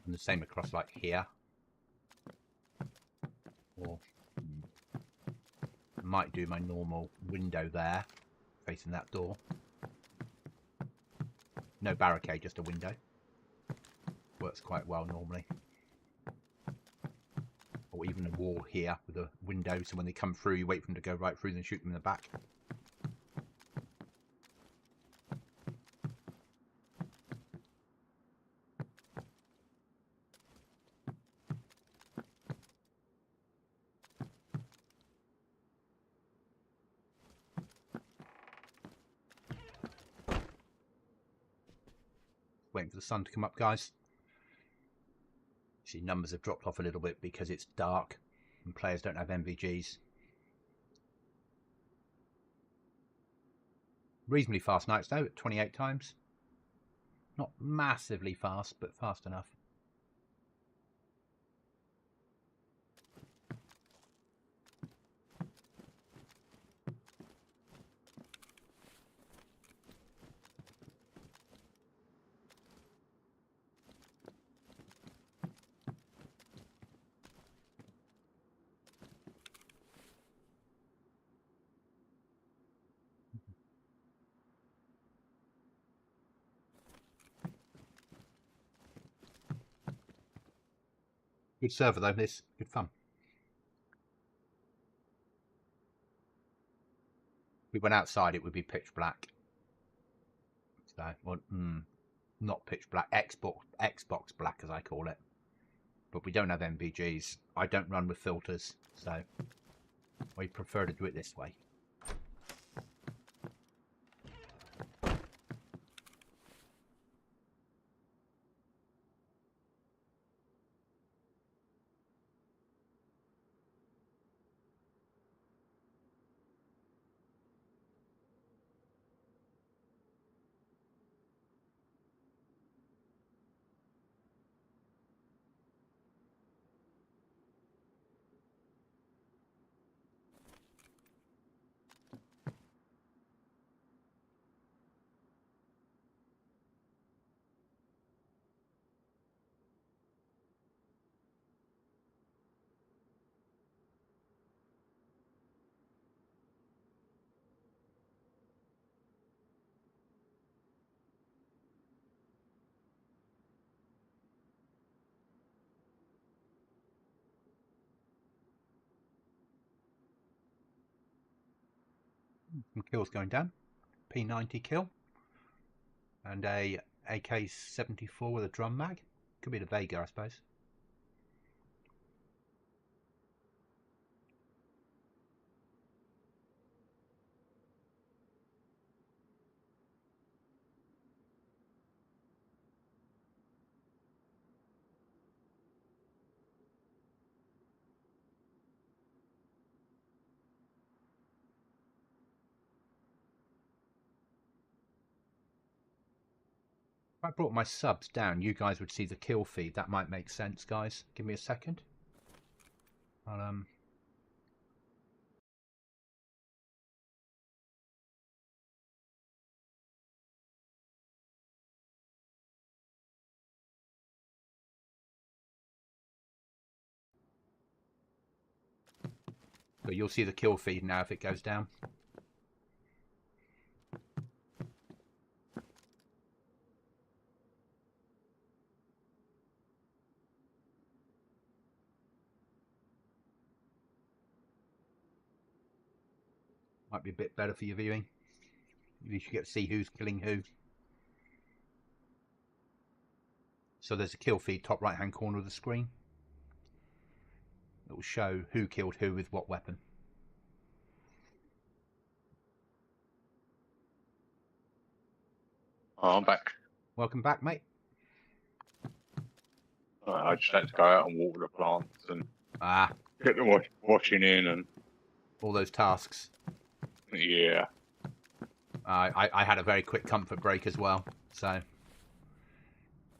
[SPEAKER 1] And the same across like here. Or might do my normal window there, facing that door. No barricade, just a window. Works quite well normally. Or even a wall here with a window, so when they come through, you wait for them to go right through, then shoot them in the back. waiting for the sun to come up, guys. See, numbers have dropped off a little bit because it's dark and players don't have MVGs. Reasonably fast nights though, at 28 times. Not massively fast, but fast enough. Good server though, this. Good fun. If we went outside, it would be pitch black. So, well, not pitch black, Xbox black as I call it. But we don't have MVGs. I don't run with filters, so we prefer to do it this way. Some kills going down. P90 kill. And a AK-74 with a drum mag. Could be the Vega, I suppose. If I brought my subs down, you guys would see the kill feed. That might make sense, guys. Give me a second. I'll So you'll see the kill feed now if it goes down. Might be a bit better for your viewing. You should get to see who's killing who. So there's a kill feed top right hand corner of the screen. It will show who killed who with what weapon.
[SPEAKER 2] Oh, I'm back.
[SPEAKER 1] Welcome back, mate.
[SPEAKER 2] I just had to go out and water the plants and get the washing in and
[SPEAKER 1] all those tasks.
[SPEAKER 2] Yeah.
[SPEAKER 1] I had a very quick comfort break as well, so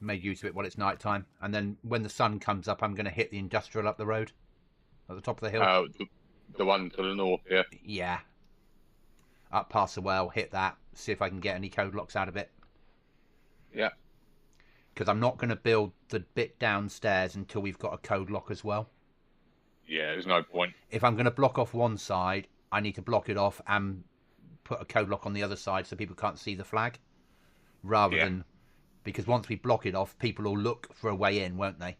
[SPEAKER 1] made use of it while it's night time. And then when the sun comes up, I'm going to hit the industrial up the road at the top of the hill.
[SPEAKER 2] Oh, the one to the north, yeah.
[SPEAKER 1] Yeah. Up past the well, hit that, see if I can get any code locks out of it.
[SPEAKER 2] Yeah.
[SPEAKER 1] Because I'm not going to build the bit downstairs until we've got a code lock as well.
[SPEAKER 2] Yeah, there's no point.
[SPEAKER 1] If I'm going to block off one side, I need to block it off and put a code lock on the other side so people can't see the flag. Rather than... Because once we block it off, people will look for a way in, won't they?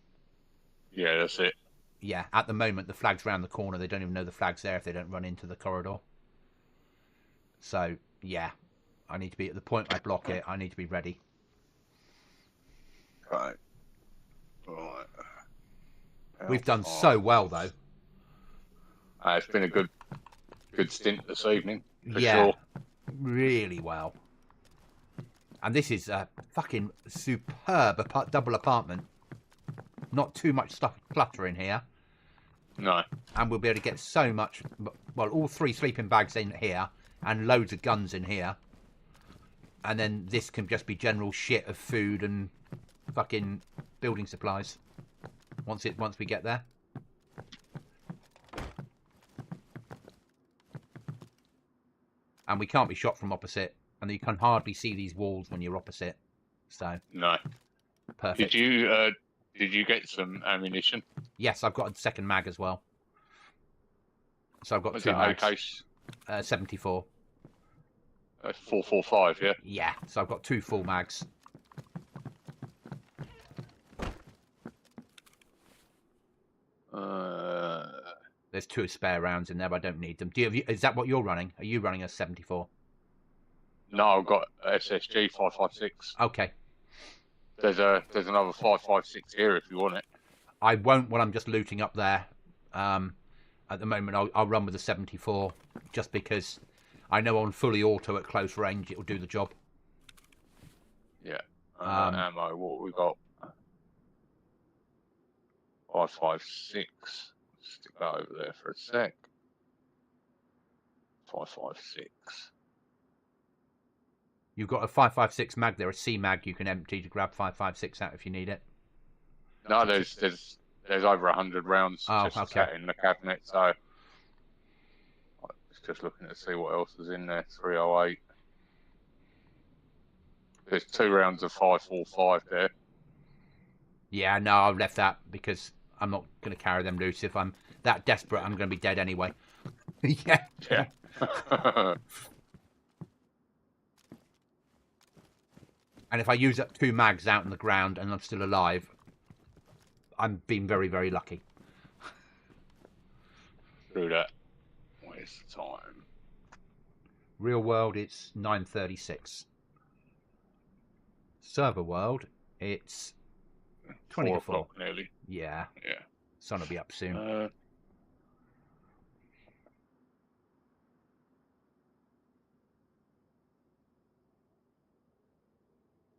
[SPEAKER 2] Yeah, that's it.
[SPEAKER 1] Yeah, at the moment, the flag's round the corner. They don't even know the flag's there if they don't run into the corridor. So, yeah. I need to be at the point I block it. I need to be ready.
[SPEAKER 2] Right.
[SPEAKER 1] We've done so well, though.
[SPEAKER 2] It's been a good stint this evening, for
[SPEAKER 1] yeah,
[SPEAKER 2] sure.
[SPEAKER 1] Really well. And this is a fucking superb double apartment. Not too much stuff clutter in here.
[SPEAKER 2] No.
[SPEAKER 1] And we'll be able to get so much, well, all 3 sleeping bags in here and loads of guns in here. And then this can just be general shit of food and fucking building supplies once we get there. And we can't be shot from opposite, and you can hardly see these walls when you're opposite. So
[SPEAKER 2] No.
[SPEAKER 1] perfect.
[SPEAKER 2] Did you get some ammunition?
[SPEAKER 1] Yes, I've got a second mag as well. So I've got
[SPEAKER 2] Was
[SPEAKER 1] 2
[SPEAKER 2] that
[SPEAKER 1] mags. 74.
[SPEAKER 2] 445, yeah?
[SPEAKER 1] Yeah, so I've got 2 full mags. There's 2 spare rounds in there, but I don't need them. Is that what you're running? Are you running a 74?
[SPEAKER 2] No, I've got SSG 556.
[SPEAKER 1] Okay.
[SPEAKER 2] There's another 556 here if you want it.
[SPEAKER 1] I won't when I'm just looting up there. At the moment, I'll run with the 74 just because I know on fully auto at close range it'll do the job.
[SPEAKER 2] Yeah. Ammo, what we got? 556. Stick that over there for a sec. 556.
[SPEAKER 1] You've got a 556 mag there, a C mag you can empty to grab 556 out if you need it.
[SPEAKER 2] No, there's over 100 rounds just sat in the cabinet, so I was just looking to see what else is in there. 308. There's 2 rounds of 545 there.
[SPEAKER 1] Yeah, no, I've left that because I'm not going to carry them loose. If I'm that desperate, I'm going to be dead anyway. Yeah.
[SPEAKER 2] Yeah.
[SPEAKER 1] And if I use up 2 mags out in the ground and I'm still alive, I'm being very, very lucky.
[SPEAKER 2] Through that. Where's the time?
[SPEAKER 1] Real world, it's 9:36. Server world, it's 20
[SPEAKER 2] 4
[SPEAKER 1] to 4.
[SPEAKER 2] o'clock nearly.
[SPEAKER 1] Yeah,
[SPEAKER 2] Yeah.
[SPEAKER 1] sun will be up soon.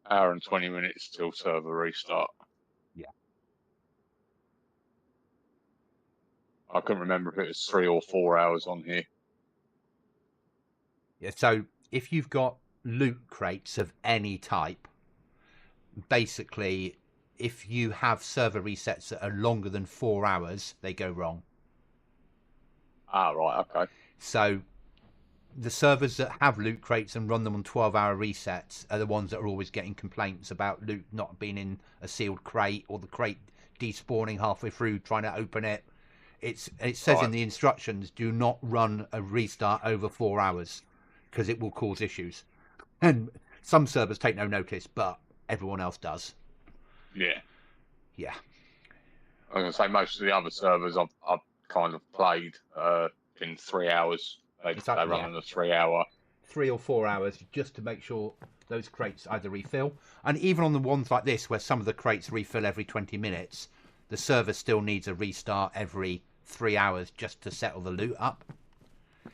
[SPEAKER 2] Hour and 20 minutes till server restart.
[SPEAKER 1] Yeah.
[SPEAKER 2] I couldn't remember if it was 3 or 4 hours on here.
[SPEAKER 1] Yeah, so if you've got loot crates of any type, basically, if you have server resets that are longer than 4 hours, they go wrong.
[SPEAKER 2] Ah, right, okay.
[SPEAKER 1] So the servers that have loot crates and run them on 12-hour resets are the ones that are always getting complaints about loot not being in a sealed crate or the crate despawning halfway through trying to open it. It says in the instructions, do not run a restart over 4 hours because it will cause issues. And some servers take no notice, but everyone else does.
[SPEAKER 2] Yeah.
[SPEAKER 1] Yeah.
[SPEAKER 2] I was going to say, most of the other servers I've kind of played in 3 hours. They run on a 3 hour.
[SPEAKER 1] 3 or 4 hours just to make sure those crates either refill. And even on the ones like this, where some of the crates refill every 20 minutes, the server still needs a restart every 3 hours just to settle the loot up.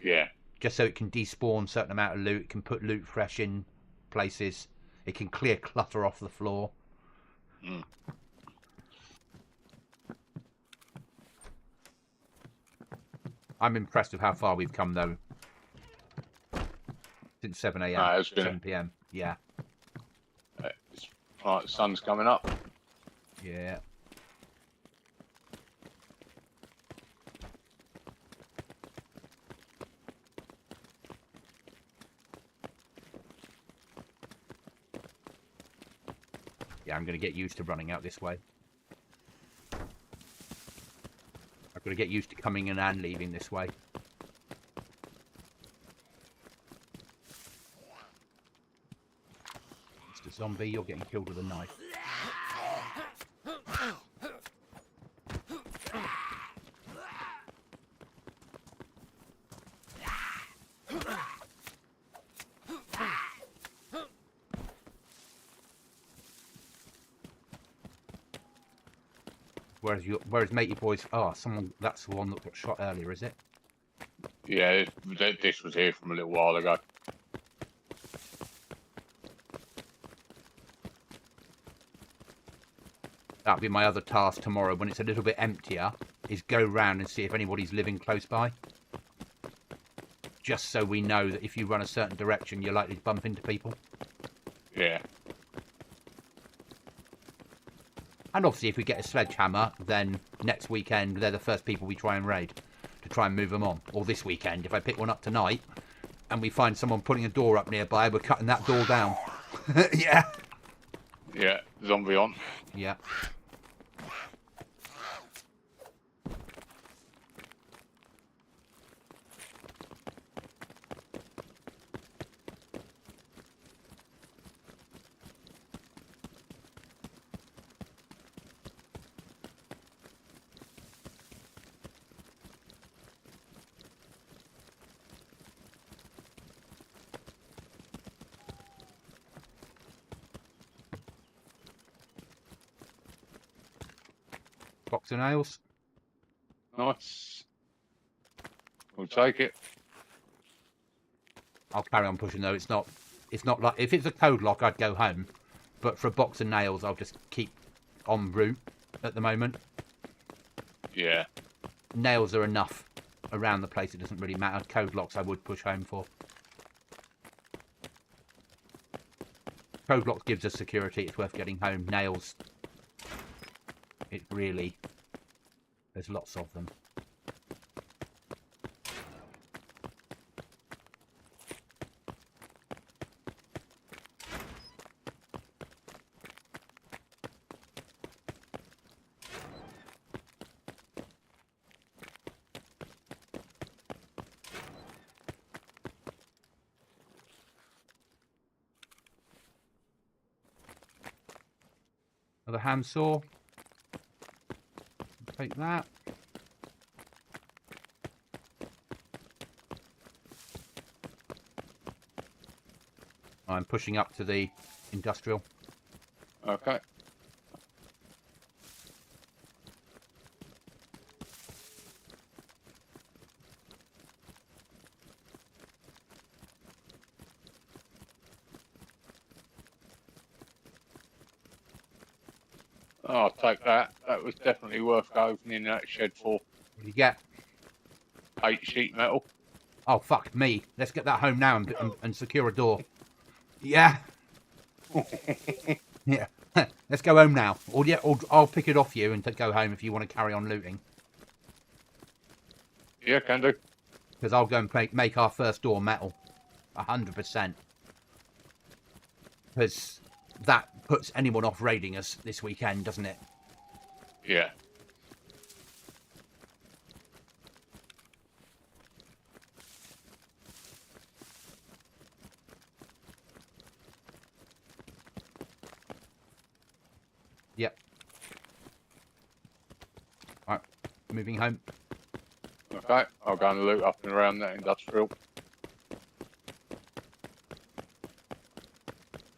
[SPEAKER 2] Yeah.
[SPEAKER 1] Just so it can despawn a certain amount of loot. It can put loot fresh in places. It can clear clutter off the floor.
[SPEAKER 2] Mm.
[SPEAKER 1] I'm impressed with how far we've come, though. Since 7 a.m. 7 p.m. Yeah.
[SPEAKER 2] Right, the sun's coming up.
[SPEAKER 1] Yeah. Yeah, I'm going to get used to running out this way. I've got to get used to coming in and leaving this way. Mr. Zombie, you're getting killed with a knife. Whereas matey boys, that's the one that got shot earlier, is it?
[SPEAKER 2] Yeah, this was here from a little while ago.
[SPEAKER 1] That'll be my other task tomorrow when it's a little bit emptier, is go round and see if anybody's living close by. Just so we know that if you run a certain direction, you're likely to bump into people.
[SPEAKER 2] Yeah.
[SPEAKER 1] And obviously, if we get a sledgehammer, then next weekend, they're the first people we try and raid. To try and move them on. Or this weekend, if I pick one up tonight, and we find someone putting a door up nearby, we're cutting that door down. Yeah.
[SPEAKER 2] Yeah, zombie on.
[SPEAKER 1] Yeah. Box of nails.
[SPEAKER 2] Nice. We'll take it.
[SPEAKER 1] I'll carry on pushing though. It's not like, if it's a code lock, I'd go home. But for a box of nails, I'll just keep en route at the moment.
[SPEAKER 2] Yeah.
[SPEAKER 1] Nails are enough around the place. It doesn't really matter. Code locks I would push home for. Code locks gives us security. It's worth getting home. Nails, it really, there's lots of them. Another handsaw. Take that. I'm pushing up to the industrial.
[SPEAKER 2] Okay. Oh, I'll take that. That was definitely worth opening that shed for.
[SPEAKER 1] What do you get?
[SPEAKER 2] 8 sheet metal.
[SPEAKER 1] Oh, fuck me. Let's get that home now and secure a door. Yeah. Yeah. Let's go home now. Or yeah, or I'll pick it off you and go home if you want to carry on looting.
[SPEAKER 2] Yeah, can do.
[SPEAKER 1] Because I'll go and make our first door metal. 100%. Because that puts anyone off raiding us this weekend, doesn't it?
[SPEAKER 2] Yeah.
[SPEAKER 1] Yep. Alright, moving home.
[SPEAKER 2] Okay, I'll go and loot up and around that industrial.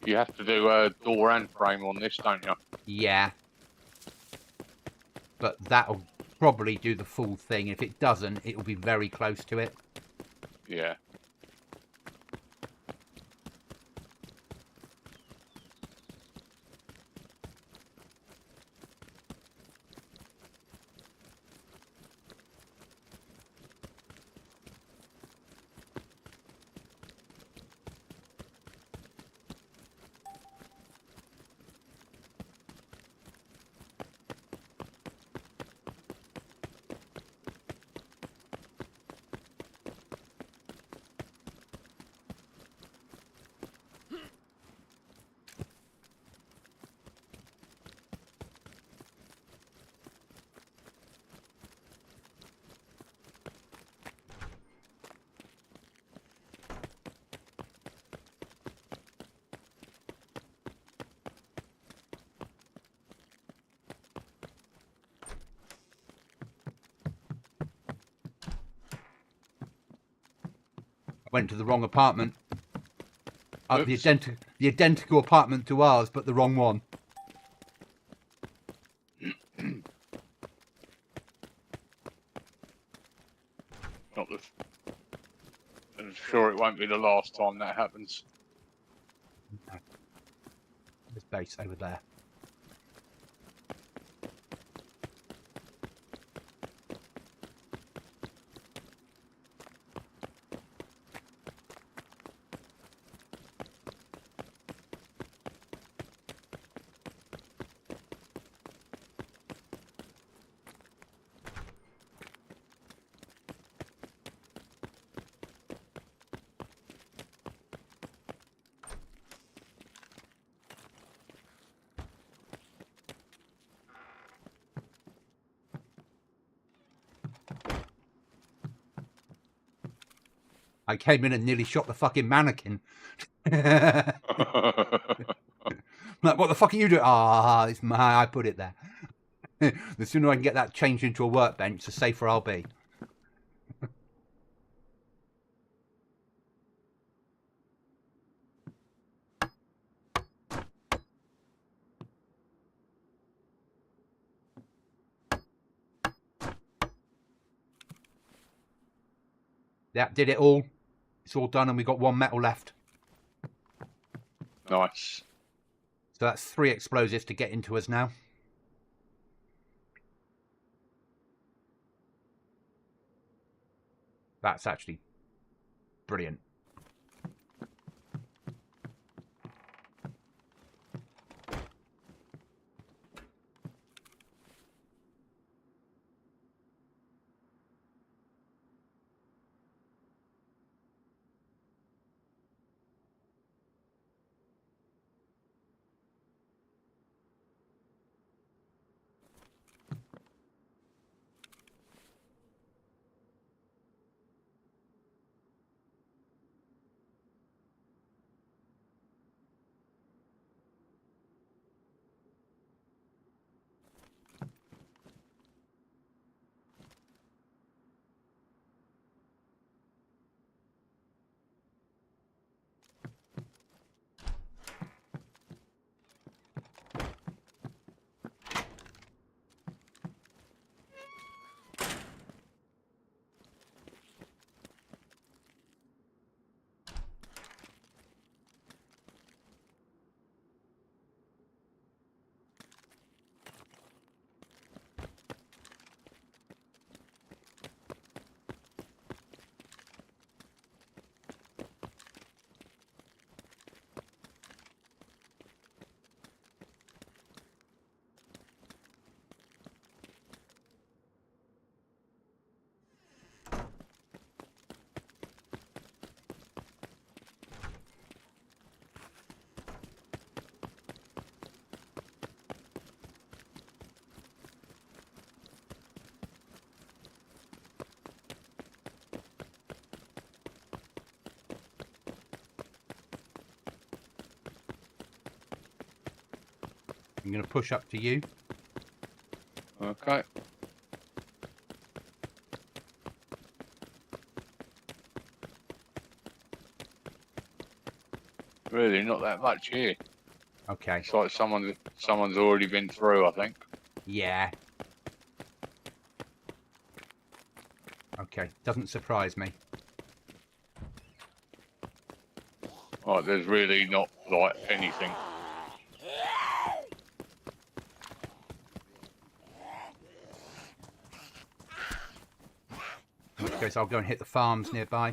[SPEAKER 2] You have to do a door and frame on this, don't you?
[SPEAKER 1] Yeah. But that'll probably do the full thing. If it doesn't, it'll be very close to it.
[SPEAKER 2] Yeah.
[SPEAKER 1] Went to the wrong apartment. The
[SPEAKER 2] Oops.
[SPEAKER 1] identical apartment to ours, but the wrong one.
[SPEAKER 2] Not the. I'm sure it won't be the last time that happens.
[SPEAKER 1] There's base over there. I came in and nearly shot the fucking mannequin. Like, what the fuck are you doing? Ah, it's my. I put it there. The sooner I can get that changed into a workbench, the safer I'll be. That did it all. It's all done, and we got 1 metal left.
[SPEAKER 2] Nice.
[SPEAKER 1] So that's 3 explosives to get into us now. That's actually brilliant. I'm going to push up to you.
[SPEAKER 2] Okay. Really, not that much here.
[SPEAKER 1] Okay.
[SPEAKER 2] It's like someone's already been through, I think.
[SPEAKER 1] Yeah. Okay. Doesn't surprise me.
[SPEAKER 2] Like, there's really not like anything.
[SPEAKER 1] In which case, I'll go and hit the farms nearby.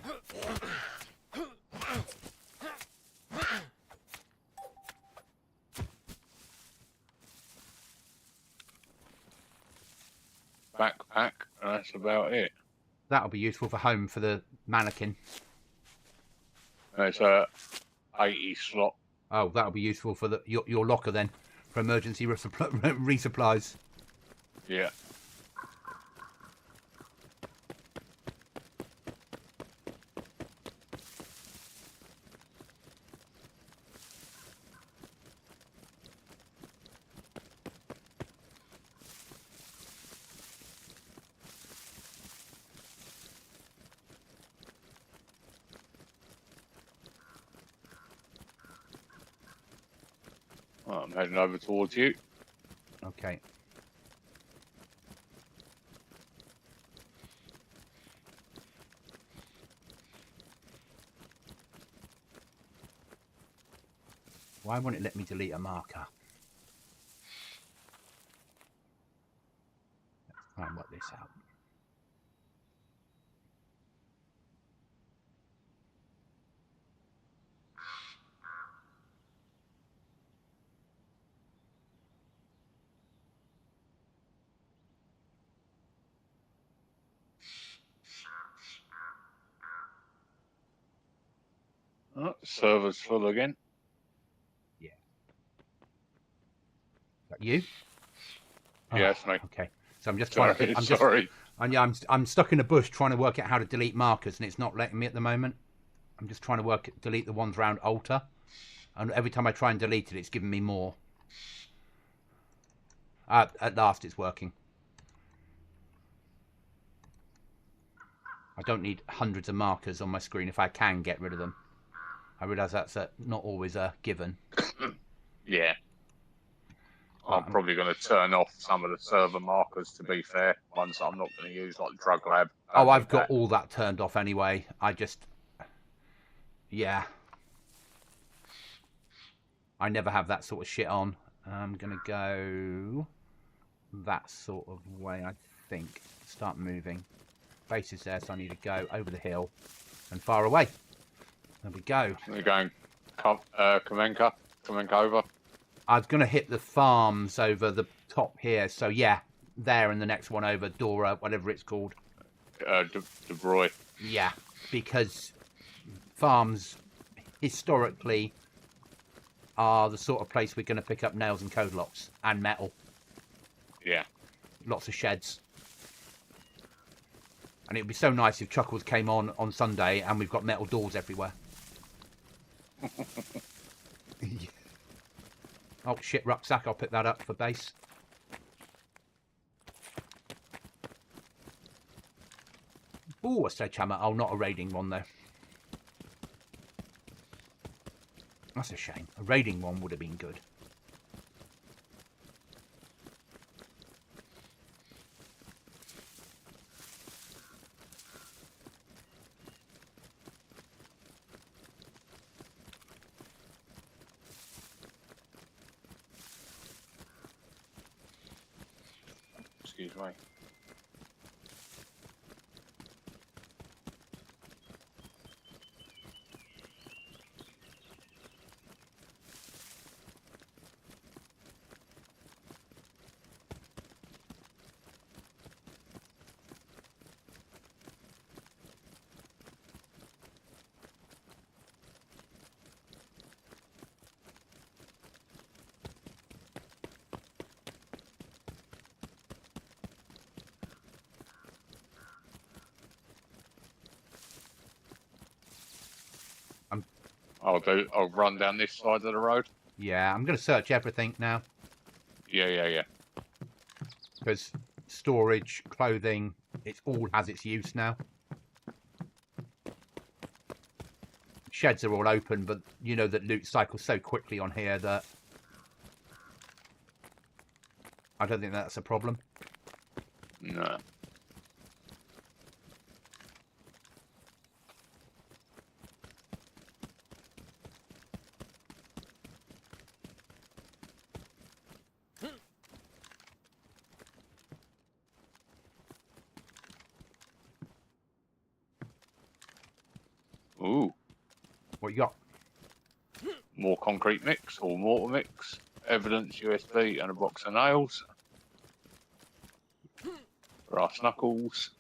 [SPEAKER 2] Backpack, and that's about it.
[SPEAKER 1] That'll be useful for home for the mannequin.
[SPEAKER 2] There's a 80 slot.
[SPEAKER 1] Oh, that'll be useful for your locker then, for emergency resupplies.
[SPEAKER 2] Yeah. Well, I'm heading over towards you.
[SPEAKER 1] Okay. Why won't it let me delete a marker? Let's try and work this out.
[SPEAKER 2] Oh, server's full again.
[SPEAKER 1] Yeah. Is that you?
[SPEAKER 2] Yeah, it's me.
[SPEAKER 1] Okay. So I'm just trying to.
[SPEAKER 2] Sorry.
[SPEAKER 1] I'm stuck in a bush trying to work out how to delete markers, and it's not letting me at the moment. I'm just trying to delete the ones around altar. And every time I try and delete it, it's giving me more. At last, it's working. I don't need hundreds of markers on my screen if I can get rid of them. I realise that's not always a given.
[SPEAKER 2] Yeah. I'm probably going to turn off some of the server markers, to be fair. Ones that I'm not going to use, like Drug Lab.
[SPEAKER 1] Oh, I've got all that turned off anyway. Yeah. I never have that sort of shit on. I'm going to go that sort of way, I think. Start moving. Base is there, so I need to go over the hill and far away. There we go.
[SPEAKER 2] We're going Kamenka over.
[SPEAKER 1] I was going to hit the farms over the top here. So, yeah, there and the next one over, Dora, whatever it's called.
[SPEAKER 2] De Broy.
[SPEAKER 1] Yeah, because farms historically are the sort of place we're going to pick up nails and code locks and metal.
[SPEAKER 2] Yeah.
[SPEAKER 1] Lots of sheds. And it would be so nice if Chuckles came on Sunday and we've got metal doors everywhere. Oh, shit, rucksack. I'll pick that up for base. Oh, a sledgehammer. Oh, not a raiding one, though. That's a shame. A raiding one would have been good.
[SPEAKER 2] Excuse me. I'll run down this side of the road.
[SPEAKER 1] Yeah, I'm going to search everything now.
[SPEAKER 2] Yeah.
[SPEAKER 1] Because storage, clothing, it all has its use now. Sheds are all open, but you know that loot cycles so quickly on here that I don't think that's a problem.
[SPEAKER 2] No. Ooh.
[SPEAKER 1] What you got?
[SPEAKER 2] More concrete mix or mortar mix, evidence USB, and a box of nails. Brass knuckles.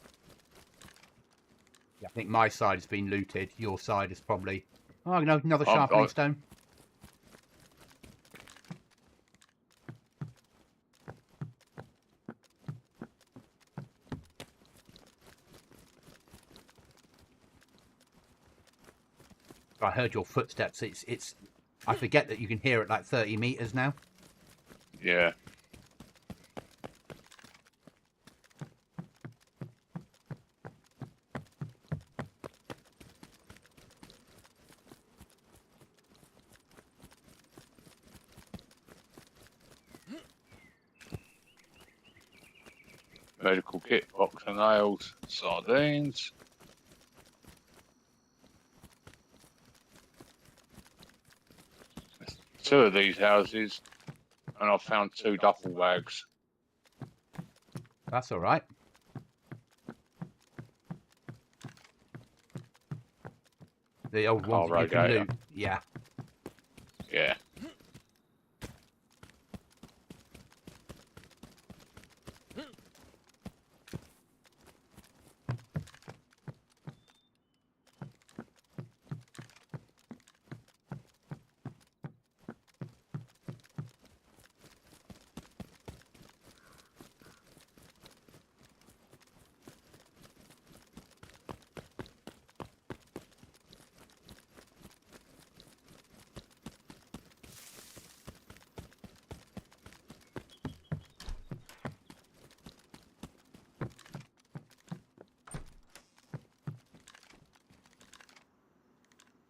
[SPEAKER 1] Yeah, I think my side has been looted. Your side is probably... Oh, no, another sharpening stone. I heard your footsteps. It's. I forget that you can hear it like 30 meters now.
[SPEAKER 2] Yeah. Medical kit, box of nails, sardines. There's 2 of these houses, and I've found 2 duffel bags.
[SPEAKER 1] That's all right. The old ones that you can
[SPEAKER 2] radiator.
[SPEAKER 1] loot. Yeah.
[SPEAKER 2] Yeah.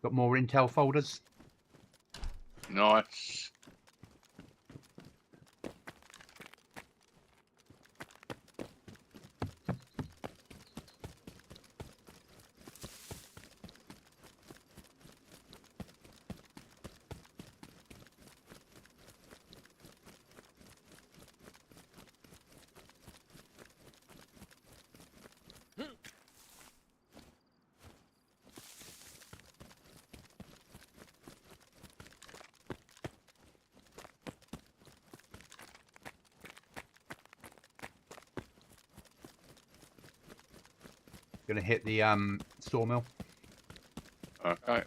[SPEAKER 1] Got more intel folders.
[SPEAKER 2] Nice.
[SPEAKER 1] Gonna hit the sawmill.
[SPEAKER 2] Okay.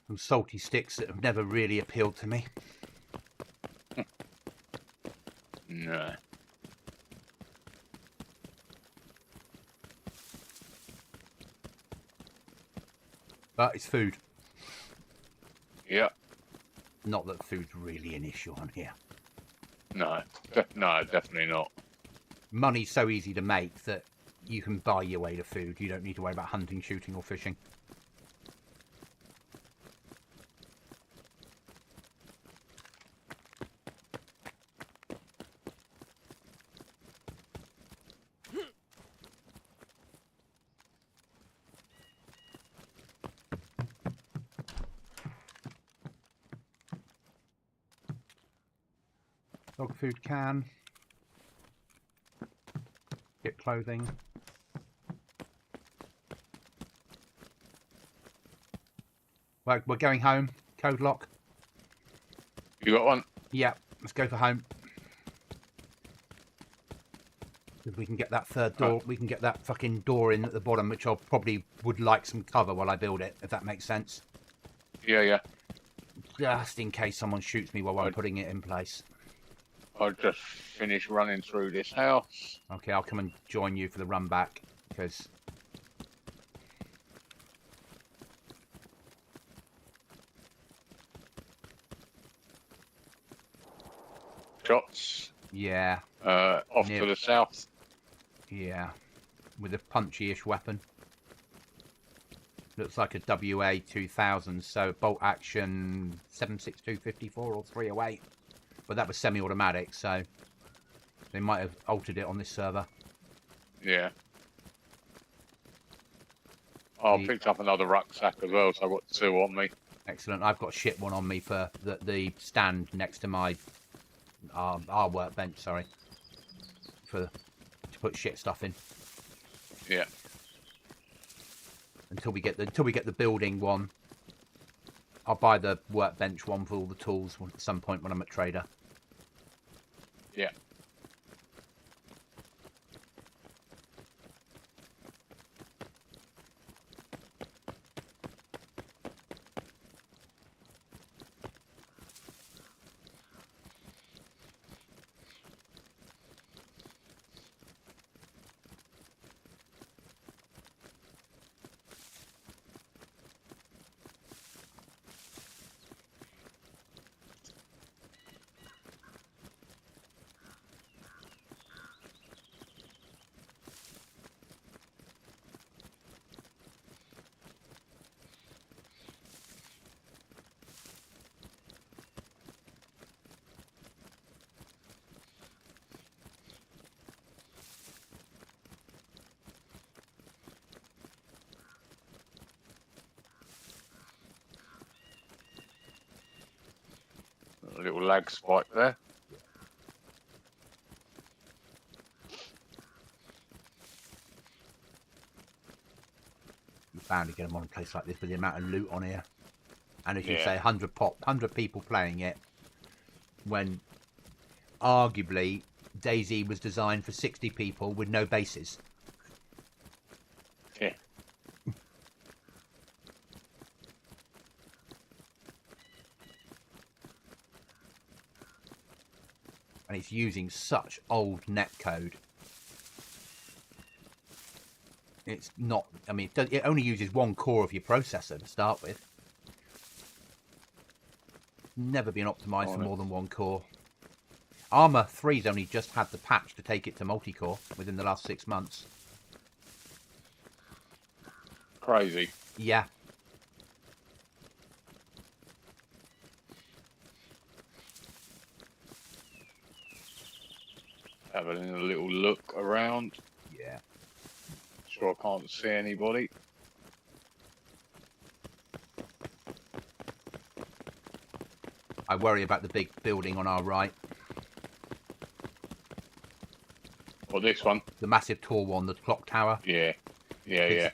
[SPEAKER 1] Some salty sticks that have never really appealed to me.
[SPEAKER 2] No.
[SPEAKER 1] But it's food.
[SPEAKER 2] Yeah.
[SPEAKER 1] Not that food's really an issue on here.
[SPEAKER 2] No. No, definitely not.
[SPEAKER 1] Money's so easy to make that you can buy your way to food. You don't need to worry about hunting, shooting, or fishing. Dog food can. Get clothing. Right, we're going home. Code lock.
[SPEAKER 2] You got one?
[SPEAKER 1] Yeah, let's go for home. If we can get that third door, we can get that fucking door in at the bottom, which I probably would like some cover while I build it, if that makes sense.
[SPEAKER 2] Yeah, yeah.
[SPEAKER 1] Just in case someone shoots me while I'm putting it in place.
[SPEAKER 2] I'll just finish running through this house.
[SPEAKER 1] Okay, I'll come and join you for the run back, because...
[SPEAKER 2] Shots.
[SPEAKER 1] Yeah,
[SPEAKER 2] Off
[SPEAKER 1] Near.
[SPEAKER 2] to the south.
[SPEAKER 1] yeah. With a punchy-ish weapon. Looks like a WA 2000, so bolt action 7.6254 or 308. But that was semi-automatic, so they might have altered it on this server.
[SPEAKER 2] Yeah. I
[SPEAKER 1] The-
[SPEAKER 2] picked up another rucksack as well, so I've got two on me.
[SPEAKER 1] Excellent. I've got shit one on me for the stand next to my our workbench. Sorry, to put shit stuff in.
[SPEAKER 2] Yeah.
[SPEAKER 1] Until we get the building one, I'll buy the workbench one for all the tools at some point when I'm at trader.
[SPEAKER 2] Yeah. A little lag spike there.
[SPEAKER 1] You're bound to get them on a place like this with the amount of loot on here. And as you
[SPEAKER 2] Yeah.
[SPEAKER 1] say, 100 people playing it, when arguably DayZ was designed for 60 people with no bases.
[SPEAKER 2] Yeah.
[SPEAKER 1] And it's using such old netcode. It's not, I mean, it only uses one core of your processor to start with. never been optimized for
[SPEAKER 2] Right.
[SPEAKER 1] more than one core. Armour 3's only just had the patch to take it to multi-core within the last 6 months.
[SPEAKER 2] Crazy.
[SPEAKER 1] Yeah.
[SPEAKER 2] Having a little look around.
[SPEAKER 1] Yeah.
[SPEAKER 2] Sure, I can't see anybody.
[SPEAKER 1] I worry about the big building on our right.
[SPEAKER 2] Well, this one.
[SPEAKER 1] The massive tall one, the clock tower.
[SPEAKER 2] Yeah. Yeah, yeah.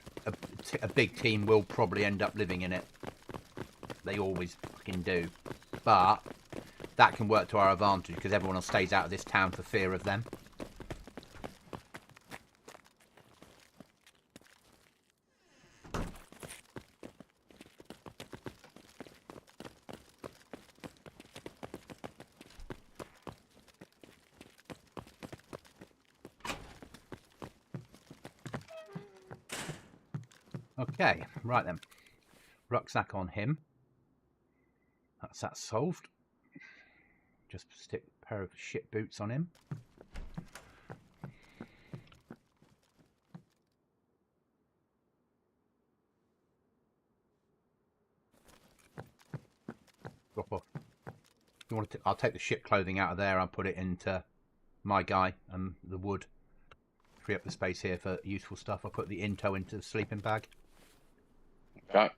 [SPEAKER 1] A big team will probably end up living in it. They always fucking do. But that can work to our advantage because everyone else stays out of this town for fear of them. Okay, right then. Rucksack on him. That's that solved. Just stick a pair of shit boots on him. Drop off. You want to? I'll take the shit clothing out of there. I'll put it into my guy and the wood. Free up the space here for useful stuff. I'll put the into the sleeping bag.
[SPEAKER 2] Okay.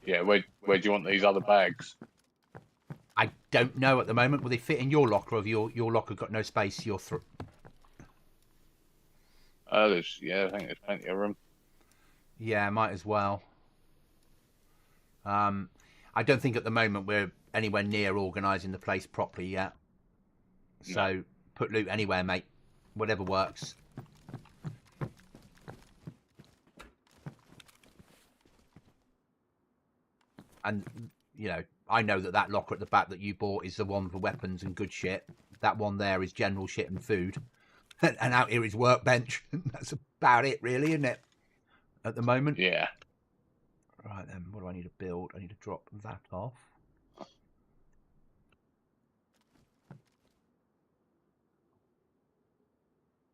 [SPEAKER 2] Yeah, where do you want these other bags?
[SPEAKER 1] I don't know at the moment. Will they fit in your locker, or have your locker got no space? I
[SPEAKER 2] I think there's plenty of room.
[SPEAKER 1] Yeah, might as well. I don't think at the moment we're anywhere near organising the place properly yet. So put loot anywhere, mate. Whatever works. And, you know, I know that locker at the back that you bought is the one for weapons and good shit. That one there is general shit and food. And out here is workbench. That's about it, really, isn't it? At the moment.
[SPEAKER 2] Yeah.
[SPEAKER 1] Right then, what do I need to build? I need to drop that off.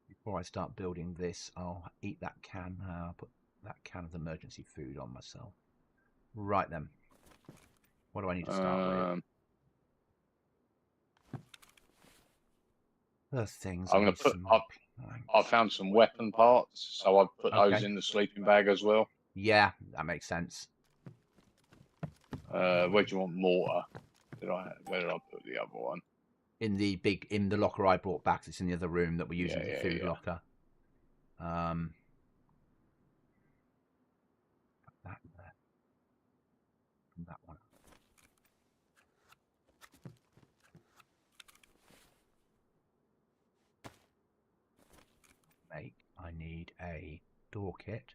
[SPEAKER 1] Before I start building this, I'll eat that can. I'll put that can of emergency food on myself. Right then. What do I need to start with? The things.
[SPEAKER 2] I'm gonna put up. I found some weapon parts, so I've put those in the sleeping bag as well.
[SPEAKER 1] Yeah, that makes sense.
[SPEAKER 2] Where do you want mortar? Where did I put the other one?
[SPEAKER 1] In the locker I brought back. It's in the other room that we're using the food locker. That there. From that one. I need a door kit.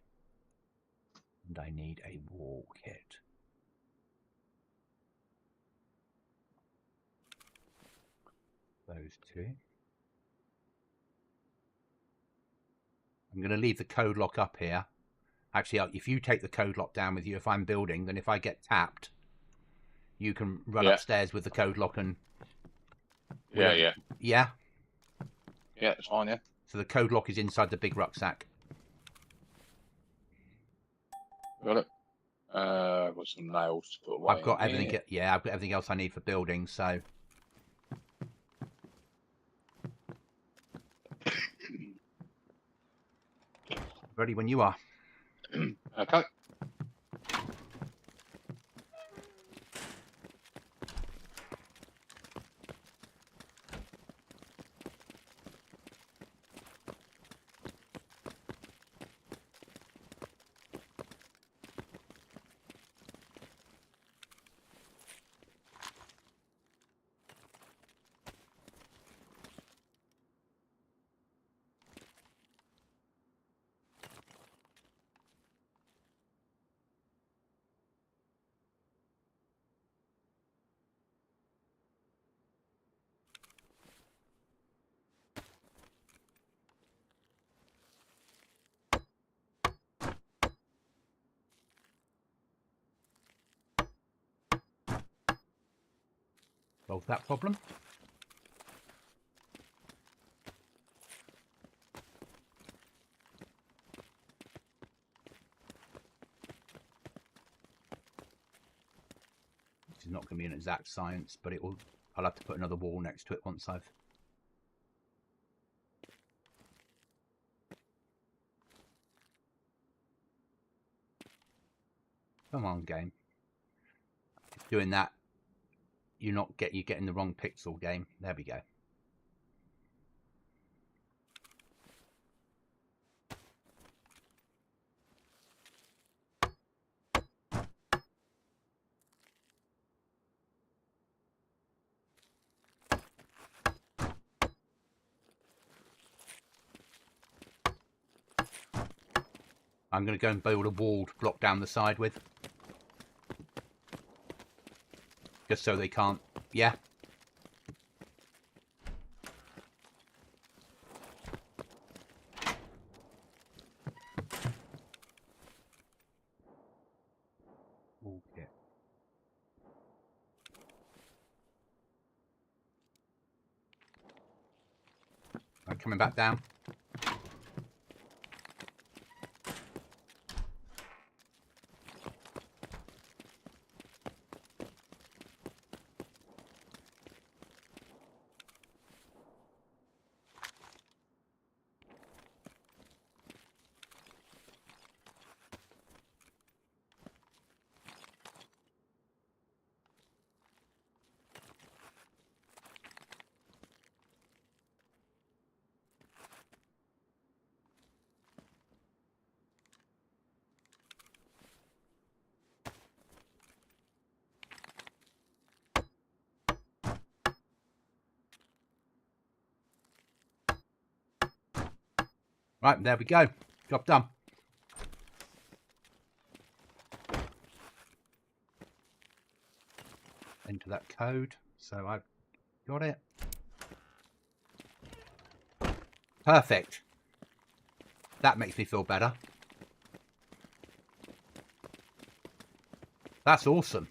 [SPEAKER 1] And I need a wall kit. Those two. I'm going to leave the code lock up here. Actually, if you take the code lock down with you, if I'm building, then if I get tapped, you can run upstairs with the code lock and...
[SPEAKER 2] Yeah?
[SPEAKER 1] Yeah,
[SPEAKER 2] it's fine, yeah.
[SPEAKER 1] so the code lock is inside the big rucksack.
[SPEAKER 2] Got it. I've got some nails to put away.
[SPEAKER 1] I've got everything. Yeah, I've got everything else I need for building. So ready when you are.
[SPEAKER 2] Okay.
[SPEAKER 1] Solve that problem. This is not going to be an exact science, but it will. I'll have to put another wall next to it once I've. Come on, game. Doing that, you're getting the wrong pixel, game. There we go. I'm going to go and build a wall to block down the side with. Just so they can't... Yeah. Okay. I'm coming back down. Right, there we go. Job done. Enter that code. So I've got it. Perfect. That makes me feel better. That's awesome.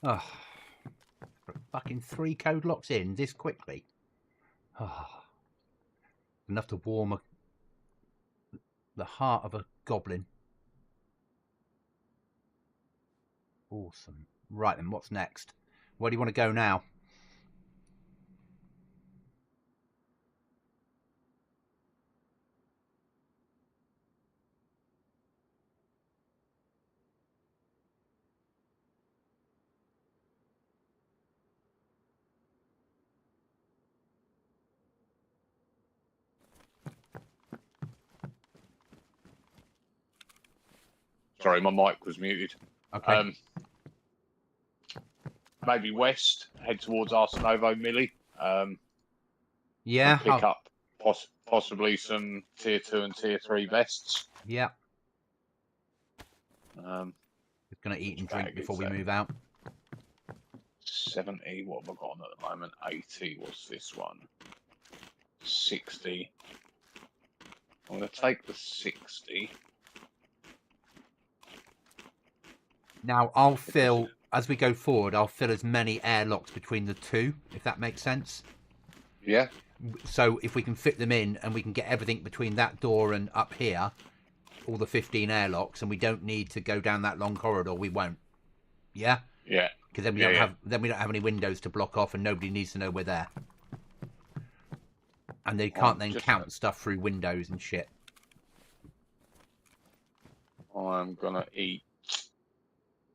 [SPEAKER 1] Oh, fucking 3 code locks in this quickly. Oh, enough to warm the heart of a goblin. Awesome. Right then, what's next? Where do you want to go now?
[SPEAKER 2] Sorry, my mic was muted.
[SPEAKER 1] Okay.
[SPEAKER 2] Maybe west, head towards Arsenovo Millie.
[SPEAKER 1] Yeah.
[SPEAKER 2] And pick up possibly some tier 2 and tier 3 vests.
[SPEAKER 1] Yeah.
[SPEAKER 2] Just
[SPEAKER 1] going to eat and drink before we move out.
[SPEAKER 2] 70, what have I got on at the moment? 80, what's this one? 60. I'm going to take the 60.
[SPEAKER 1] Now, I'll fill, as we go forward, I'll fill as many airlocks between the two, if that makes sense.
[SPEAKER 2] Yeah.
[SPEAKER 1] So if we can fit them in and we can get everything between that door and up here, all the 15 airlocks, and we don't need to go down that long corridor, we won't. Yeah?
[SPEAKER 2] Yeah.
[SPEAKER 1] Because then we don't have any windows to block off and nobody needs to know we're there. And they can't then count stuff through windows and shit.
[SPEAKER 2] I'm going to eat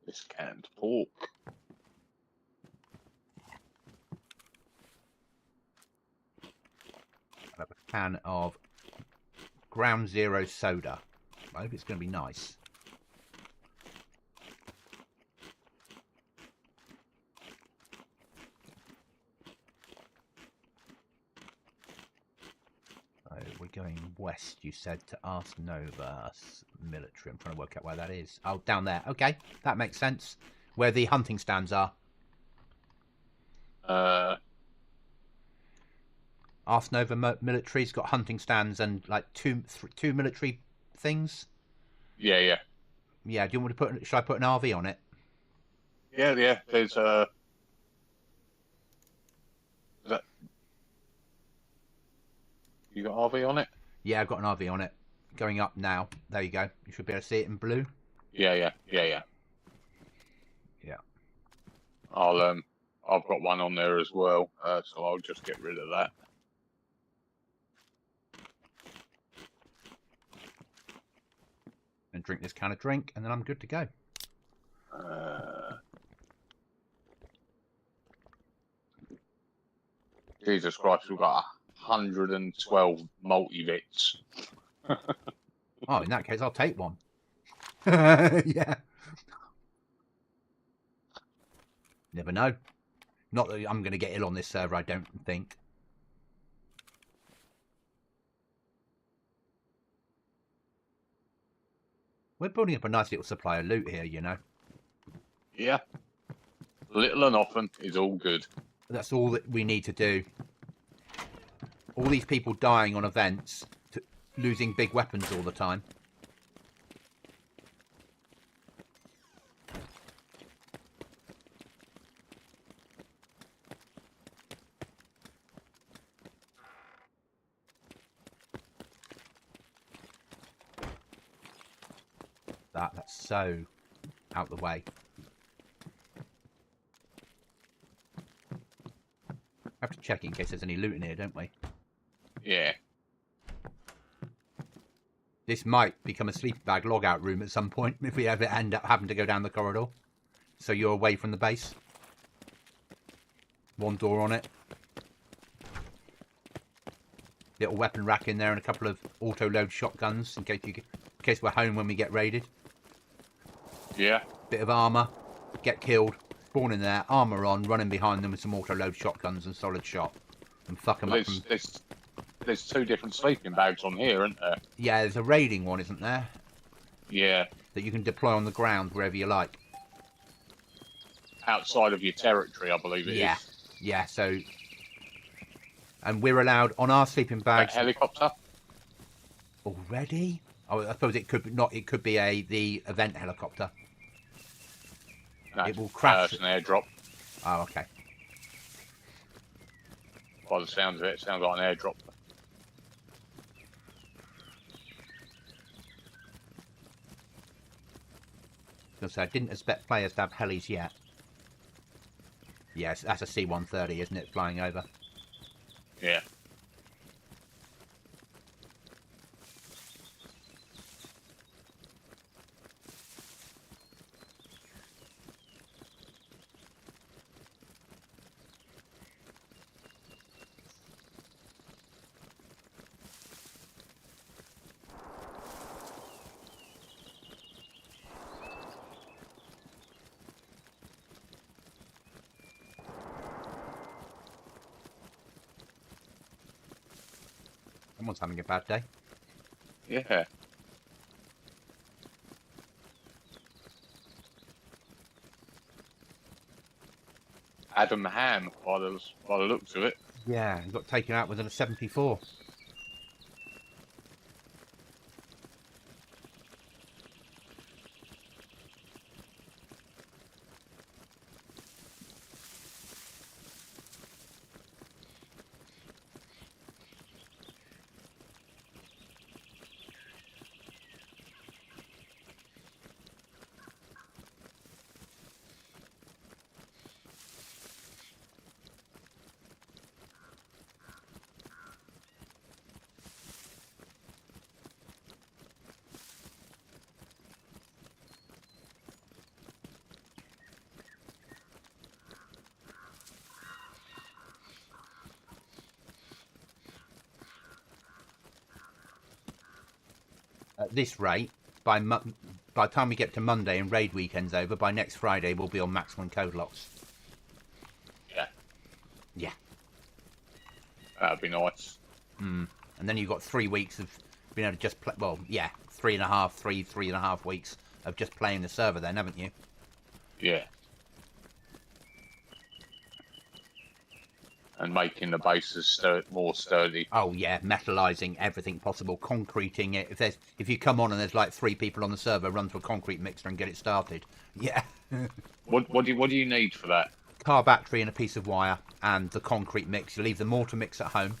[SPEAKER 2] this canned pork.
[SPEAKER 1] I have a can of Ground Zero soda. I hope it's going to be nice. So we're going west, you said, to Arsenovo Military. I'm trying to work out where that is. Oh, down there. Okay, that makes sense. Where the hunting stands are. Arsenova military's got hunting stands and like two military things.
[SPEAKER 2] Yeah, yeah.
[SPEAKER 1] Yeah, do you want me to put? Should I put an RV on it?
[SPEAKER 2] Yeah, yeah. There's that you got RV on it?
[SPEAKER 1] Yeah, I've got an RV on it. Going up now. There you go. You should be able to see it in blue.
[SPEAKER 2] Yeah, yeah, yeah, yeah.
[SPEAKER 1] Yeah.
[SPEAKER 2] I've got one on there as well, so I'll just get rid of that.
[SPEAKER 1] And drink this can of drink, and then I'm good to go.
[SPEAKER 2] Jesus Christ, we've got 112 multivits.
[SPEAKER 1] Oh, in that case, I'll take one. Yeah. Never know. Not that I'm going to get ill on this server, I don't think. We're building up a nice little supply of loot here, you know.
[SPEAKER 2] Yeah. Little and often is all good.
[SPEAKER 1] That's all that we need to do. All these people dying on events, losing big weapons all the time. That's so out the way. Have to check in case there's any loot in here, don't we?
[SPEAKER 2] Yeah.
[SPEAKER 1] This might become a sleeping bag logout room at some point if we ever end up having to go down the corridor. So you're away from the base. One door on it. Little weapon rack in there and a couple of auto-load shotguns in case we're home when we get raided.
[SPEAKER 2] Yeah.
[SPEAKER 1] Bit of armour. Get killed. Spawn in there. Armour on. Running behind them with some auto-load shotguns and solid shot. And fuck them up from...
[SPEAKER 2] There's two different sleeping bags on here, isn't there?
[SPEAKER 1] Yeah, there's a raiding one, isn't there?
[SPEAKER 2] Yeah.
[SPEAKER 1] That you can deploy on the ground wherever you like.
[SPEAKER 2] Outside of your territory, I believe it is.
[SPEAKER 1] Yeah, so... And we're allowed on our sleeping bags...
[SPEAKER 2] That helicopter?
[SPEAKER 1] Already? Oh, I suppose it could not. It could be the event helicopter.
[SPEAKER 2] No,
[SPEAKER 1] it will crash.
[SPEAKER 2] It's an airdrop.
[SPEAKER 1] Oh, okay.
[SPEAKER 2] By the sounds of it, it sounds like an airdrop.
[SPEAKER 1] So I didn't expect players to have helis yet. Yes, that's a C-130, isn't it, flying over?
[SPEAKER 2] Yeah.
[SPEAKER 1] Someone's having a bad day.
[SPEAKER 2] Yeah. Adam Ham, by the looks of it.
[SPEAKER 1] Yeah, he got taken out with a 74. At this rate, by the time we get to Monday and raid weekend's over, by next Friday we'll be on maximum code locks.
[SPEAKER 2] Yeah.
[SPEAKER 1] Yeah.
[SPEAKER 2] That'd be nice.
[SPEAKER 1] And then you've got 3 weeks of being able to just play. Well, yeah, 3.5 weeks of just playing the server then, haven't you?
[SPEAKER 2] Yeah. and making the bases more sturdy.
[SPEAKER 1] Oh yeah, metalizing everything possible, concreting it. If you come on and there's like 3 people on the server, run to a concrete mixer and get it started. Yeah.
[SPEAKER 2] What do you need for that?
[SPEAKER 1] Car battery and a piece of wire and the concrete mix. You leave the mortar mix at home.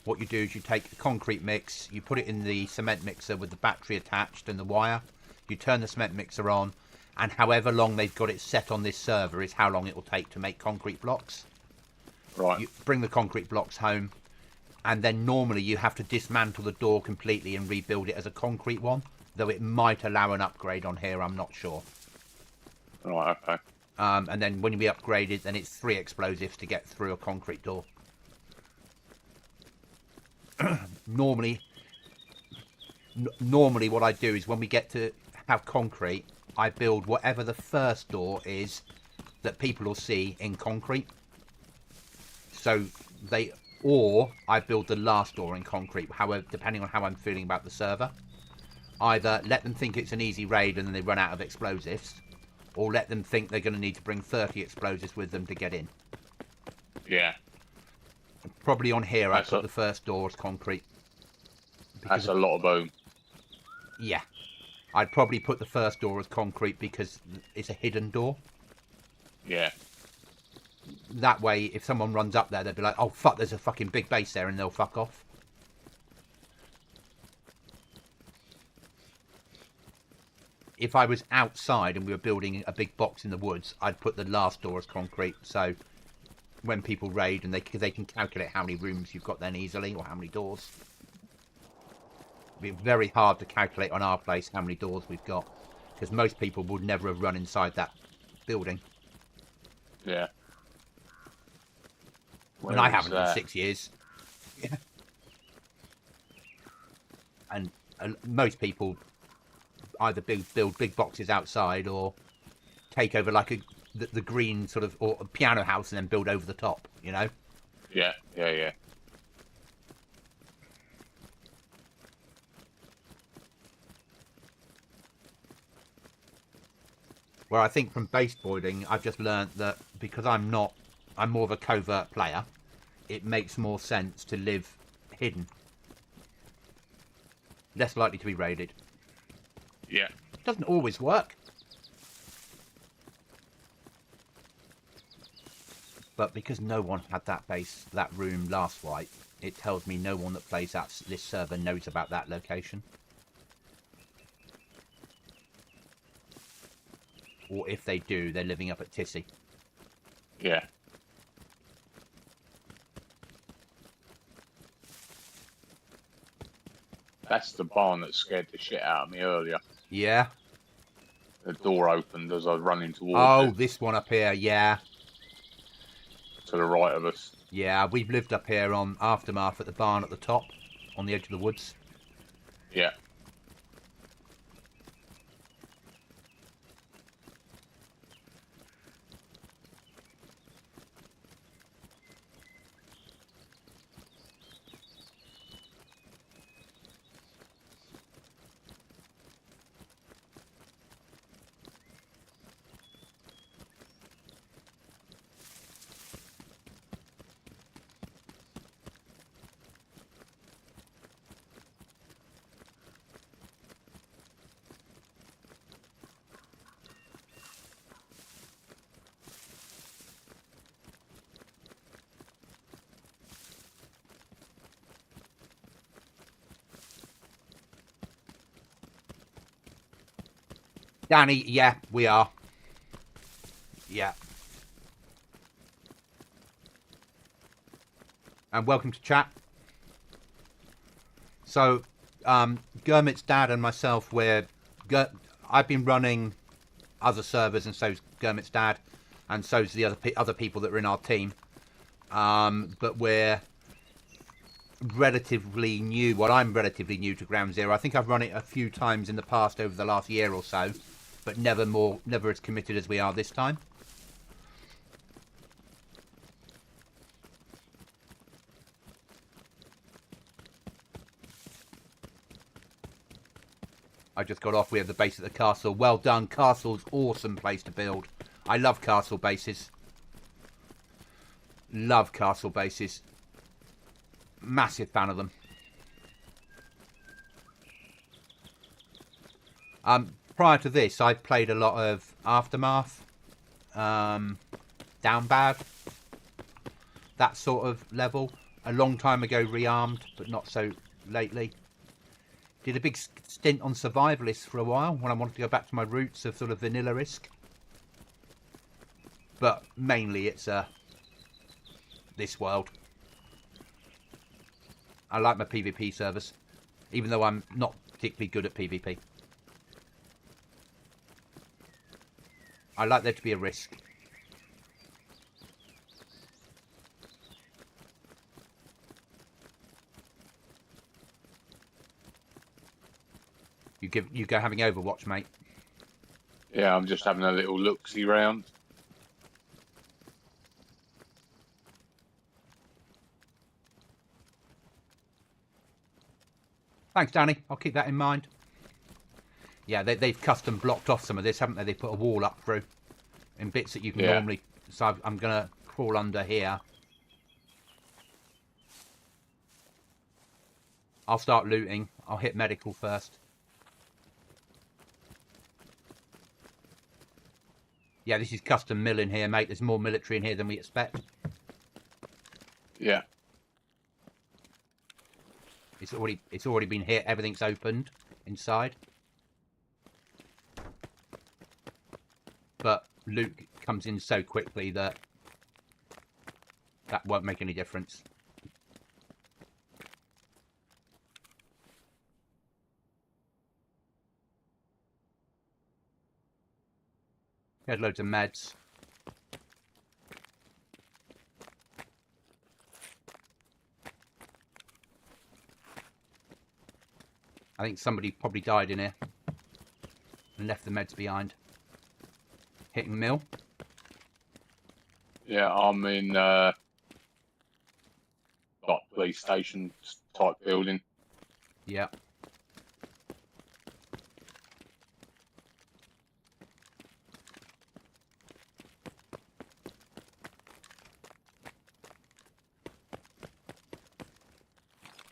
[SPEAKER 1] What you do is you take the concrete mix, you put it in the cement mixer with the battery attached and the wire. You turn the cement mixer on, and however long they've got it set on this server is how long it will take to make concrete blocks.
[SPEAKER 2] Right.
[SPEAKER 1] You bring the concrete blocks home, and then normally you have to dismantle the door completely and rebuild it as a concrete one, though it might allow an upgrade on here, I'm not sure.
[SPEAKER 2] Right, okay.
[SPEAKER 1] And then when we upgrade it, then it's 3 explosives to get through a concrete door. Normally what I do is when we get to have concrete, I build whatever the first door is that people will see in concrete. So or I build the last door in concrete, however, depending on how I'm feeling about the server. Either let them think it's an easy raid and then they run out of explosives, or let them think they're going to need to bring 30 explosives with them to get in.
[SPEAKER 2] Yeah.
[SPEAKER 1] Probably on here I put the first door as concrete.
[SPEAKER 2] That's a lot of boom.
[SPEAKER 1] Yeah. I'd probably put the first door as concrete because it's a hidden door.
[SPEAKER 2] Yeah.
[SPEAKER 1] That way, if someone runs up there, they'll be like, oh, fuck, there's a fucking big base there, and they'll fuck off. If I was outside and we were building a big box in the woods, I'd put the last door as concrete, so when people raid and they can calculate how many rooms you've got then easily, or how many doors. It'd be very hard to calculate on our place how many doors we've got, because most people would never have run inside that building.
[SPEAKER 2] Yeah.
[SPEAKER 1] And I haven't in 6 years. Yeah. And most people either build big boxes outside or take over like the green sort of, or a piano house and then build over the top, you know?
[SPEAKER 2] Yeah, yeah, yeah.
[SPEAKER 1] Where I think from base building, I've just learned that because I'm more of a covert player, it makes more sense to live hidden. Less likely to be raided.
[SPEAKER 2] Yeah.
[SPEAKER 1] Doesn't always work. But because no one had that room last wipe, it tells me no one that plays this server knows about that location. Or if they do, they're living up at Tissy.
[SPEAKER 2] Yeah. That's the barn that scared the shit out of me earlier.
[SPEAKER 1] Yeah.
[SPEAKER 2] The door opened as I was running towards it.
[SPEAKER 1] This one up here, yeah.
[SPEAKER 2] To the right of us.
[SPEAKER 1] Yeah, we've lived up here on Aftermath at the barn at the top, on the edge of the woods.
[SPEAKER 2] Yeah.
[SPEAKER 1] Danny, yeah, we are. Yeah. And welcome to chat. So, Gurmit's dad and myself, I've been running other servers, and so's Gurmit's dad, and so's the other people that are in our team. But we're relatively new. Well, I'm relatively new to Ground Zero. I think I've run it a few times in the past over the last year or so, but never as committed as we are this time. I just got off. We have the base at the castle. Well done. Castle's awesome place to build. I love castle bases. Love castle bases. Massive fan of them. Prior to this, I played a lot of Aftermath, Down Bad, that sort of level. A long time ago, Rearmed, but not so lately. Did a big stint on Survivalist for a while when I wanted to go back to my roots of sort of vanilla-esque. But mainly it's this world. I like my PvP servers, even though I'm not particularly good at PvP. I like there to be a risk. You go having Overwatch, mate.
[SPEAKER 2] Yeah, I'm just having a little look-see round.
[SPEAKER 1] Thanks, Danny. I'll keep that in mind. Yeah, they've custom blocked off some of this, haven't they? They put a wall up through in bits that you can normally... So I'm going to crawl under here. I'll start looting. I'll hit medical first. Yeah, this is custom mill in here, mate. There's more military in here than we expect.
[SPEAKER 2] Yeah.
[SPEAKER 1] It's already been hit. Everything's opened inside. But loot comes in so quickly that won't make any difference. Had loads of meds. I think somebody probably died in here and left the meds behind. Hitting mill.
[SPEAKER 2] Yeah, I'm in like police station type building.
[SPEAKER 1] Yeah.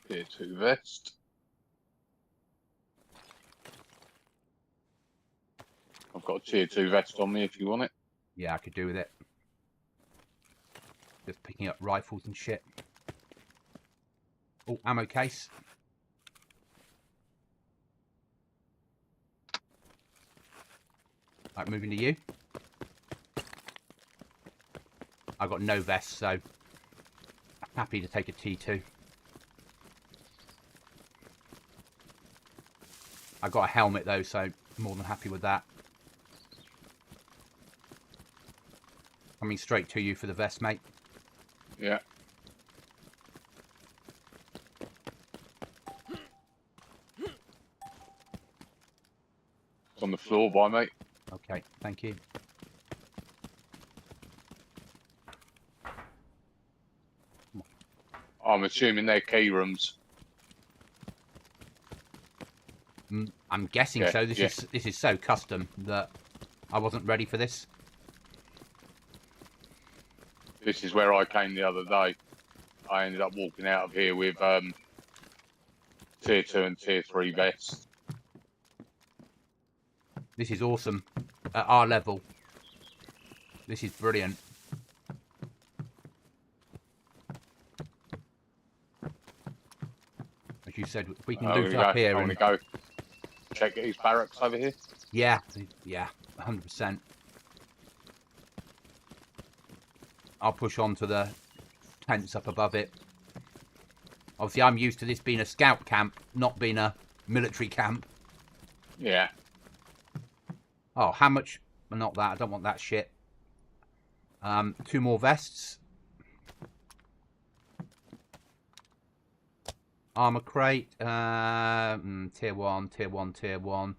[SPEAKER 2] Tier 2 vest. I've got a tier 2 vest on me if you want it.
[SPEAKER 1] Yeah, I could do with it. Just picking up rifles and shit. Oh, ammo case. Right, moving to you. I've got no vest, so I'm happy to take a T2. I got a helmet though, so more than happy with that. Coming straight to you for the vest, mate.
[SPEAKER 2] Yeah. It's on the floor by mate.
[SPEAKER 1] Okay, thank you.
[SPEAKER 2] I'm assuming they're key rooms.
[SPEAKER 1] I'm guessing
[SPEAKER 2] Yeah,
[SPEAKER 1] so. This is so custom that I wasn't ready for this.
[SPEAKER 2] This is where I came the other day. I ended up walking out of here with tier 2 and tier 3 vests.
[SPEAKER 1] This is awesome. At our level, this is brilliant. As you said, if we can loot up here
[SPEAKER 2] I'm
[SPEAKER 1] and
[SPEAKER 2] gonna go check his barracks over here.
[SPEAKER 1] yeah, 100%. I'll push on to the tents up above it. Obviously, I'm used to this being a scout camp, not being a military camp.
[SPEAKER 2] Yeah.
[SPEAKER 1] Oh, how much? Well, not that. I don't want that shit. 2 more vests. Armor crate. Tier 1, tier 1, tier 1.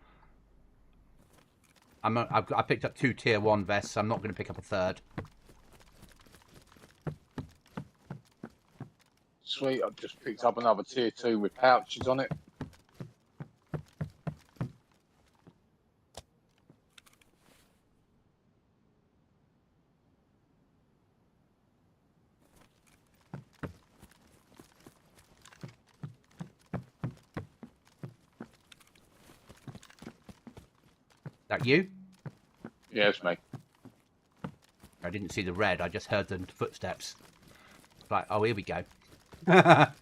[SPEAKER 1] I picked up 2 tier 1 vests. So I'm not going to pick up a third.
[SPEAKER 2] Sweet, I've just picked up another tier 2 with pouches on it.
[SPEAKER 1] That you?
[SPEAKER 2] Yeah, it's me.
[SPEAKER 1] I didn't see the red. I just heard the footsteps. Like, oh, here we go.
[SPEAKER 2] Back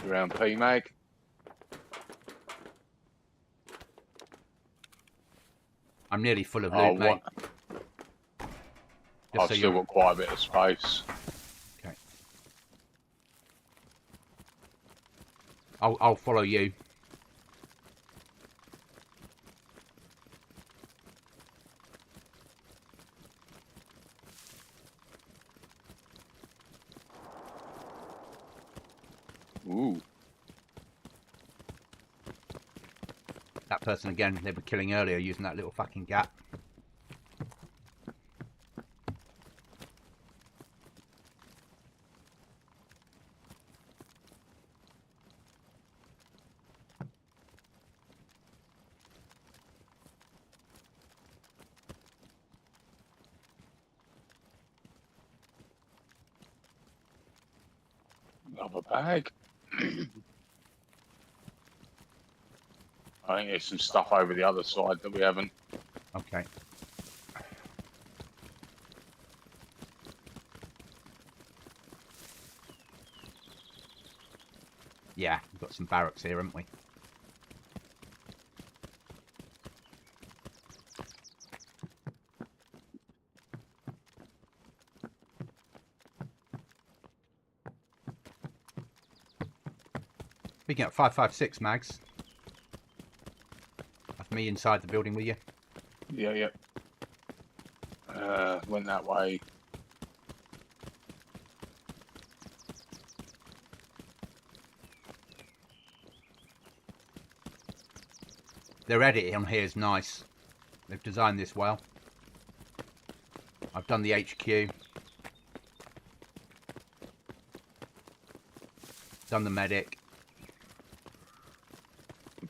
[SPEAKER 2] around PMag.
[SPEAKER 1] I'm nearly full of
[SPEAKER 2] Oh,
[SPEAKER 1] loot, mate.
[SPEAKER 2] what?
[SPEAKER 1] Just
[SPEAKER 2] I've
[SPEAKER 1] so
[SPEAKER 2] still
[SPEAKER 1] you're...
[SPEAKER 2] got quite a bit of space.
[SPEAKER 1] Okay. I'll follow you.
[SPEAKER 2] Ooh.
[SPEAKER 1] That person again, they were killing earlier using that little fucking gap.
[SPEAKER 2] Another bag. I think there's some stuff over the other side that we haven't.
[SPEAKER 1] Okay. Yeah, we've got some barracks here, haven't we? We get 556 mags. That's me inside the building with you.
[SPEAKER 2] Yeah, yeah. Went that way.
[SPEAKER 1] Their edit on here is nice. They've designed this well. I've done the HQ. Done the medic.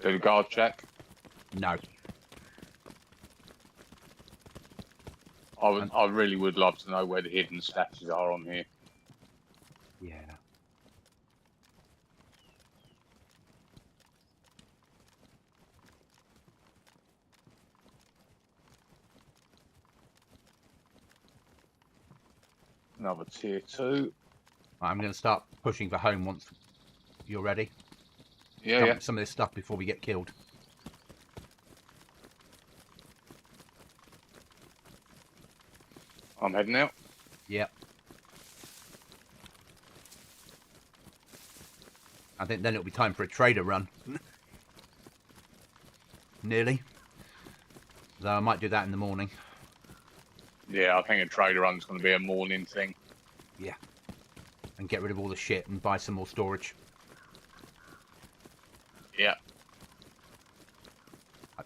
[SPEAKER 2] Do the guard check.
[SPEAKER 1] No.
[SPEAKER 2] I really would love to know where the hidden stashes are on here.
[SPEAKER 1] Yeah.
[SPEAKER 2] Another tier 2.
[SPEAKER 1] I'm going to start pushing for home once you're ready.
[SPEAKER 2] Yeah,
[SPEAKER 1] Dump
[SPEAKER 2] yeah.
[SPEAKER 1] some of this stuff before we get killed.
[SPEAKER 2] I'm heading out.
[SPEAKER 1] Yep. I think then it'll be time for a trader run. Nearly. Though I might do that in the morning.
[SPEAKER 2] Yeah, I think a trader run's going to be a morning thing.
[SPEAKER 1] Yeah. And get rid of all the shit and buy some more storage.
[SPEAKER 2] Yeah.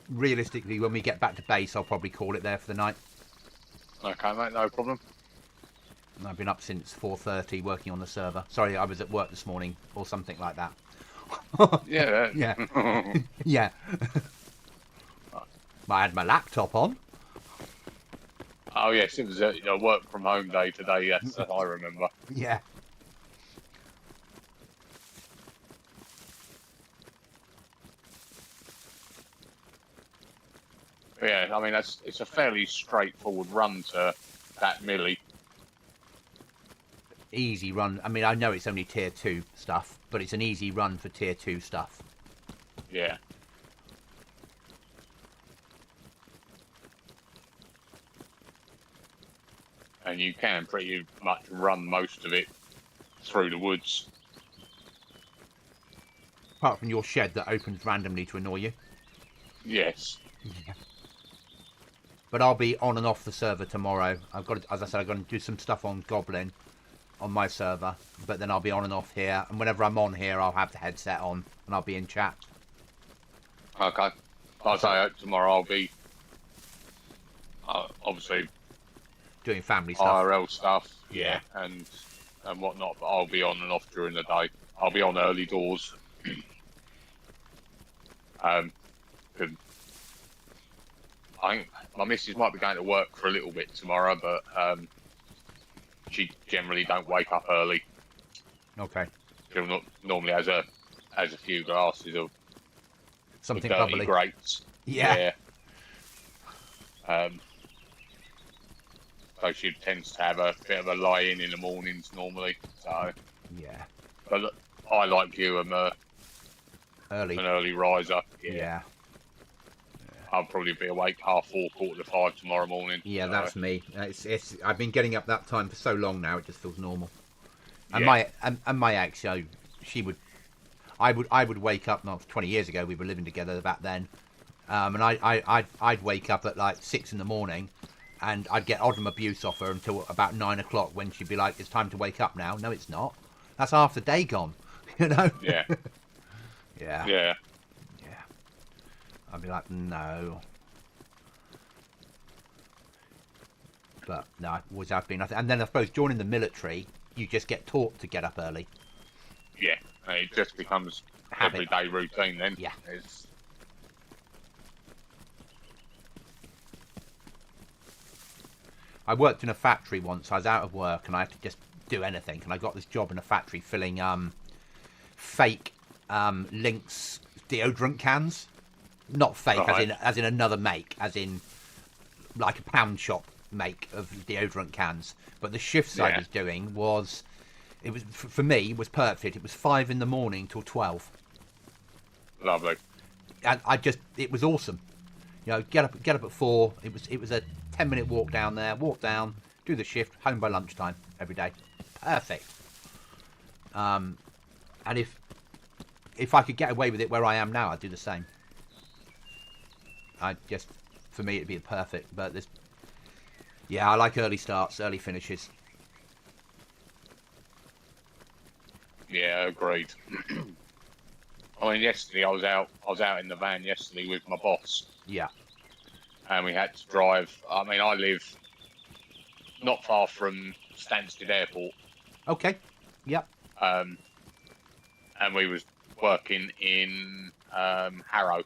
[SPEAKER 1] Realistically, when we get back to base, I'll probably call it there for the night.
[SPEAKER 2] Okay, mate, no problem.
[SPEAKER 1] And I've been up since 4:30 working on the server. Sorry, I was at work this morning or something like that.
[SPEAKER 2] Yeah.
[SPEAKER 1] Yeah. Yeah. I had my laptop on.
[SPEAKER 2] Oh, yes, it was a work from home day today, yes, I remember.
[SPEAKER 1] Yeah.
[SPEAKER 2] Yeah, I mean, it's a fairly straightforward run to that millie.
[SPEAKER 1] Easy run. I mean, I know it's only tier 2 stuff, but it's an easy run for tier 2 stuff.
[SPEAKER 2] Yeah. And you can pretty much run most of it through the woods.
[SPEAKER 1] Apart from your shed that opens randomly to annoy you.
[SPEAKER 2] Yes.
[SPEAKER 1] Yeah. But I'll be on and off the server tomorrow. I've got, as I said, I've got to do some stuff on Goblin on my server, but then I'll be on and off here. And whenever I'm on here, I'll have the headset on and I'll be in chat.
[SPEAKER 2] Okay. I'll say tomorrow I'll be obviously
[SPEAKER 1] Doing family stuff.
[SPEAKER 2] IRL stuff, yeah, and whatnot. But I'll be on and off during the day. I'll be on early doors. 'Cause I think my missus might be going to work for a little bit tomorrow, but she generally don't wake up early.
[SPEAKER 1] Okay.
[SPEAKER 2] She normally has a has a few glasses of
[SPEAKER 1] Something
[SPEAKER 2] dirty
[SPEAKER 1] bubbly.
[SPEAKER 2] grapes.
[SPEAKER 1] Yeah.
[SPEAKER 2] So she tends to have a bit of a lie-in the mornings normally. So,
[SPEAKER 1] Yeah.
[SPEAKER 2] but look, I like you. I'm
[SPEAKER 1] Early.
[SPEAKER 2] an early riser.
[SPEAKER 1] Yeah.
[SPEAKER 2] I'll probably be awake 4:30, 4:45 tomorrow morning.
[SPEAKER 1] Yeah,
[SPEAKER 2] so,
[SPEAKER 1] that's me. It's. I've been getting up that time for so long now. It just feels normal. And
[SPEAKER 2] Yeah.
[SPEAKER 1] my ex, she would. I would wake up. Not 20 years ago. We were living together back then. And I'd wake up at like 6 in the morning, and I'd get odd abuse off her until about 9 o'clock, when she'd be like, "It's time to wake up now." No, it's not. That's half the day gone. You know.
[SPEAKER 2] Yeah.
[SPEAKER 1] Yeah.
[SPEAKER 2] Yeah.
[SPEAKER 1] Yeah. I'd be like, no. But no, I always have been. And then I suppose joining the military, you just get taught to get up early.
[SPEAKER 2] Yeah. And it just becomes
[SPEAKER 1] Habit.
[SPEAKER 2] everyday routine then.
[SPEAKER 1] Yeah.
[SPEAKER 2] It's,
[SPEAKER 1] I worked in a factory once. I was out of work and I had to just do anything. And I got this job in a factory filling fake Lynx deodorant cans. Not fake,
[SPEAKER 2] Right.
[SPEAKER 1] as in another make, as in like a pound shop make of deodorant cans. But the shifts I
[SPEAKER 2] Yeah.
[SPEAKER 1] was doing was, it was for me, was perfect. It was 5 in the morning till 12,
[SPEAKER 2] lovely.
[SPEAKER 1] and it was awesome. You know, get up at 4. It was a 10-minute walk down there. Walk down, do the shift, home by lunchtime every day. Perfect. And if I could get away with it where I am now, I'd do the same. For me, it'd be perfect. But I like early starts, early finishes.
[SPEAKER 2] Yeah, agreed. I mean, yesterday I was out in the van yesterday with my boss,
[SPEAKER 1] Yeah.
[SPEAKER 2] and we had to drive. I mean, I live not far from Stansted Airport,
[SPEAKER 1] Okay. Yep.
[SPEAKER 2] and we was working in Harrow,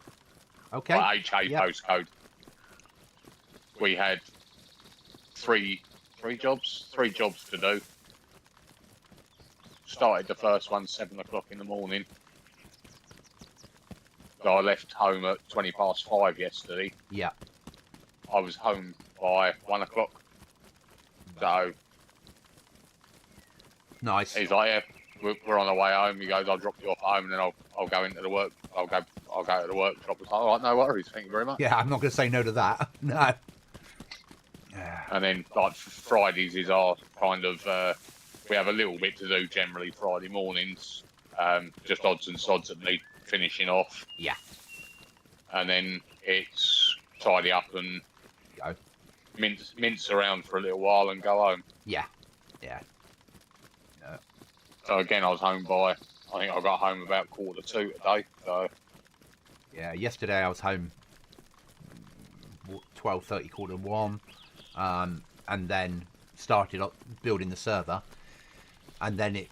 [SPEAKER 1] Okay.
[SPEAKER 2] by HA
[SPEAKER 1] Yep.
[SPEAKER 2] postcode. We had three jobs to do. Started the first one 7 o'clock in the morning. So I left home at 5:20 yesterday.
[SPEAKER 1] Yeah.
[SPEAKER 2] I was home by 1 o'clock. So
[SPEAKER 1] Nice.
[SPEAKER 2] he's like, "Yeah, we're on our way home." He goes, "I'll drop you off at home, and then I'll go into the work. I'll go to the workshop." I was like, "All right, no worries. Thank you very much."
[SPEAKER 1] Yeah, I'm not going to say no to that. No. Yeah.
[SPEAKER 2] And then like Fridays is our kind of we have a little bit to do generally Friday mornings, just odds and sods that need finishing off.
[SPEAKER 1] Yeah.
[SPEAKER 2] And then it's tidy up and
[SPEAKER 1] Go.
[SPEAKER 2] mince around for a little while and go home.
[SPEAKER 1] Yeah. Yeah.
[SPEAKER 2] So again, I was home by, I think I got home about 1:45 today. So
[SPEAKER 1] Yeah. Yesterday I was home 12:30, 1:45, and then started up building the server, and then it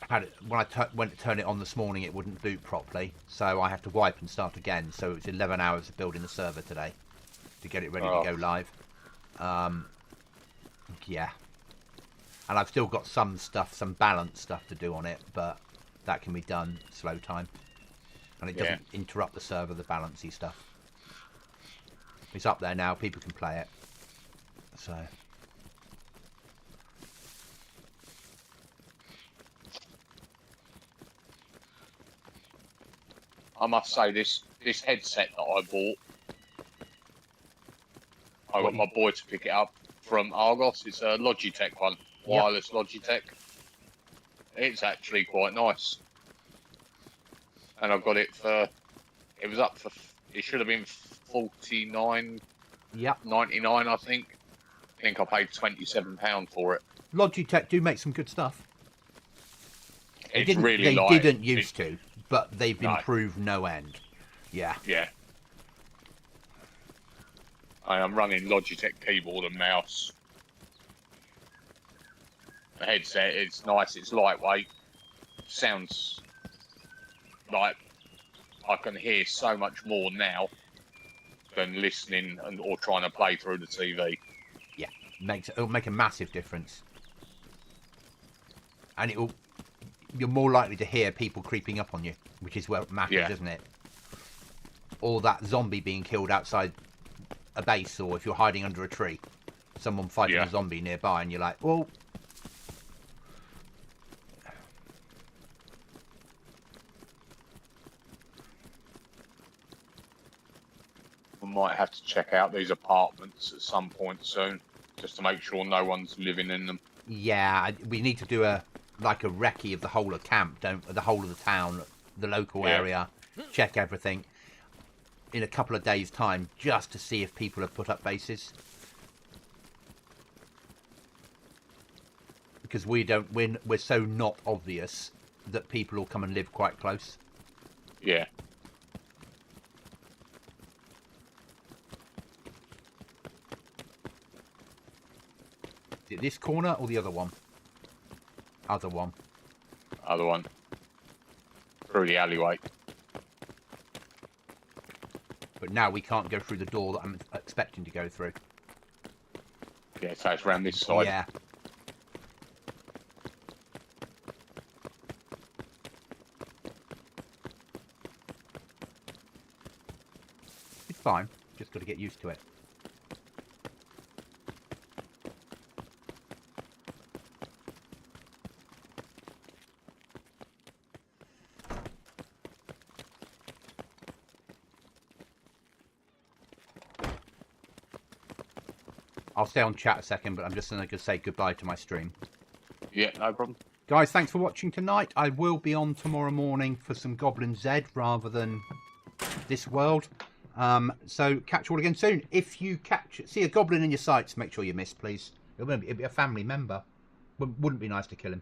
[SPEAKER 1] had when I went to turn it on this morning, it wouldn't boot properly, so I had to wipe and start again. So it was 11 hours of building the server today to get it ready to go live. Yeah, and I've still got some balance stuff to do on it, but that can be done slow time, and it doesn't interrupt the server, the balancey stuff. It's up there now, people can play it. So
[SPEAKER 2] I must say this headset that I bought, I got my boy to pick it up from Argos. It's a Logitech one, wireless Logitech. It's actually quite nice, and I've got it for. It was up for. It should have been $49.99, I think. I think I paid £27 for it.
[SPEAKER 1] Logitech do make some good stuff. They
[SPEAKER 2] It's really light.
[SPEAKER 1] didn't used to, but they've
[SPEAKER 2] No.
[SPEAKER 1] improved no end. Yeah.
[SPEAKER 2] Yeah. I am running Logitech keyboard and mouse. The headset, it's nice, it's lightweight. Sounds like I can hear so much more now than listening or trying to play through the TV.
[SPEAKER 1] It'll make a massive difference. And you're more likely to hear people creeping up on you, which is what matters,
[SPEAKER 2] Yeah.
[SPEAKER 1] isn't it? Or that zombie being killed outside a base, or if you're hiding under a tree, someone fighting
[SPEAKER 2] Yeah.
[SPEAKER 1] a zombie nearby, and you're like, well.
[SPEAKER 2] We might have to check out these apartments at some point soon, just to make sure no one's living in them.
[SPEAKER 1] Yeah, we need to do a recce of the whole of camp, the whole of the town, the local
[SPEAKER 2] Yeah.
[SPEAKER 1] area, check everything in a couple of days' time, just to see if people have put up bases. Because we're so not obvious that people will come and live quite close.
[SPEAKER 2] Yeah.
[SPEAKER 1] Is it this corner or the other one? Other one.
[SPEAKER 2] Other one. Through the alleyway.
[SPEAKER 1] But now we can't go through the door that I'm expecting to go through.
[SPEAKER 2] Yeah, so it's around this side.
[SPEAKER 1] Yeah. It's fine. Just got to get used to it. I'll stay on chat a second, but I'm just going to say goodbye to my stream.
[SPEAKER 2] Yeah, no problem.
[SPEAKER 1] Guys, thanks for watching tonight. I will be on tomorrow morning for some GoblinZ rather than this world. So catch you all again soon. If you see a goblin in your sights, make sure you miss, please. It'll be a family member. Wouldn't be nice to kill him.